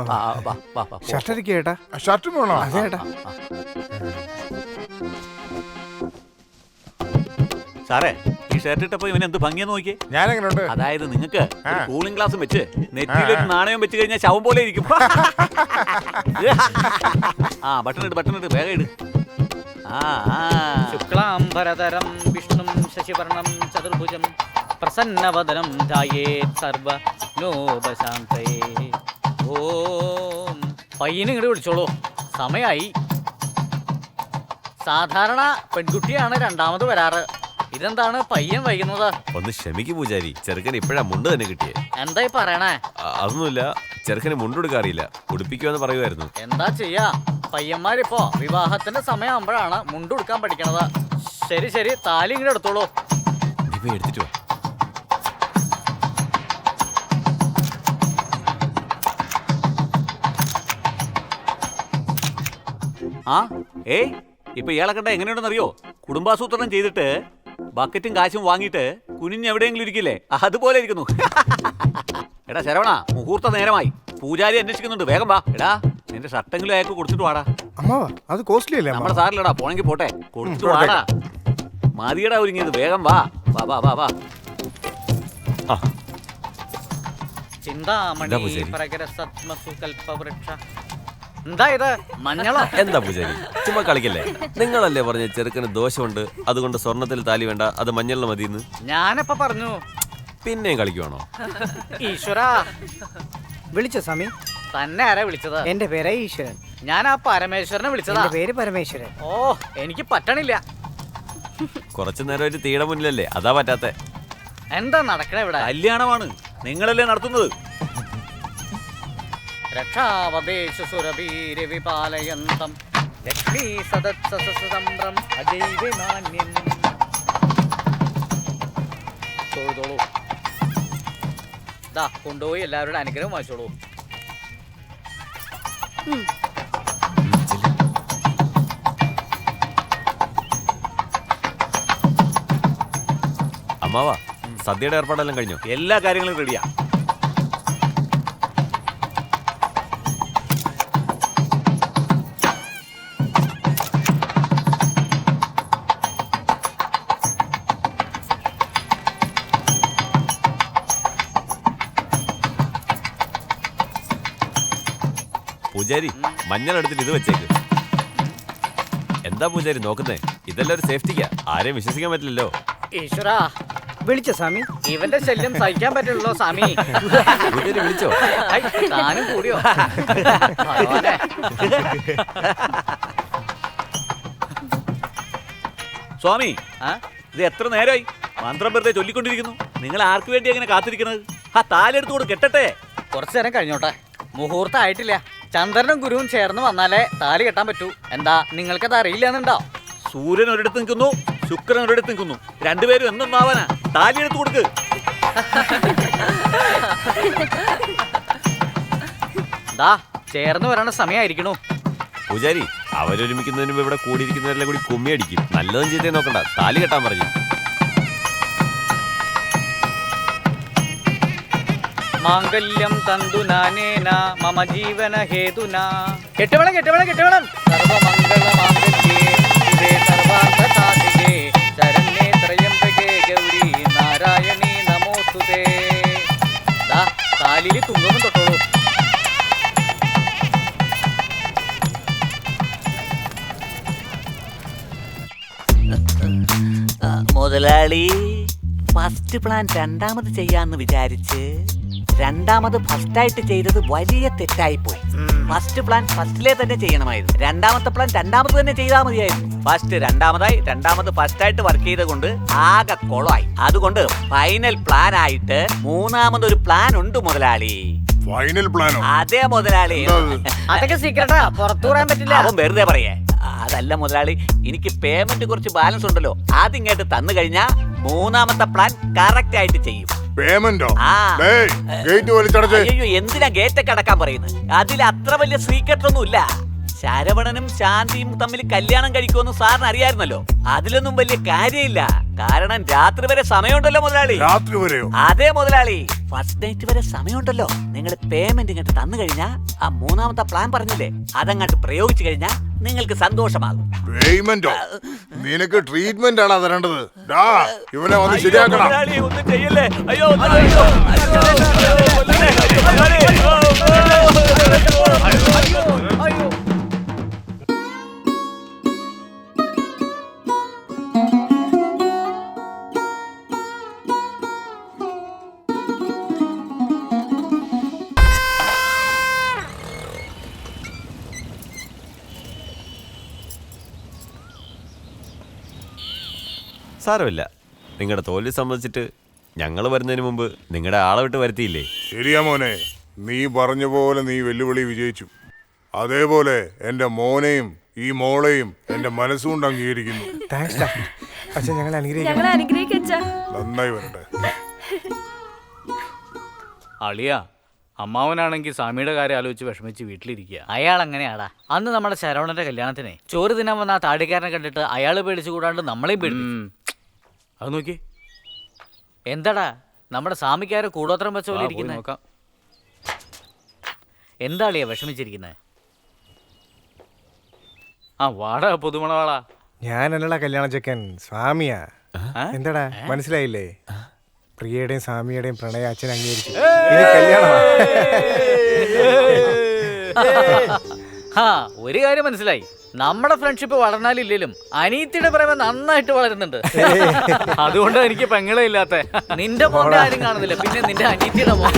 ഷർട്ട് അടിക്കുക ചേട്ടാ. ഷർട്ടും വേണോ? അതെ ചേട്ടാ. സാറേ, ഈ ഷർട്ട് ഇട്ടപ്പോ ഇവൻ എന്ത് ഭംഗിയെന്ന് നോക്കിയേ. ഞാനെങ്ങനെയുണ്ട്? അതായത് നിങ്ങൾക്ക് കൂളിംഗ് ഗ്ലാസും വെച്ച് നെറ്റിയിലൊരു നാണയം വെച്ച് കഴിഞ്ഞാൽ ശവം പോലെ ഇരിക്കും. ബട്ടൺ ഇട്ട് വേഗം ഇട്. ശുക്ലാംബരധരം വിഷ്ണും ശശിവർണം ചതുർഭുജം പ്രസന്നവദനം ധ്യായേത് സർവ്വനോപശാന്തയേ. ഓം. പയ്യനെ ഇങ്ങോട്ട് വിളിച്ചോളൂ, സമയായി. സാധാരണ പെൺകുട്ടിയാണ് രണ്ടാമത് വരാറ്. ഇതെന്താണ് പയ്യൻ വൈകുന്നത്? ഒന്ന് ക്ഷമിക്ക് പൂജാരി, ചെറുക്കന് ഇപ്പോഴാ മുണ്ട് തന്നെ കിട്ടിയേ. എന്തായി പറയണേ? അതൊന്നുമില്ല, ചെറുക്കന് മുണ്ടെടുക്കാറില്ല, ഉടുപ്പിക്കുമെന്ന് പറയുമായിരുന്നു. എന്താ ചെയ്യാ, പയ്യന്മാരിപ്പോ വിവാഹത്തിന്റെ സമയമാകുമ്പോഴാണ് മുണ്ടുടുക്കാൻ പഠിക്കണത്. ശരി, താലി ഇങ്ങോട്ട് എടുത്തോളൂ. എടുത്തിട്ട് വാ. ഇപ്പൊ ഇയാളെ കണ്ട എങ്ങനെയുണ്ടെന്നറിയോ? കുടുംബാസൂത്രണം ചെയ്തിട്ട് ബക്കറ്റും കാശും വാങ്ങിയിട്ട് കുനിഞ്ഞ് എവിടെയെങ്കിലും ഇരിക്കില്ലേ, അതുപോലെ ഇരിക്കുന്നു. എടാ ശരവണ, മുഹൂർത്ത നേരമായി. പൂജാരി അന്വേഷിക്കുന്നുണ്ട്, വേഗം വാ. എടാ, നിന്റെ ഷർട്ടെങ്കിലും അയാൾക്ക് കൊടുത്തിട്ട് വാടാ. അത് കോസ്റ്റ്ലി അല്ലേ? നമ്മുടെ സാറിലടാ, പോണെങ്കിൽ പോട്ടെ, കൊടുത്തിട്ട് വാടാ. മതിയടാ ഒരുങ്ങിയത്, വേഗം വാ. ചിന്താമണി പ്രകരസത്മസു കൽപ്പവൃക്ഷ. എന്താ ഇത്, മഞ്ഞളോ? എന്താ പൂജാരി, ചുമ്മാ കളിക്കല്ലേ? നിങ്ങളല്ലേ പറഞ്ഞ ചെറുക്കന് ദോഷമുണ്ട്, അതുകൊണ്ട് സ്വർണത്തിൽ താലി വേണ്ട, അത് മഞ്ഞളിന് മതിയെന്ന്. ഞാനപ്പ പറഞ്ഞു. പിന്നെയും കളിക്കുവാണോ? ഈശ്വരാ, വിളിച്ചോ സ്വാമി? തന്നെ ആരാ വിളിച്ചത്? എന്റെ പേര് ഈശ്വരൻ. ഞാൻ ആ പരമേശ്വരനെ വിളിച്ചതാ. എന്റെ പേര് പരമേശ്വരൻ. ഓ, എനിക്ക് പറ്റണില്ല. കുറച്ചു നേരമായിട്ട് തീയുടെ മുന്നിലല്ലേ, അതാ പറ്റാത്തെ. എന്താ നടക്കണ ഇവിടെ? കല്യാണമാണ്, നിങ്ങളല്ലേ നടത്തുന്നത്. രക്ഷാവദേശു സുരഭീരവിപാലയന്തം ലക്ഷ്മീ സദത്സംഭ്രം അജൈവമാന്യം. തൊഴുതോളൂ. ദാ കൊണ്ടുപോയി എല്ലാവരുടെ അനുഗ്രഹം വാങ്ങിച്ചോളൂ. അമ്മാവാ, സദ്യയുടെ ഏർപ്പാടെല്ലാം കഴിഞ്ഞോ? എല്ലാ കാര്യങ്ങളും റെഡിയാ. പൂജാരി, മഞ്ഞൾ എടുത്തിട്ട് ഇത് വെച്ചേക്ക്. എന്താ പൂജാരി നോക്കുന്നേ? ഇതെല്ലാം ഒരു സേഫ്റ്റിക്കാ, ആരെയും വിശ്വസിക്കാൻ പറ്റില്ലല്ലോ. ഈശ്വരാ, വിളിച്ച സ്വാമി? ഇവന്റെ ശല്യം സഹിക്കാൻ പറ്റുള്ളൂ സ്വാമി. പൂജാരി വിളിച്ചോ? ഐ, താനും കൂടിയോ? ഭഗവാനെ. സ്വാമി, ഇത് എത്ര നേരമായി മന്ത്രം വെറുതെ ചൊല്ലിക്കൊണ്ടിരിക്കുന്നു? നിങ്ങൾ ആർക്ക് വേണ്ടി അങ്ങനെ കാത്തിരിക്കുന്നത്? ആ താലെടുത്തുകൂടെ കെട്ടട്ടെ. കുറച്ചു നേരം കഴിഞ്ഞോട്ടെ, മുഹൂർത്തം ആയിട്ടില്ല. ചന്ദ്രനും ഗുരുവും ചേർന്ന് വന്നാലേ താലി കെട്ടാൻ പറ്റൂ. എന്താ നിങ്ങൾക്കത് അറിയില്ലെന്നുണ്ടോ? സൂര്യൻ ഒരിടത്ത് നിൽക്കുന്നു, ശുക്രൻ ഒരിടത്ത് നിൽക്കുന്നു, രണ്ടുപേരും എന്നൊന്നാവാനാ. താലിയെടുത്ത് കൊടുക്ക്. ദാ ചേർന്ന് വരണ സമയമായിരിക്കണു. പൂജാരി, അവരൊരുമിക്കുന്നതിന് മുമ്പ് ഇവിടെ കൂടിയിരിക്കുന്നവരെല്ലാം കൂടി കുമ്മി അടിക്കും. നല്ലതും ചെയ്തേ നോക്കണ്ട, താലി കെട്ടാൻ പറഞ്ഞു. മാംഗല്യം തന്തു നാനേന മമ ജീവന ഹേതുന. കെട്ടുവേണം കെട്ടുവേണം കെട്ടുവേണം. സർവമംഗള മാംഗല്യേ ശിവേ സർവാർത്ഥ സാധികേ ശരണ്യേ ത്രയംബകേ ഗൗരി നാരായണീ നമോസ്തുതേ. ദാ താലിയിൽ കുങ്കുമം തൊട്ടോളൂ. മുതലാളി, ഫസ്റ്റ് പ്ലാൻ രണ്ടാമത് ചെയ്യാന്ന് വിചാരിച്ച് രണ്ടാമത് ഫസ്റ്റായിട്ട് ചെയ്തത് വലിയ തെറ്റായിപ്പോയി. ഫസ്റ്റ് പ്ലാൻ ഫസ്റ്റിലെ തന്നെ ചെയ്യണമായിരുന്നു. രണ്ടാമത്തെ പ്ലാൻ രണ്ടാമത് തന്നെ ചെയ്താൽ മതിയായിരുന്നു. ഫസ്റ്റ് രണ്ടാമതായി, രണ്ടാമത് ഫസ്റ്റായിട്ട് വർക്ക് ചെയ്ത കൊണ്ട് ആകെ കൊളമായി. അതുകൊണ്ട് ഫൈനൽ പ്ലാൻ ആയിട്ട് മൂന്നാമതൊരു പ്ലാൻ ഉണ്ട് മുതലാളി. ഫൈനൽ പ്ലാനോ? അതെ മുതലാളി. അതൊക്കെ സീക്രട്ടാ, പുറത്തു പറയാൻ പറ്റില്ല. അവൻ വെറുതെ പറയേ. അതല്ല മുതലാളി, എനിക്ക് പേയ്മെന്റ് കുറച്ച് ബാലൻസ് ഉണ്ടല്ലോ, അതിങ്ങോട്ട് തന്നു കഴിഞ്ഞാ മൂന്നാമത്തെ പ്ലാൻ കറക്റ്റ് ആയിട്ട് ചെയ്യും. പേയ്മെന്റോ? ആ. ഗേറ്റ് വലിച്ചടച്ചേ. അയ്യോ, എന്തിനാ ഗേറ്റൊക്കെ അടക്കാൻ പറയുന്നത്? അതിൽ അത്ര വലിയ സീക്രട്ട് ഒന്നും ഇല്ല. ശരവണനും ശാന്തിയും തമ്മിൽ കല്യാണം കഴിക്കുമെന്ന് സാറിന് അറിയായിരുന്നല്ലോ. അതിലൊന്നും വലിയ കാര്യമില്ല. കാരണം രാത്രി വരെ സമയമുണ്ടല്ലോ മുതലാളി. രാത്രി വരെയോ? അതെ മുതലാളി, ഫസ്റ്റ് നൈറ്റ് വരെ സമയമുണ്ടല്ലോ. നിങ്ങൾ പേയ്മെന്റ് ഇങ്ങോട്ട് തന്നു കഴിഞ്ഞാ ആ മൂന്നാമത്തെ പ്ലാൻ പറഞ്ഞില്ലേ, അതങ്ങോട്ട് പ്രയോഗിച്ചു കഴിഞ്ഞാ നിങ്ങൾക്ക് സന്തോഷമാകും. പേയ്മെന്റോ? നിനക്ക് ട്രീറ്റ്മെന്റ് ആണോ തരേണ്ടത്? ഇവനെ വന്ന് ശരിയാക്കണം. ഒന്നും ചെയ്യല്ലേ. അയ്യോ, സാരമില്ല, നിങ്ങളുടെ തോൽവി സംബന്ധിച്ചിട്ട് ഞങ്ങൾ വരുന്നതിന് മുമ്പ് നിങ്ങളുടെ ആളെ വിട്ട് വരുത്തിയില്ലേ? ശരിയാ മോനെ, നീ പറഞ്ഞ പോലെ നീ വെല്ലുവിളി വിജയിച്ചു. അതേപോലെ എന്റെ മോനെയും ഈ മോളെയും എന്റെ മനസ്സുകൊണ്ട് അംഗീകരിക്കുന്നു. ഞങ്ങളെ അനുഗ്രഹിക്കച്ചാ. നന്നായി വരട്ടെ. അളിയ, അമ്മാവനാണെങ്കിൽ സ്വാമിയുടെ കാര്യം ആലോചിച്ച് വിഷമിച്ച് വീട്ടിലിരിക്കുക. അയാൾ അങ്ങനെയാടാ. അന്ന് നമ്മുടെ ശരവണന്റെ കല്യാണത്തിനെ ചോറ് തിന്നാൻ വന്ന ആ താടിക്കാരനെ കണ്ടിട്ട് അയാൾ പേടിച്ചു കൂടാണ്ട് നമ്മളെയും പേടിപ്പിച്ചു. അത് നോക്കി. എന്താടാ നമ്മുടെ സ്വാമിക്കാരെ കൂടോത്രം വെച്ച പോലെ ഇരിക്കുന്നത്? നോക്കാം. എന്താ അളിയാ വിഷമിച്ചിരിക്കുന്നത്? ആ വാടാ പുതുമണവാളാ. ഞാനല്ലടാ കല്യാണ ചെക്കൻ, സ്വാമിയാ. എന്താടാ മനസ്സിലായില്ലേ? പ്രിയയുടെയും സ്വാമിയുടെയും പ്രണയ അച്ഛൻ അംഗീകരിച്ചു. ഇനി കല്യാണമാ. ഒരു കാര്യം മനസ്സിലായി, നമ്മുടെ ഫ്രണ്ട്ഷിപ്പ് വളർന്നാലില്ലേലും അനീത്തിയുടെ പ്രേമം നന്നായിട്ട് വളരുന്നുണ്ട്. അതുകൊണ്ടാണ് എനിക്ക് പെങ്ങളെ ഇല്ലാത്ത. നിന്റെ മോന്റെ ആരും കാണുന്നില്ല, പിന്നെ നിന്റെ അനീത്തിയുടെ മോൻ.